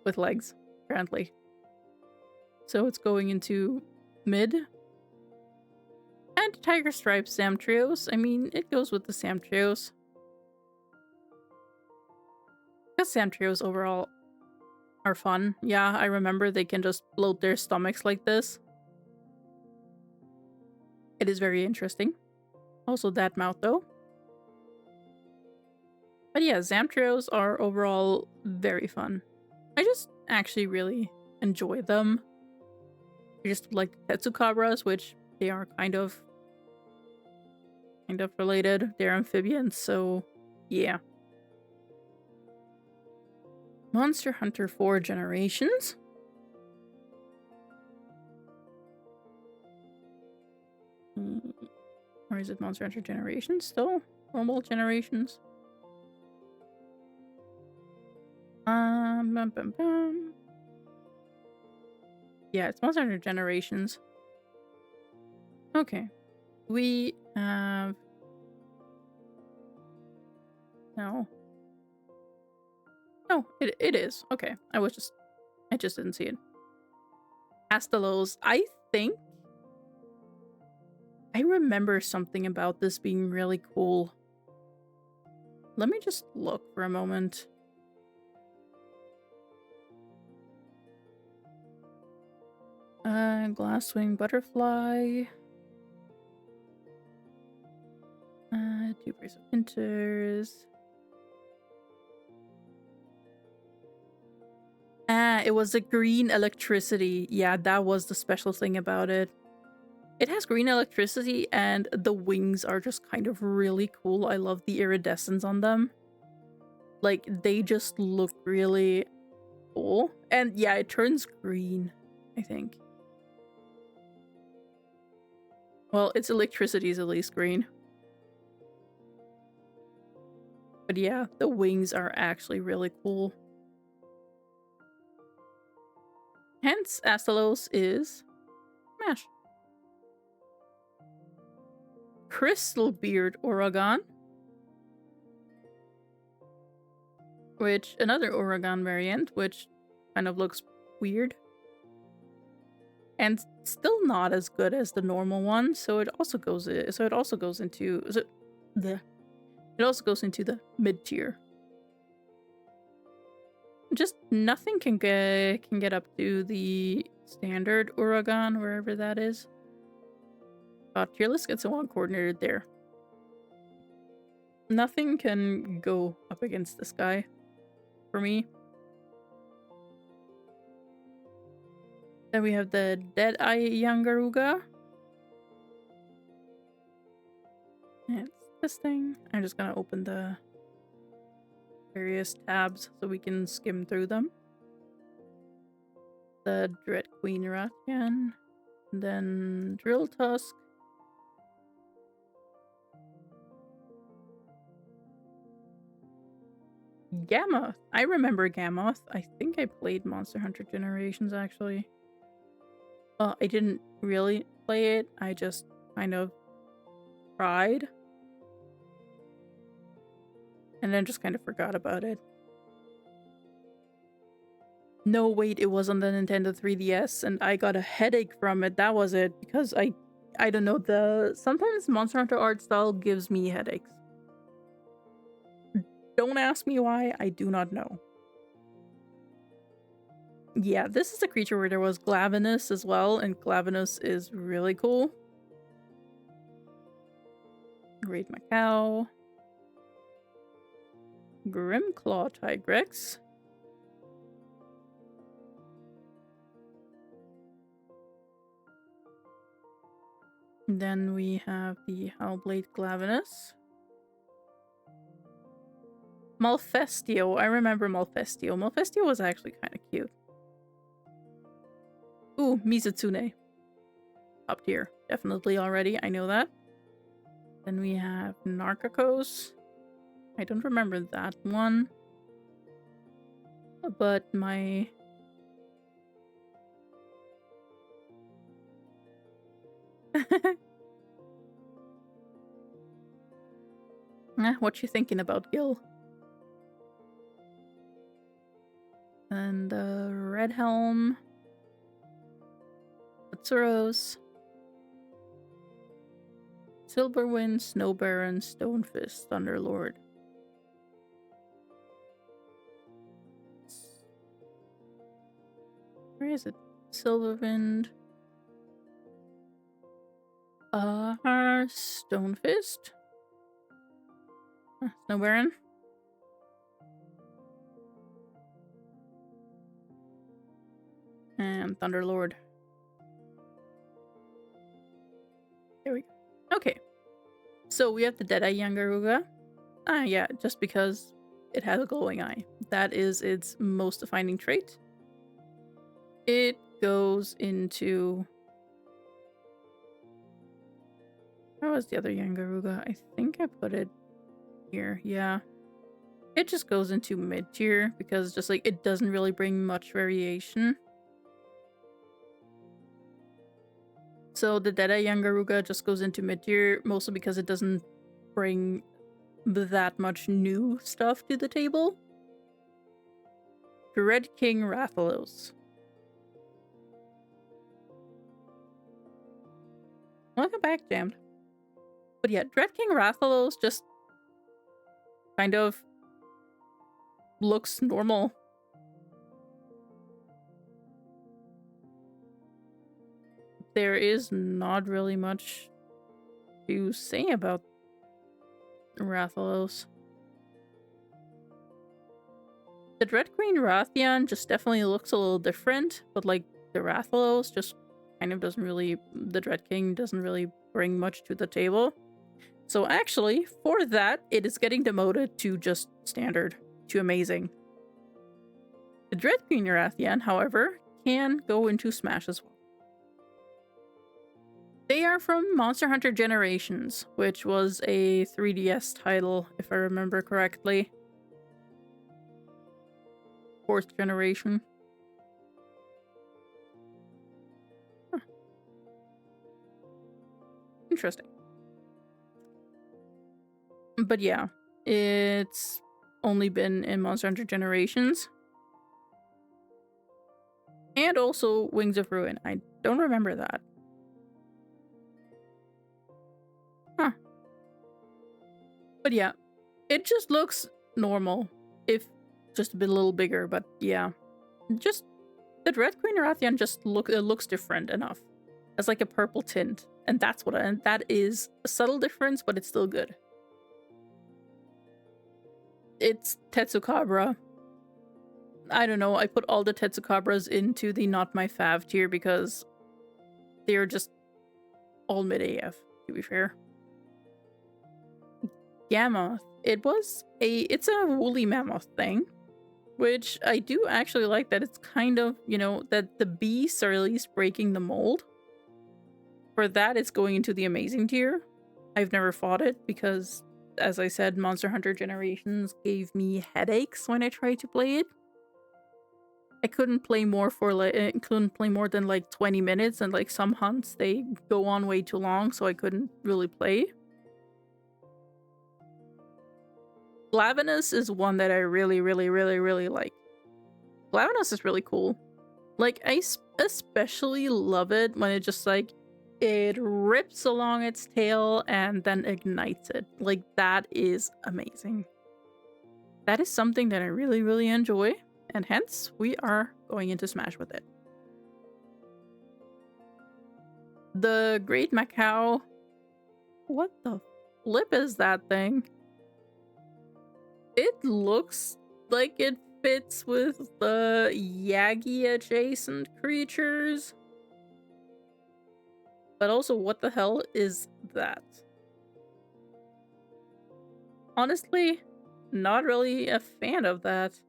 With legs, apparently. So it's going into mid. And Tiger Stripes Samtrios. I mean, it goes with the Samtrios. Because Samtrios overall are fun. Yeah, I remember they can just bloat their stomachs like this. It is very interesting. Also that mouth though. But yeah, Zamtrios are overall very fun. I just actually really enjoy them. I just like Tetsukabras, which they are kind of related. They're amphibians, so yeah. Monster Hunter 4 Generations. Or is it Monster Hunter Generations still? Normal Generations? Bum, bum, bum. Yeah, it's Monster Hunter Generations. Okay. We have... No. Oh, it is. Okay. I just didn't see it. Astalos. I think I remember something about this being really cool. Let me just look for a moment. Glasswing Butterfly. Two Brace of Winters. It was a green electricity. Yeah, that was the special thing about it. It has green electricity and the wings are just kind of really cool. I love the iridescence on them. Like, they just look really cool. And yeah, it turns green, I think. Well, its electricity is at least green. But yeah, the wings are actually really cool. Hence, Astalos is Smash. Crystal Beard Oregon. Which, another Oregon variant, which kind of looks weird. And still not as good as the normal one, so it also goes into the mid tier. Just nothing can get up to the standard Oregon, wherever that is. Tier list gets one coordinated there. Nothing can go up against this guy for me. Then we have the Dead-Eye Yangaruga. It's this thing. I'm just gonna open the various tabs so we can skim through them. The Dread Queen Ratian. Then Drill Tusk. Gammoth. I remember Gammoth. I think I played Monster Hunter Generations actually. I didn't really play it. I just kind of tried. And then just kind of forgot about it. No, wait, it was on the Nintendo 3DS and I got a headache from it. That was it. Because I don't know, sometimes Monster Hunter art style gives me headaches. Don't ask me why, I do not know. Yeah, this is a creature where there was Glavenus as well, and Glavenus is really cool. Great Macau. Grimclaw Tigrex. Then we have the Howlblade Glavenus. Malfestio. I remember Malfestio. Malfestio was actually kind of cute. Ooh, Mizutsune. top tier. Definitely already, I know that. Then we have Narcocos. I don't remember that one. But my... what you thinking about, Gil? And Red Helm. Atsuros. Silverwind, Snow Baron, Stonefist, Thunderlord. Where is it? Silverwind. Stonefist. Snow Baron. And Thunderlord. There we go. Okay. So we have the Deadeye Yangaruga. Yeah, just because it has a glowing eye. That is its most defining trait. It goes into... Where was the other Yangaruga? I think I put it here. Yeah. It just goes into mid-tier because just like it doesn't really bring much variation. So the Deadeye Yangaruga just goes into mid-tier mostly because it doesn't bring that much new stuff to the table. Dread King Rathalos. Welcome back, Jammed. But yeah, Dread King Rathalos just kind of looks normal. There is not really much to say about Rathalos. The Dread Queen Rathian just definitely looks a little different, but like the Rathalos just kind of doesn't really, the Dread King doesn't really bring much to the table. So actually, for that, it is getting demoted to just standard, to amazing. The Dread Queen Rathian, however, can go into Smash as well. They are from Monster Hunter Generations, which was a 3DS title, if I remember correctly. 4th generation. Huh. Interesting. But yeah, it's only been in Monster Hunter Generations. And also Wings of Ruin. I don't remember that. Huh. But yeah, it just looks normal, if just a little bigger, but yeah. Just, the Dread Queen Rathian just looks different enough. As like a purple tint. And that's what and that is a subtle difference, but it's still good. It's Tetsukabra. I don't know, I put all the Tetsukabras into the not my fav tier because they're just all mid AF, to be fair. Gammoth. It's a woolly mammoth thing, which I do actually like that it's kind of, you know, that the beasts are at least breaking the mold. For that, it's going into the amazing tier. I've never fought it because, as I said, Monster Hunter Generations gave me headaches when I tried to play it. I couldn't play more than like 20 minutes, and like some hunts they go on way too long, so I couldn't really play. Glavenus is one that I really like. Glavenus is really cool. Like, I especially love it when it just like it rips along its tail and then ignites it. Like, that is amazing. That is something that I really enjoy, and hence we are going into Smash with it. The Great Macau. What the flip is that thing? It looks like it fits with the Yagi adjacent creatures. But also, what the hell is that? Honestly, not really a fan of that.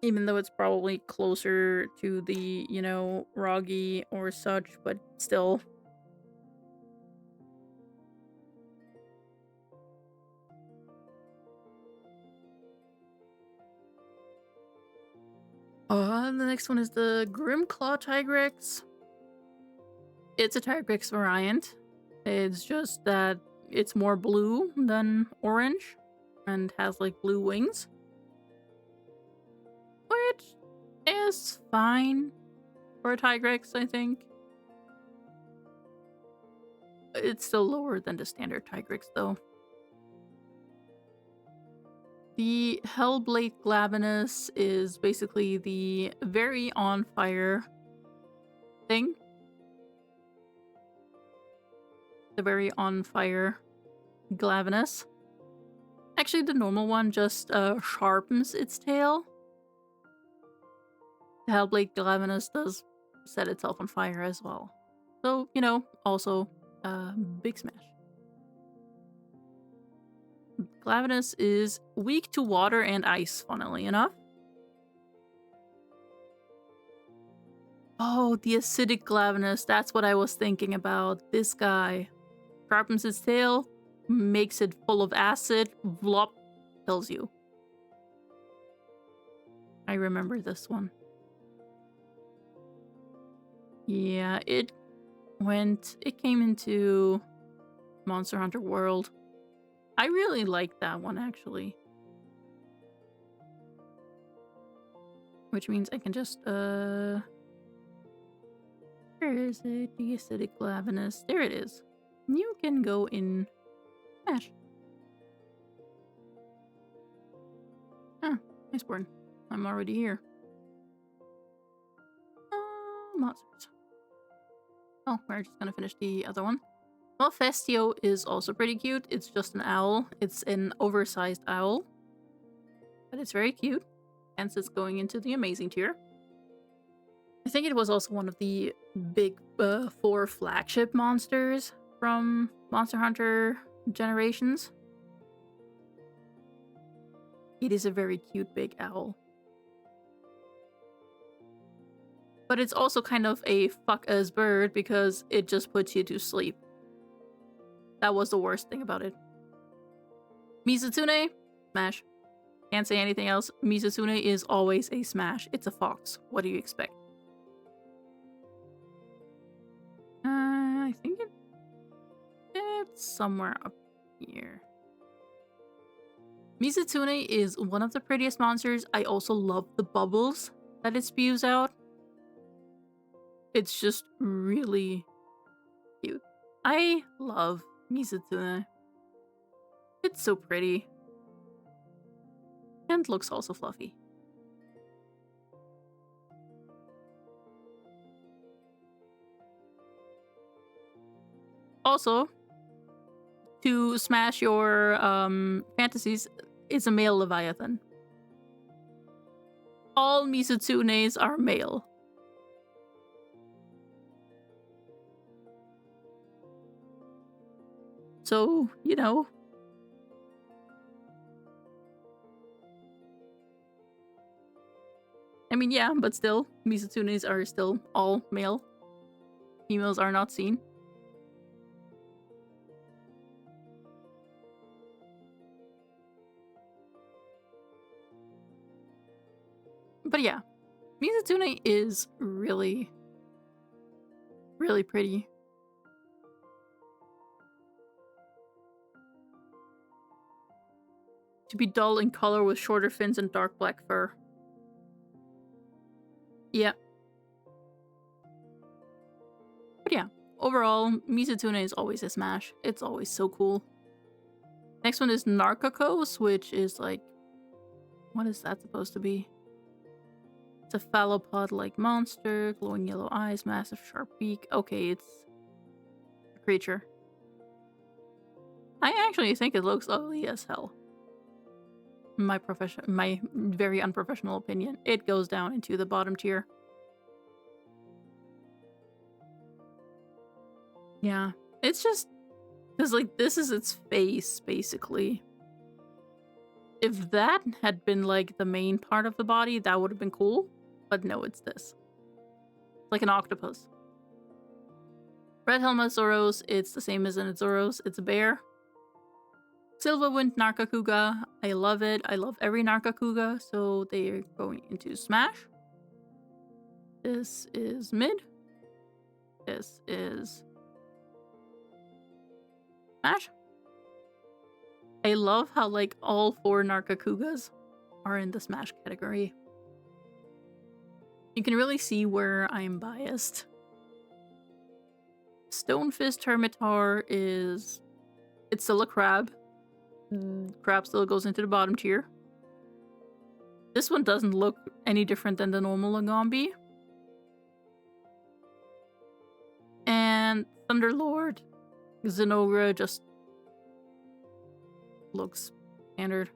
Even though it's probably closer to the, you know, Roggy or such, but still. The next one is the Grimclaw Tigrex. It's a Tigrex variant. It's just that it's more blue than orange and has like blue wings, which is fine for a Tigrex, I think. It's still lower than the standard Tigrex, though. The Hellblade Glavenus is basically the very on fire thing. The very on fire Glavenus. Actually, the normal one just sharpens its tail. The Hellblade Glavenus does set itself on fire as well. So, you know, also big smash. Glavenus is weak to water and ice, funnily enough. Oh, the acidic Glavenus, that's what I was thinking about. This guy sharpens its tail, makes it full of acid, vlop, kills you. I remember this one. Yeah, it came into Monster Hunter World. I really liked that one, actually. Which means I can just, where is it? The acidic Glavenus. There it is. You can go in Smash. Ah, nice burn. I'm already here. Monsters. Oh, we're just gonna finish the other one. Well, Festio is also pretty cute. It's just an owl. It's an oversized owl. But it's very cute. Hence it's going into the amazing tier. I think it was also one of the big 4 flagship monsters from Monster Hunter Generations. It is a very cute big owl. But it's also kind of a fuck-ass bird because it just puts you to sleep. That was the worst thing about it. Mizutune, smash. Can't say anything else. Mizutune is always a smash. It's a fox. What do you expect? I think it's somewhere up here. Mizutune is one of the prettiest monsters. I also love the bubbles that it spews out. It's just really cute. I love Mizutune. It's so pretty. And looks also fluffy. Also, to smash your fantasies, it's a male Leviathan. All Mizutsunes are male. So, you know. I mean, yeah, but still, Mizutsunes are still all male. Females are not seen. But yeah, Mizutune is really, really pretty. To be dull in color with shorter fins and dark black fur. Yeah. But yeah, overall, Mizutune is always a smash. It's always so cool. Next one is Narcocos, which is like... What is that supposed to be? It's a phalopod-like monster, glowing yellow eyes, massive sharp beak. Okay, it's a creature. I actually think it looks ugly as hell. My very unprofessional opinion. It goes down into the bottom tier. Yeah, it's just because like this is its face basically. If that had been like the main part of the body, that would have been cool. But no, it's this. It's like an octopus. Red Helmet Zoros, it's the same as in Zoros. It's a bear. Silverwind Nargacuga, I love it. I love every Nargacuga, so they are going into Smash. This is mid. This is Smash. I love how like all 4 Nargacugas are in the Smash category. You can really see where I'm biased. Stonefist Hermitaur is... It's still a crab. Crab still goes into the bottom tier. This one doesn't look any different than the normal Lagombi. And Thunderlord Zinogre just looks standard.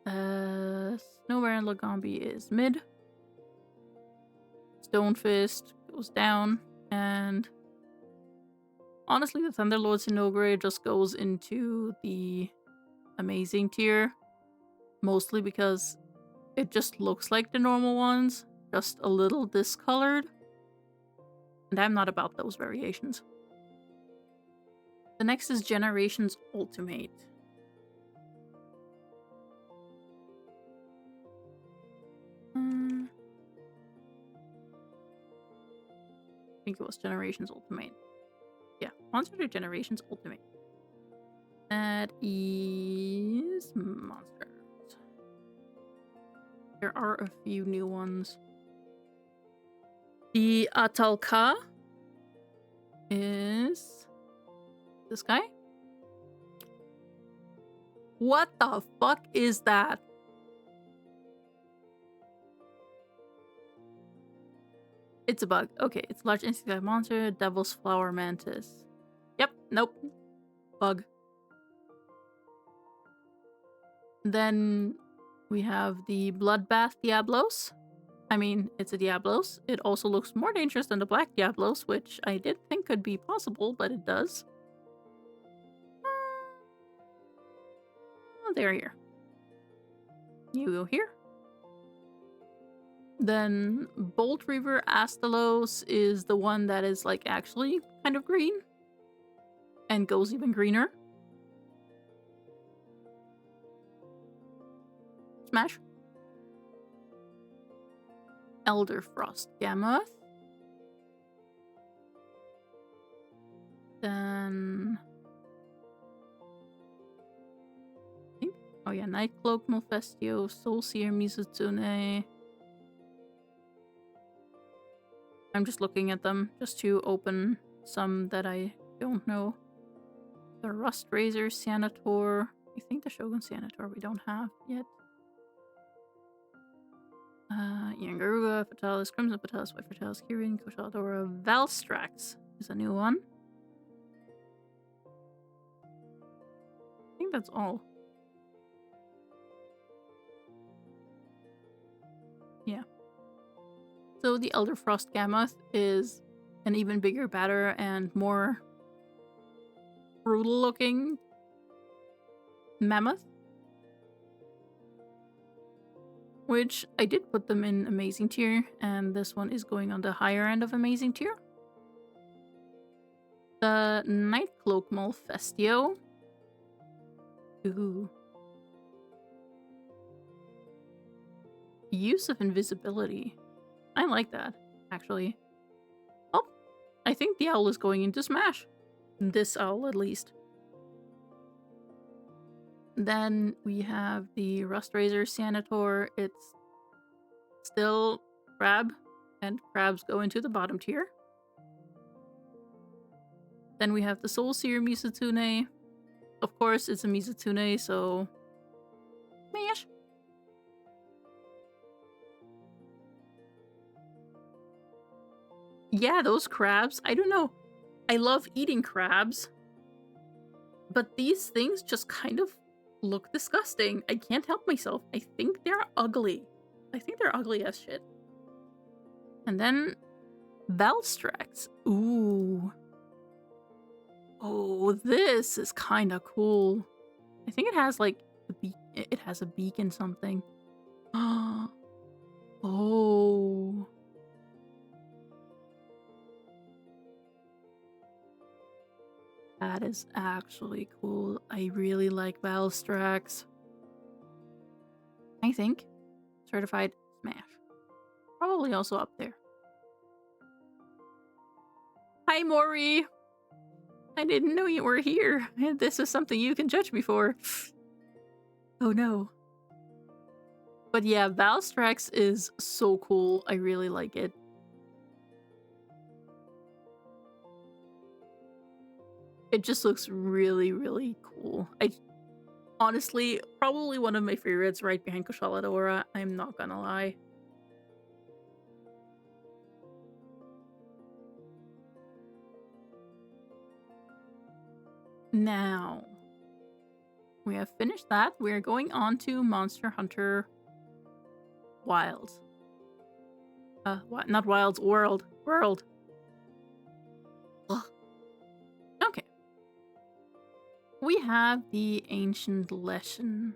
Snow Baron Lagombi is mid. Stonefist goes down, and honestly, the Thunderlord Zinogre just goes into the amazing tier, mostly because it just looks like the normal ones, just a little discolored, and I'm not about those variations. The next is Generations Ultimate. I think it was Generations Ultimate. Yeah, Monster Generations Ultimate. That is monsters. There are a few new ones. The Atalka is this guy. What the fuck is that? It's a bug. Okay, it's a large insect monster, Devil's Flower Mantis. Yep, nope. Bug. Then we have the Bloodbath Diablos. I mean, it's a Diablos. It also looks more dangerous than the Black Diablos, which I did think could be possible, but it does. They're here. You go here. Then Bolt Reaver Astalos is the one that is like actually kind of green and goes even greener. Smash. Elder Frost Gammoth. Then... oh yeah, Nightcloak Malfestio, Soulseer Mizutsune. I'm just looking at them just to open some that I don't know. The Rust Razor Sanator. I think the Shogun Sanator we don't have yet. Yangaruga, Fatalis, Crimson Fatalis, White Fatalis, Kirin, Koshadora, Valstrax is a new one. I think that's all. Yeah. So the Elder Frost Gammoth is an even bigger, badder, and more brutal looking mammoth. Which I did put them in amazing tier, and this one is going on the higher end of amazing tier. The Nightcloak Malfestio. Ooh. Use of invisibility. I like that, actually. Oh, I think the owl is going into Smash. This owl, at least. Then we have the Rust Razor Sanator. It's still crab, and crabs go into the bottom tier. Then we have the Soulseer Mizutsune. Of course, it's a Mizutsune, so... Smash! Yeah, those crabs. I don't know. I love eating crabs. But these things just kind of look disgusting. I can't help myself. I think they're ugly. I think they're ugly as shit. And then Valstrax. Ooh. Oh, this is kind of cool. I think it has like a beak. It has a beak and something. Oh, that is actually cool. I really like Valstrax. I think certified smash. Probably also up there. Hi, Maury. I didn't know you were here. This is something you can judge me for. Oh no. But yeah, Valstrax is so cool. I really like it. It just looks really, really cool. I honestly, probably one of my favorites right behind Kushaladora. I'm not gonna lie. Now, we have finished that. We're going on to Monster Hunter Wilds. What? Not Wilds, World. World. Ugh. Okay. We have the Ancient Lesson.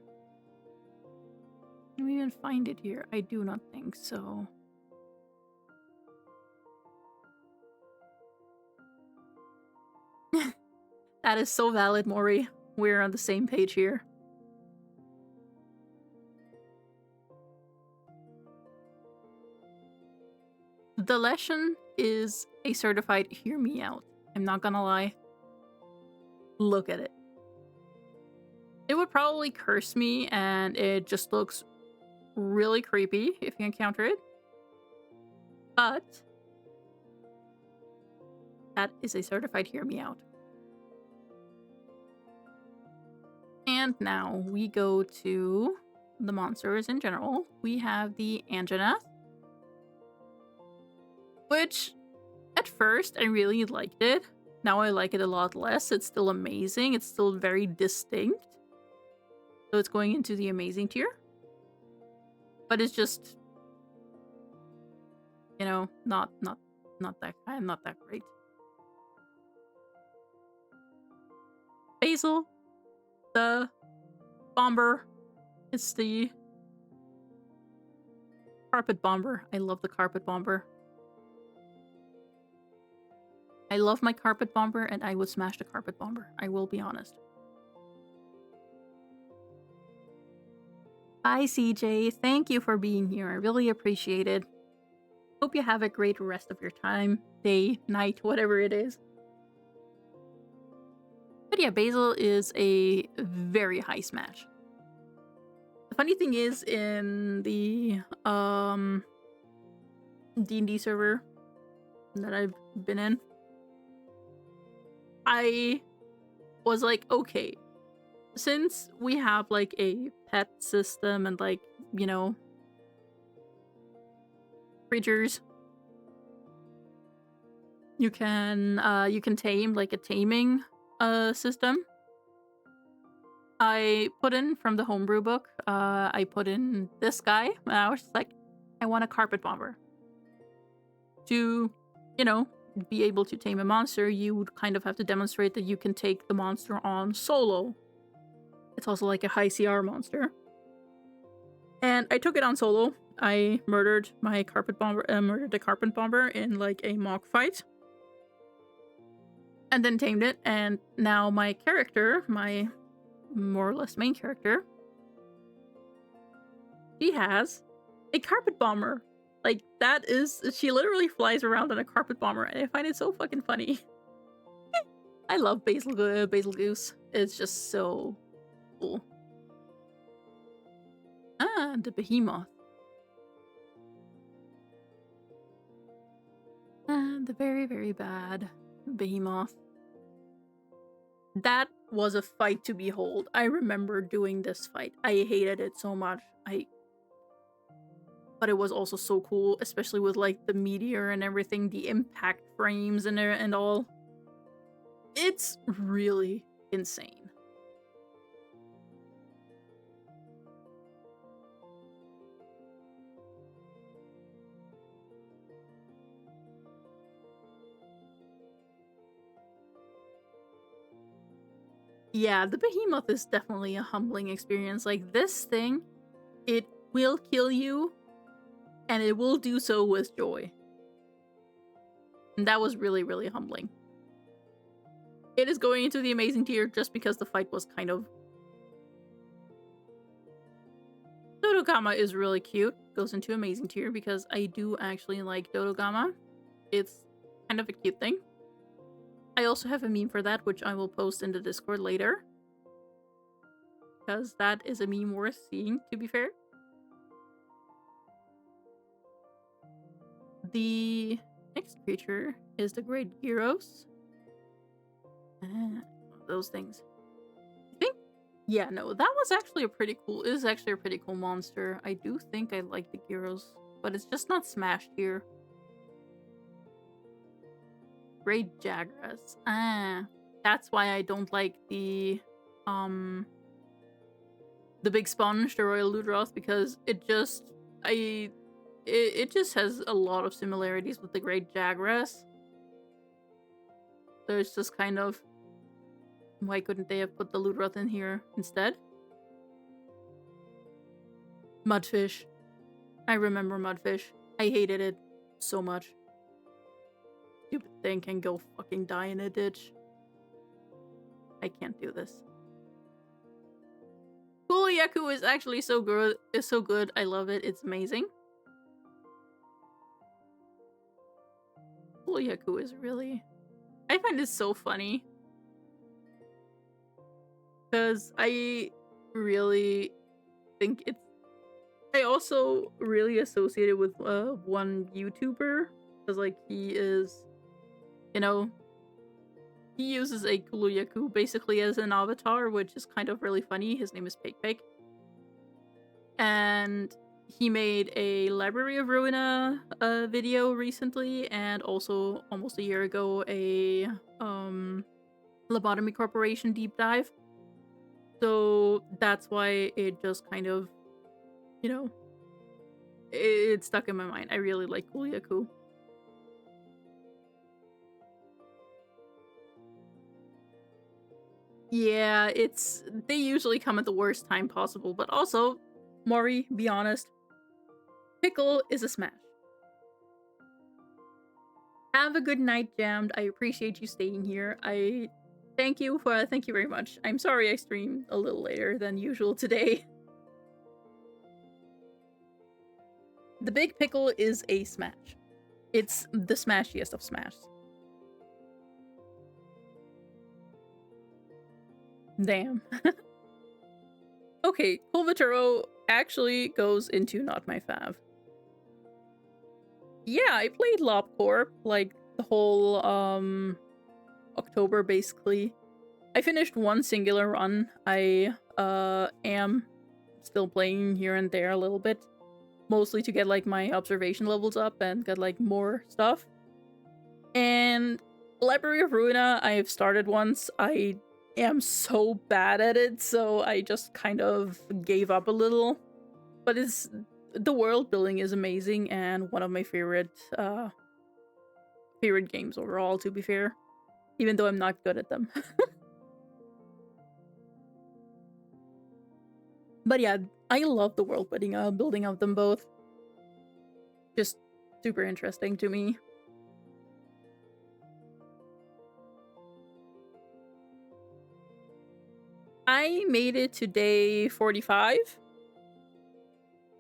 Can we even find it here? I do not think so. That is so valid, Maury. We're on the same page here. The lesson is a certified hear me out. I'm not gonna lie. Look at it. It would probably curse me, and it just looks really creepy if you encounter it. But that is a certified hear me out. And now we go to the monsters in general. We have the Anjanath, which at first I really liked it. Now I like it a lot less. It's still amazing. It's still very distinct. So it's going into the amazing tier. But it's just, you know, not that great. Basil, the bomber. It's the carpet bomber. I love the carpet bomber. I love my carpet bomber, and I would smash the carpet bomber. I will be honest. Bye, CJ. Thank you for being here. I really appreciate it. Hope you have a great rest of your time, day, night, whatever it is. But yeah, Basil is a very high smash. The funny thing is, in the D&D server that I've been in, I was like, okay, since we have like a pet system and like, you know, creatures you can tame, like a taming system. I put in from the homebrew book, I put in this guy, and I was just like, I want a carpet bomber. To, you know, be able to tame a monster, you would kind of have to demonstrate that you can take the monster on solo. It's also like a high CR monster. And I took it on solo. I murdered my carpet bomber, murdered the carpet bomber in like a mock fight. And then tamed it, and now my character, my more or less main character, she has a carpet bomber. Like, that is, she literally flies around on a carpet bomber, and I find it so fucking funny. I love Basil Goose. It's just so cool. Ah, the behemoth. Ah, the very, very bad behemoth. That was a fight to behold. I remember doing this fight. I hated it so much. But it was also so cool, especially with like the meteor and everything, the impact frames and all. It's really insane. Yeah, the behemoth is definitely a humbling experience. Like, this thing, it will kill you, and it will do so with joy. And that was really, really humbling. It is going into the amazing tier just because the fight was kind of... Dodogama is really cute. Goes into amazing tier because I do actually like Dodogama. It's kind of a cute thing. I also have a meme for that, which I will post in the Discord later. Because that is a meme worth seeing, to be fair. The next creature is the Great Gyros. Those things. I think... Yeah, no, that was actually a pretty cool... It is actually a pretty cool monster. I do think I like the Gyros, but it's just not smashed here. Great Jagras. That's why I don't like the big sponge, the Royal Ludroth, because it just... It just has a lot of similarities with the Great Jagras. So it's just kind of... Why couldn't they have put the Ludroth in here instead? Mudfish. I remember Mudfish. I hated it so much. Stupid thing can go fucking die in a ditch. I can't do this. Kuluyaku is actually so good. It's so good. I love it. It's amazing. Kuluyaku is really... I find it so funny. Because I really think it's... I also really associate it with one YouTuber. Because, like, he is... You know... He uses a Kuluyaku basically as an avatar, which is kind of really funny. His name is PigPig. And he made a Library of Ruina video recently, and also almost a year ago a Lobotomy Corporation deep dive. So that's why it just kind of, you know, it stuck in my mind. I really like Kuluyaku. Yeah, they usually come at the worst time possible, but also, Mori, be honest, Pickle is a smash. Have a good night, Jammed. I appreciate you staying here. Thank you very much. I'm sorry I streamed a little later than usual today. The Big Pickle is a smash. It's the smashiest of smash. Damn. Okay, Pulvaturo actually goes into not my fav. Yeah, I played LobCorp, like, the whole, October, basically. I finished one singular run. I, am still playing here and there a little bit. Mostly to get, like, my observation levels up and get, like, more stuff. And Library of Ruina, I've started once. I am so bad at it, so I just kind of gave up a little. But the world building is amazing and one of my favorite games overall, to be fair. Even though I'm not good at them. But yeah, I love the world building of them both. Just super interesting to me. I made it to day 45.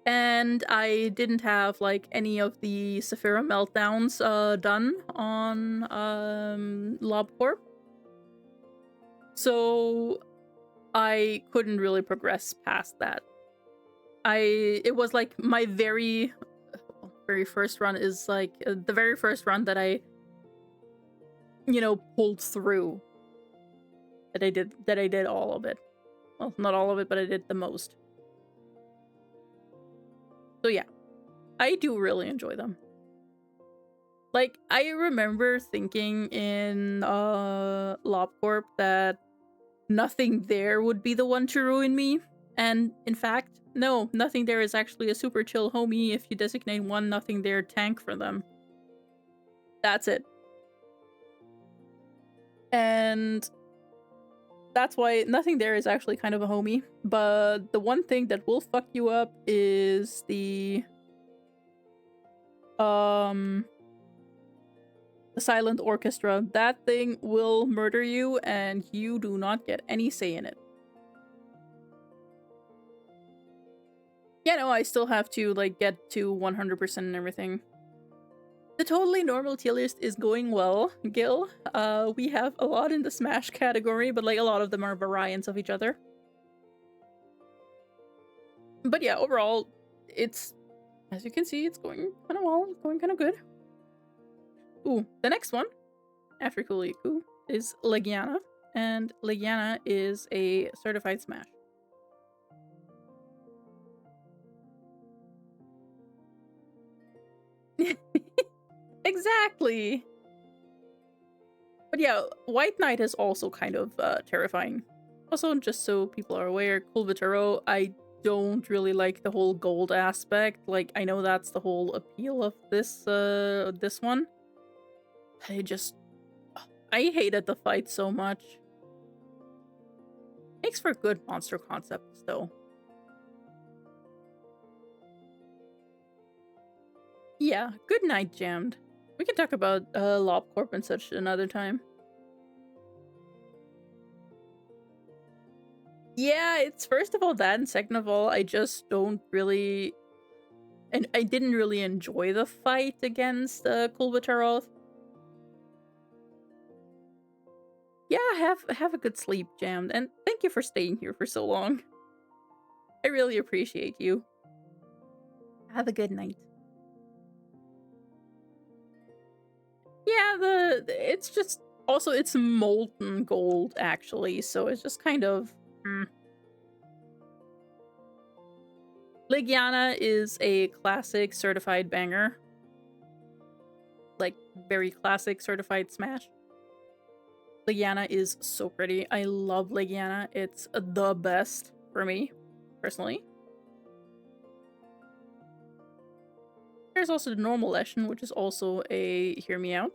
And I didn't have, like, any of the Saphira meltdowns done on LobCorp. So I couldn't really progress past that. It was like my very first run is like the very first run that I, you know, pulled through. That I did all of it. Well, not all of it, but I did the most. So yeah, I do really enjoy them. Like, I remember thinking in LobCorp that nothing there would be the one to ruin me. And in fact, no, nothing there is actually a super chill homie if you designate one nothing there tank for them. That's it. And that's why nothing there is actually kind of a homie. But the one thing that will fuck you up is the silent orchestra. That thing will murder you, and you do not get any say in it. Yeah, no, I still have to, like, get to 100% and everything. The totally normal tier list is going well, Gil. We have a lot in the Smash category, but, like, a lot of them are variants of each other. But yeah, overall, it's, as you can see, it's going kind of well, it's going kind of good. Ooh, the next one, after Kuliku, is Legiana, and Legiana is a certified Smash. Exactly! But yeah, White Knight is also kind of terrifying. Also, just so people are aware, Kulvataro, I don't really like the whole gold aspect. Like, I know that's the whole appeal of this one. I hated the fight so much. Makes for good monster concepts, though. Yeah, good night, Jammed. We can talk about LobCorp and such another time. Yeah, it's first of all that, and second of all, I just don't really... And I didn't really enjoy the fight against Kulvataroth. Yeah, have a good sleep, Jammed, and thank you for staying here for so long. I really appreciate you. Have a good night. Yeah, it's just... Also, it's molten gold, actually, so it's just kind of... Legiana is a classic certified banger. Like, very classic certified Smash. Legiana is so pretty. I love Legiana. It's the best for me, personally. There's also the normal Leshen, which is also a hear me out.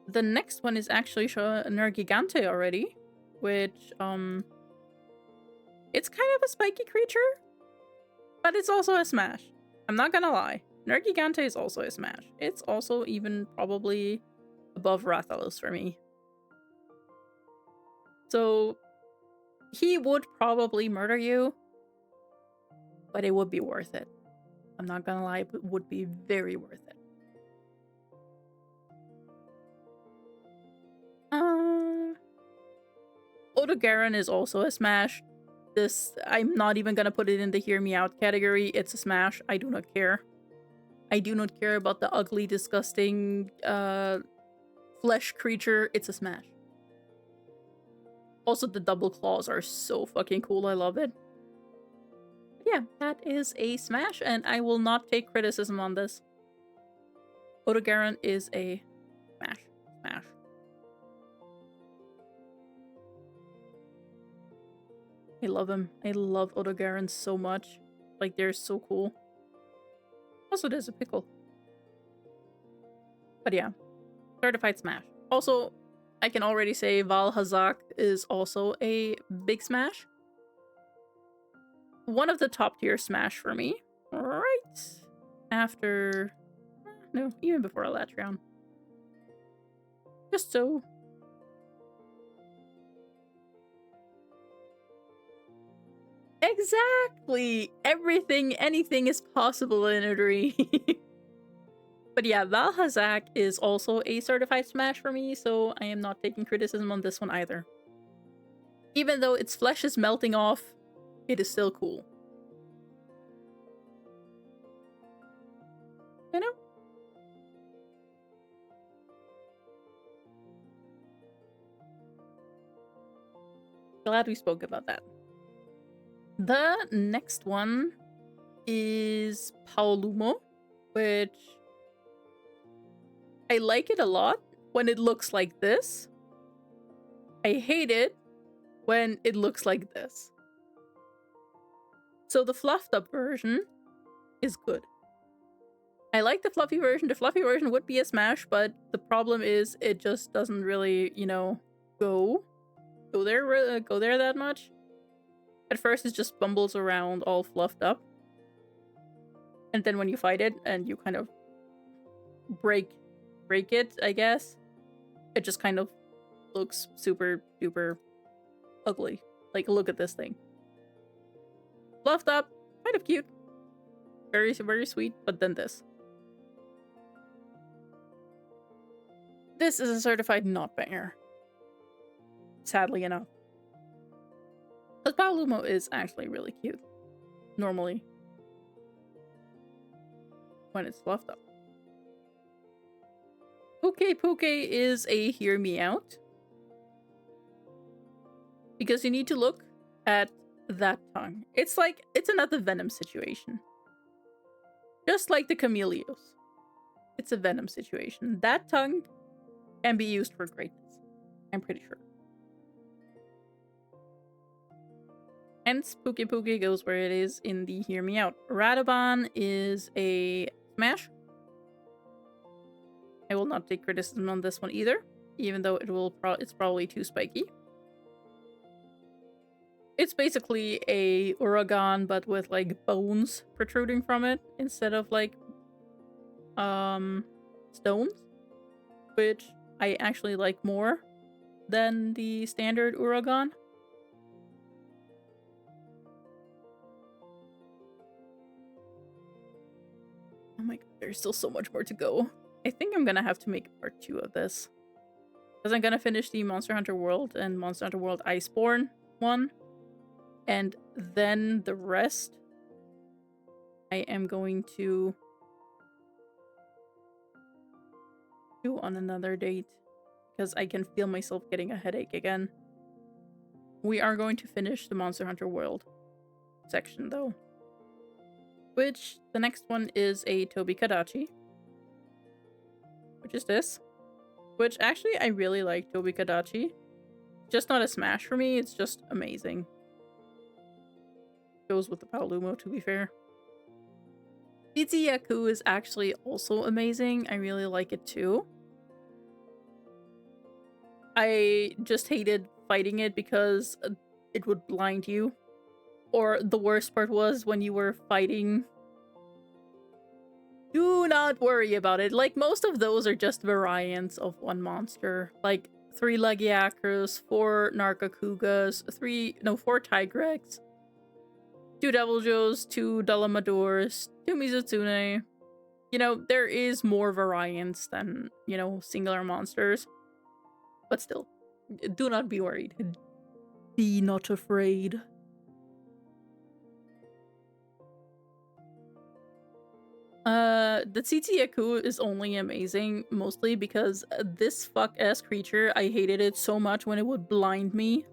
The next one is actually Nergigante already, which, it's kind of a spiky creature, but it's also a Smash. I'm not gonna lie. Nergigante is also a Smash. It's also even probably above Rathalos for me. So, he would probably murder you, but it would be worth it. I'm not gonna lie, it would be very worth it. Odogaron is also a Smash. I'm not even gonna put it in the hear me out category. It's a Smash. I do not care. I do not care about the ugly, disgusting, flesh creature. It's a Smash. Also, the double claws are so fucking cool. I love it. Yeah, that is a Smash, and I will not take criticism on this. Odogaron is a Smash. I love him. I love Odogaron so much. Like, they're so cool. Also, there's a pickle. But yeah, certified Smash. Also, I can already say Val Hazak is also a big Smash. One of the top tier Smash for me. Right after... No, even before Alatreon. Just so... Exactly! Anything is possible in a dream. But yeah, Val Hazak is also a certified Smash for me, so I am not taking criticism on this one either. Even though its flesh is melting off, it is still cool. You know? Glad we spoke about that. The next one is Paolumo, which I like it a lot when it looks like this. I hate it when it looks like this. So the fluffed up version is good. I like the fluffy version. The fluffy version would be a smash, but the problem is it just doesn't really, you know, go there that much. At first, it just bumbles around all fluffed up, and then when you fight it and you kind of break it, I guess, it just kind of looks super duper ugly. Like, look at this thing. Fluffed up, kind of cute, very very sweet, but then this. This is a certified not banger. Sadly enough. But Paolumo is actually really cute. Normally. When it's fluffed up. Puke is a hear me out. Because you need to look at that tongue. It's like, it's another Venom situation. Just like the Chameleos. It's a Venom situation. That tongue can be used for greatness. I'm pretty sure. Hence, Puke goes where it is in the Hear Me Out. Radobaan is a smash. I will not take criticism on this one either, even though it's probably too spiky. It's basically a Uragaan, but with like bones protruding from it instead of like stones, which I actually like more than the standard Uragaan. Oh my god, there's still so much more to go. I think I'm gonna have to make part 2 of this. Because I'm gonna finish the Monster Hunter World and Monster Hunter World Iceborne one. And then the rest, I am going to do on another date. Because I can feel myself getting a headache again. We are going to finish the Monster Hunter World section though. Which, the next one is a Tobi-Kadachi. Which is this. Which, actually, I really like Tobi-Kadachi. Just not a smash for me, it's just amazing. Goes with the Paolumo, to be fair. Tzitzi-Ya-Ku is actually also amazing. I really like it too. I just hated fighting it because it would blind you. Or the worst part was when you were fighting. Do not worry about it. Like, most of those are just variants of one monster. Like, 3 Lagiacrus, 4 Nargacugas, 4 Tigrex, 2 Deviljos, 2 Dalamadors, 2 Mizutsune. You know, there is more variants than, you know, singular monsters. But still, do not be worried. Be not afraid. The Tzitzi-Ya-Ku is only amazing, mostly because this fuck-ass creature, I hated it so much when it would blind me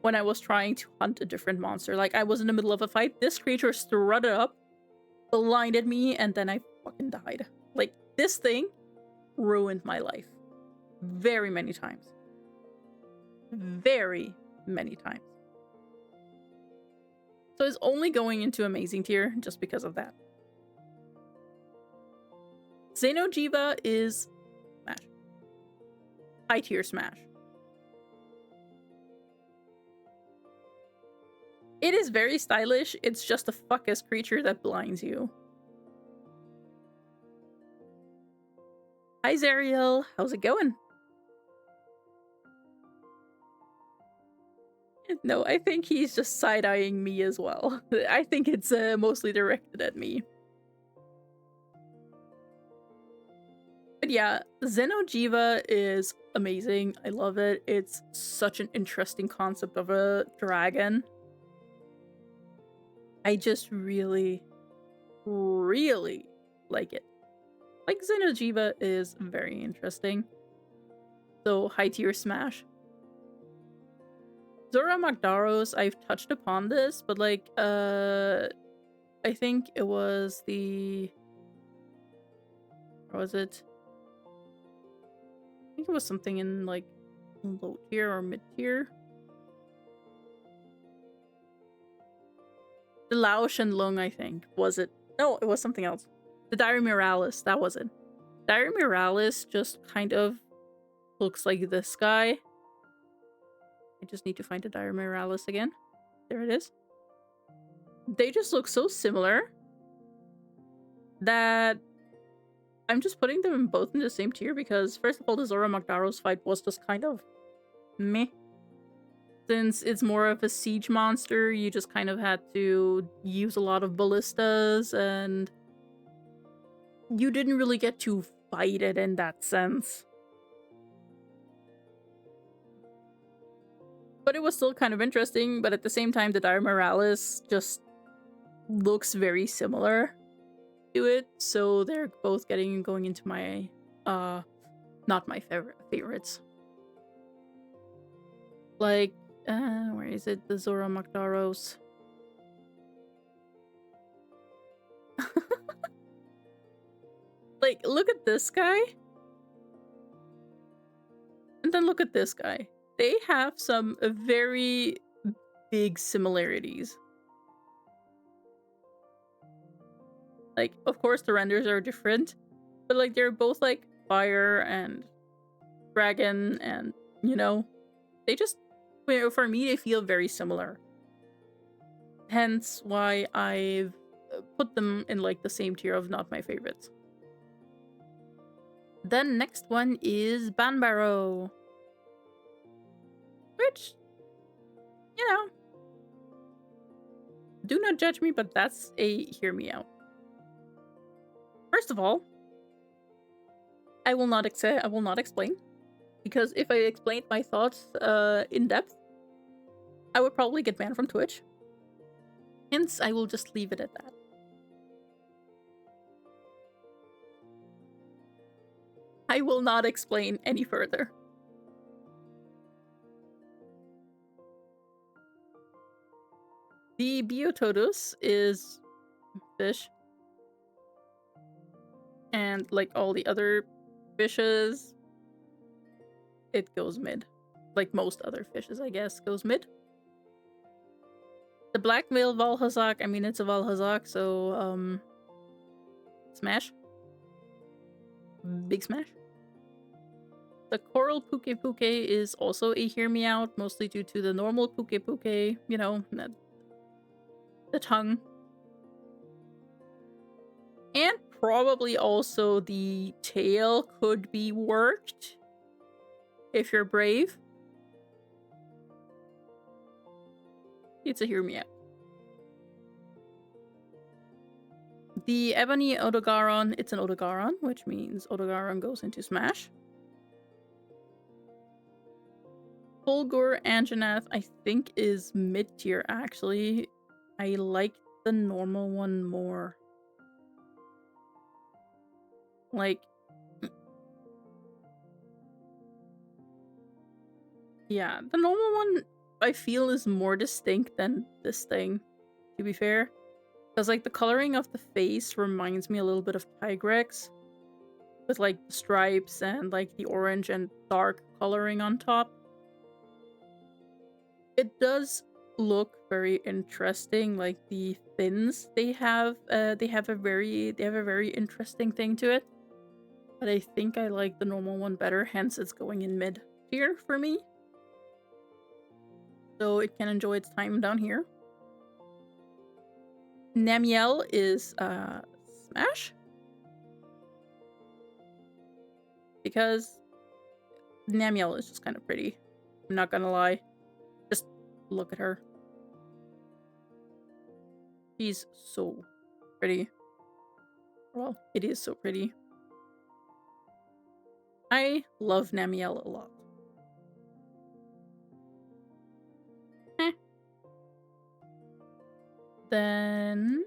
when I was trying to hunt a different monster. Like, I was in the middle of a fight, this creature strutted up, blinded me, and then I fucking died. Like, this thing ruined my life. Very many times. Very many times. So it's only going into amazing tier just because of that. Xeno'jiiva is smash. High tier smash. It is very stylish, it's just a fuck-ass creature that blinds you. Hi Zariel, how's it going? No, I think he's just side-eyeing me as well. I think it's mostly directed at me. But yeah, Xeno'jiiva is amazing. I love it. It's such an interesting concept of a dragon. I just really, really like it. Like, Xeno'jiiva is very interesting. So, high tier smash. Zora Magdaros, I've touched upon this, but like, I think it was the... Or was it? I think it was something in like low tier or mid tier. The Lao Shenlong, I think. Was it? No, it was something else. The Dire Miralis, that was it. Dire Miralis just kind of looks like this guy. I just need to find the Dire Miralis again. There it is. They just look so similar that I'm just putting them both in the same tier because, first of all, the Zora Magdaros fight was just kind of meh. Since it's more of a siege monster, you just kind of had to use a lot of ballistas, and you didn't really get to fight it in that sense. But it was still kind of interesting, but at the same time, the Dire Miralis just looks very similar to it, so they're both going into my, not my favorites. Like, where is it? The Zora Magdaros. Like, look at this guy. And then look at this guy. They have some very big similarities. Like, of course, the renders are different, but like they're both like fire and dragon, and you know, they just, for me, they feel very similar. Hence why I've put them in like the same tier of not my favorites. Then next one is Banbaro, which, you know, do not judge me, but that's a hear me out. First of all, I will not explain, because if I explained my thoughts in depth, I would probably get banned from Twitch. Hence, I will just leave it at that. I will not explain any further. The Biotodus is fish. And like all the other fishes, it goes mid. Like most other fishes, I guess, goes mid. The Black Veil Valhazak, I mean, it's a Valhazak, so, smash. Big smash. The Coral Puke Puke is also a hear me out, mostly due to the normal Puke Puke, you know, the tongue. And probably also the tail could be worked if you're brave. It's a hear me out. The Ebony Odogaron, it's an Odogaron, which means Odogaron goes into Smash. Fulgur Anjanath, I think, is mid-tier, actually. I like the normal one more. Like, yeah, the normal one I feel is more distinct than this thing, to be fair. Because, like, the coloring of the face reminds me a little bit of Tigrex, with, like, the stripes and, like, the orange and dark coloring on top. It does look very interesting, like the fins they have a very interesting thing to it. But I think I like the normal one better, hence it's going in mid tier for me. So it can enjoy its time down here. Namielle is smash. Because Namielle is just kind of pretty. I'm not gonna lie. Just look at her. She's so pretty. Well, it is so pretty. I love Namielle a lot. Then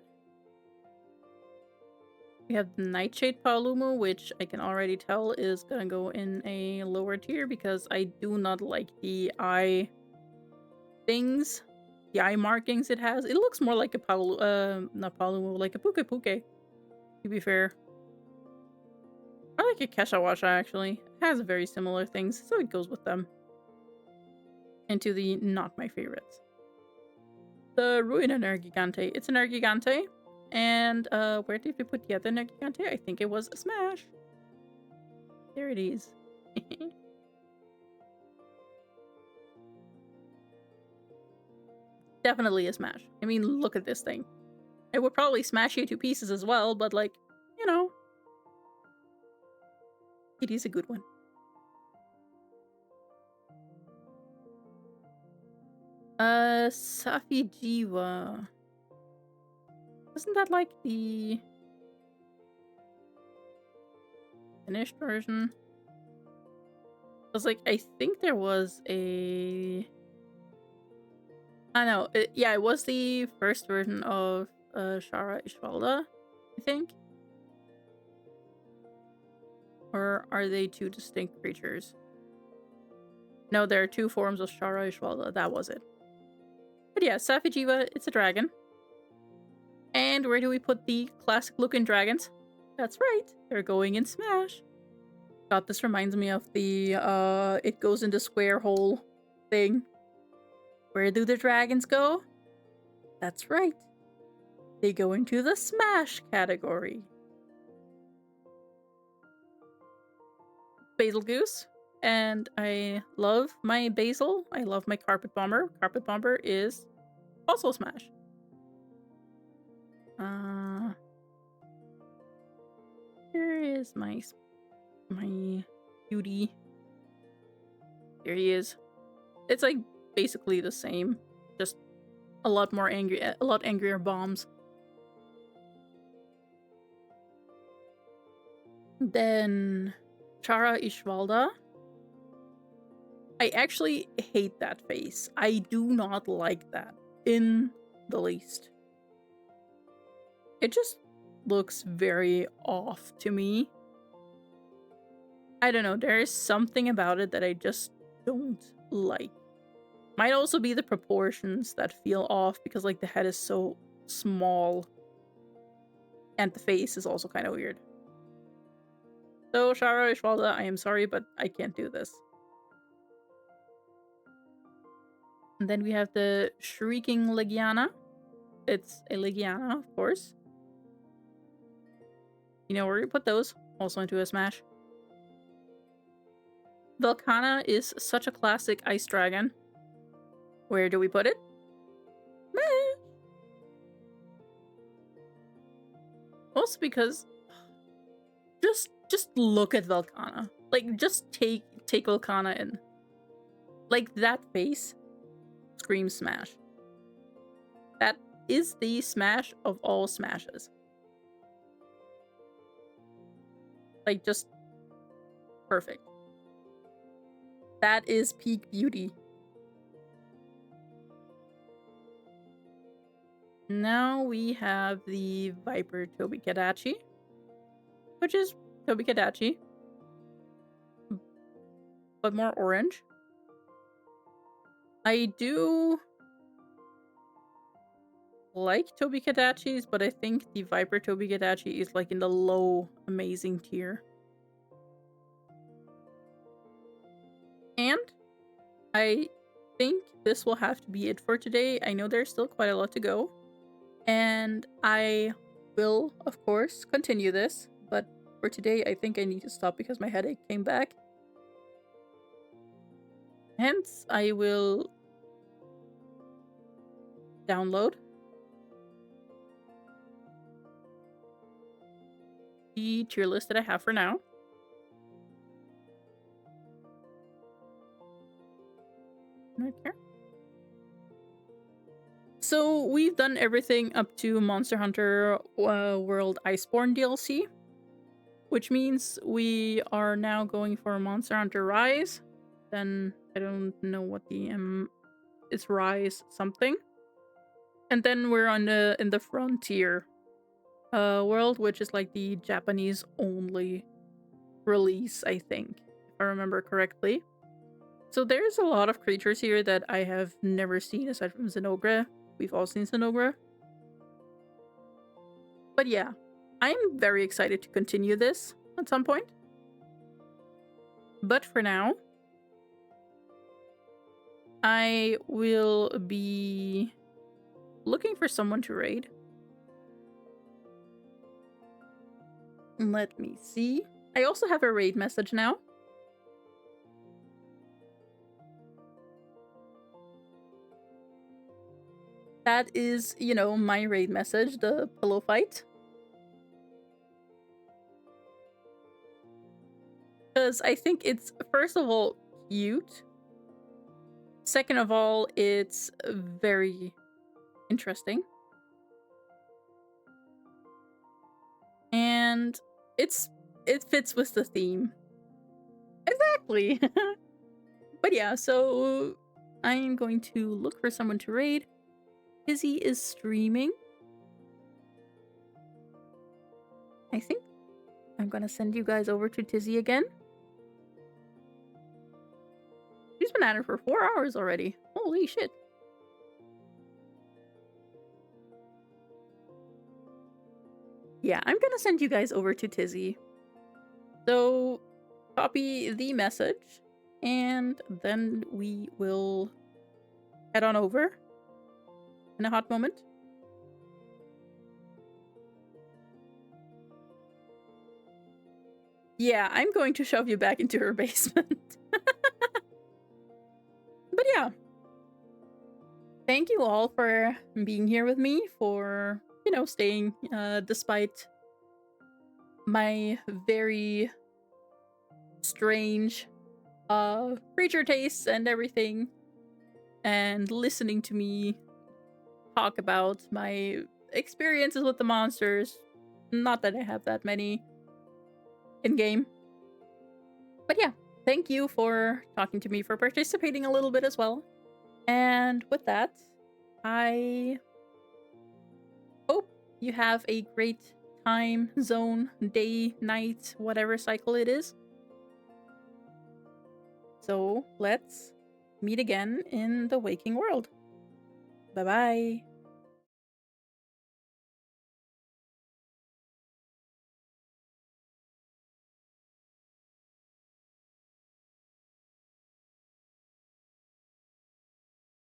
we have the Nightshade Paolumu, which I can already tell is gonna go in a lower tier because I do not like the eye things, the eye markings it has. It looks more like a not Paolumu, like a Puke Puke, to be fair. I like a Keshawasha, actually. It has very similar things, so it goes with them. Into the not my favorites. The Ruin Nergigante. It's an Nergigante, And where did we put the other Negigante? I think it was a smash. There it is. Definitely a smash. I mean, look at this thing. It would probably smash you to pieces as well, but like, you know, it is a good one. Safijiwa. Isn't that like the finished version? Because like, I think there was a... I know, yeah, it was the first version of Shara Ishvalda, I think. Or are they two distinct creatures? No, there are two forms of Shara Ishvalda, that was it. But yeah, Safijiwa, it's a dragon. And where do we put the classic looking dragons? That's right, they're going in Smash. God, this reminds me of the it goes into square hole thing. Where do the dragons go? That's right. They go into the Smash category. Basil Goose. And I love my Basil. I love my Carpet Bomber. Carpet Bomber is also Smash. Here is my beauty. Here he is. It's like basically the same, just a lot more angry, a lot angrier bombs. Then Chara Ishvalda. I actually hate that face. I do not like that in the least. It just looks very off to me. I don't know, there is something about it that I just don't like. Might also be the proportions that feel off because like the head is so small and the face is also kind of weird. So Shara Ishvalda, I am sorry, but I can't do this. And then we have the Shrieking Legiana. It's a Legiana, of course. You know where we put those? Also into a Smash. Velkhana is such a classic ice dragon. Where do we put it? Meh. Also because just look at Velkhana. Like just take Velkhana in. Like that face screams Smash. That is the Smash of all Smashes. Like just perfect. That is peak beauty. Now we have the Viper Tobi-Kadachi, which is Tobi-Kadachi, but more orange. I do like Tobi-Kadachis, but I think the Viper Tobi-Kadachi is like in the low amazing tier. And I think this will have to be it for today. I know there's still quite a lot to go. And I will, of course, continue this. But for today, I think I need to stop because my headache came back. Hence, I will download the tier list that I have for now. Right here. So we've done everything up to Monster Hunter World Iceborne DLC, which means we are now going for Monster Hunter Rise. Then I don't know what the it's Rise something, and then we're on in the Frontier world, which is like the Japanese only release, I think, if I remember correctly. So there's a lot of creatures here that I have never seen aside from Zinogre. We've all seen Zinogre. But yeah, I'm very excited to continue this at some point. But for now, I will be looking for someone to raid. let me see. I also have a raid message now. That is, you know, my raid message, the pillow fight. Because I think it's, first of all, cute. Second of all, it's very interesting. And it fits with the theme. Exactly. But yeah, so I'm going to look for someone to raid. Tizzy is streaming. I think I'm gonna send you guys over to Tizzy again. She's been at it for 4 hours already. Holy shit. Yeah, I'm gonna send you guys over to Tizzy. So, copy the message, and then we will head on over in a hot moment. Yeah, I'm going to shove you back into her basement. But yeah. Thank you all for being here with me, for, you know, staying despite my very strange creature tastes and everything, and listening to me talk about my experiences with the monsters. Not that I have that many in game. But yeah, thank you for talking to me, for participating a little bit as well. And with that, I hope you have a great time zone, day, night, whatever cycle it is. So let's meet again in the waking world. Bye bye.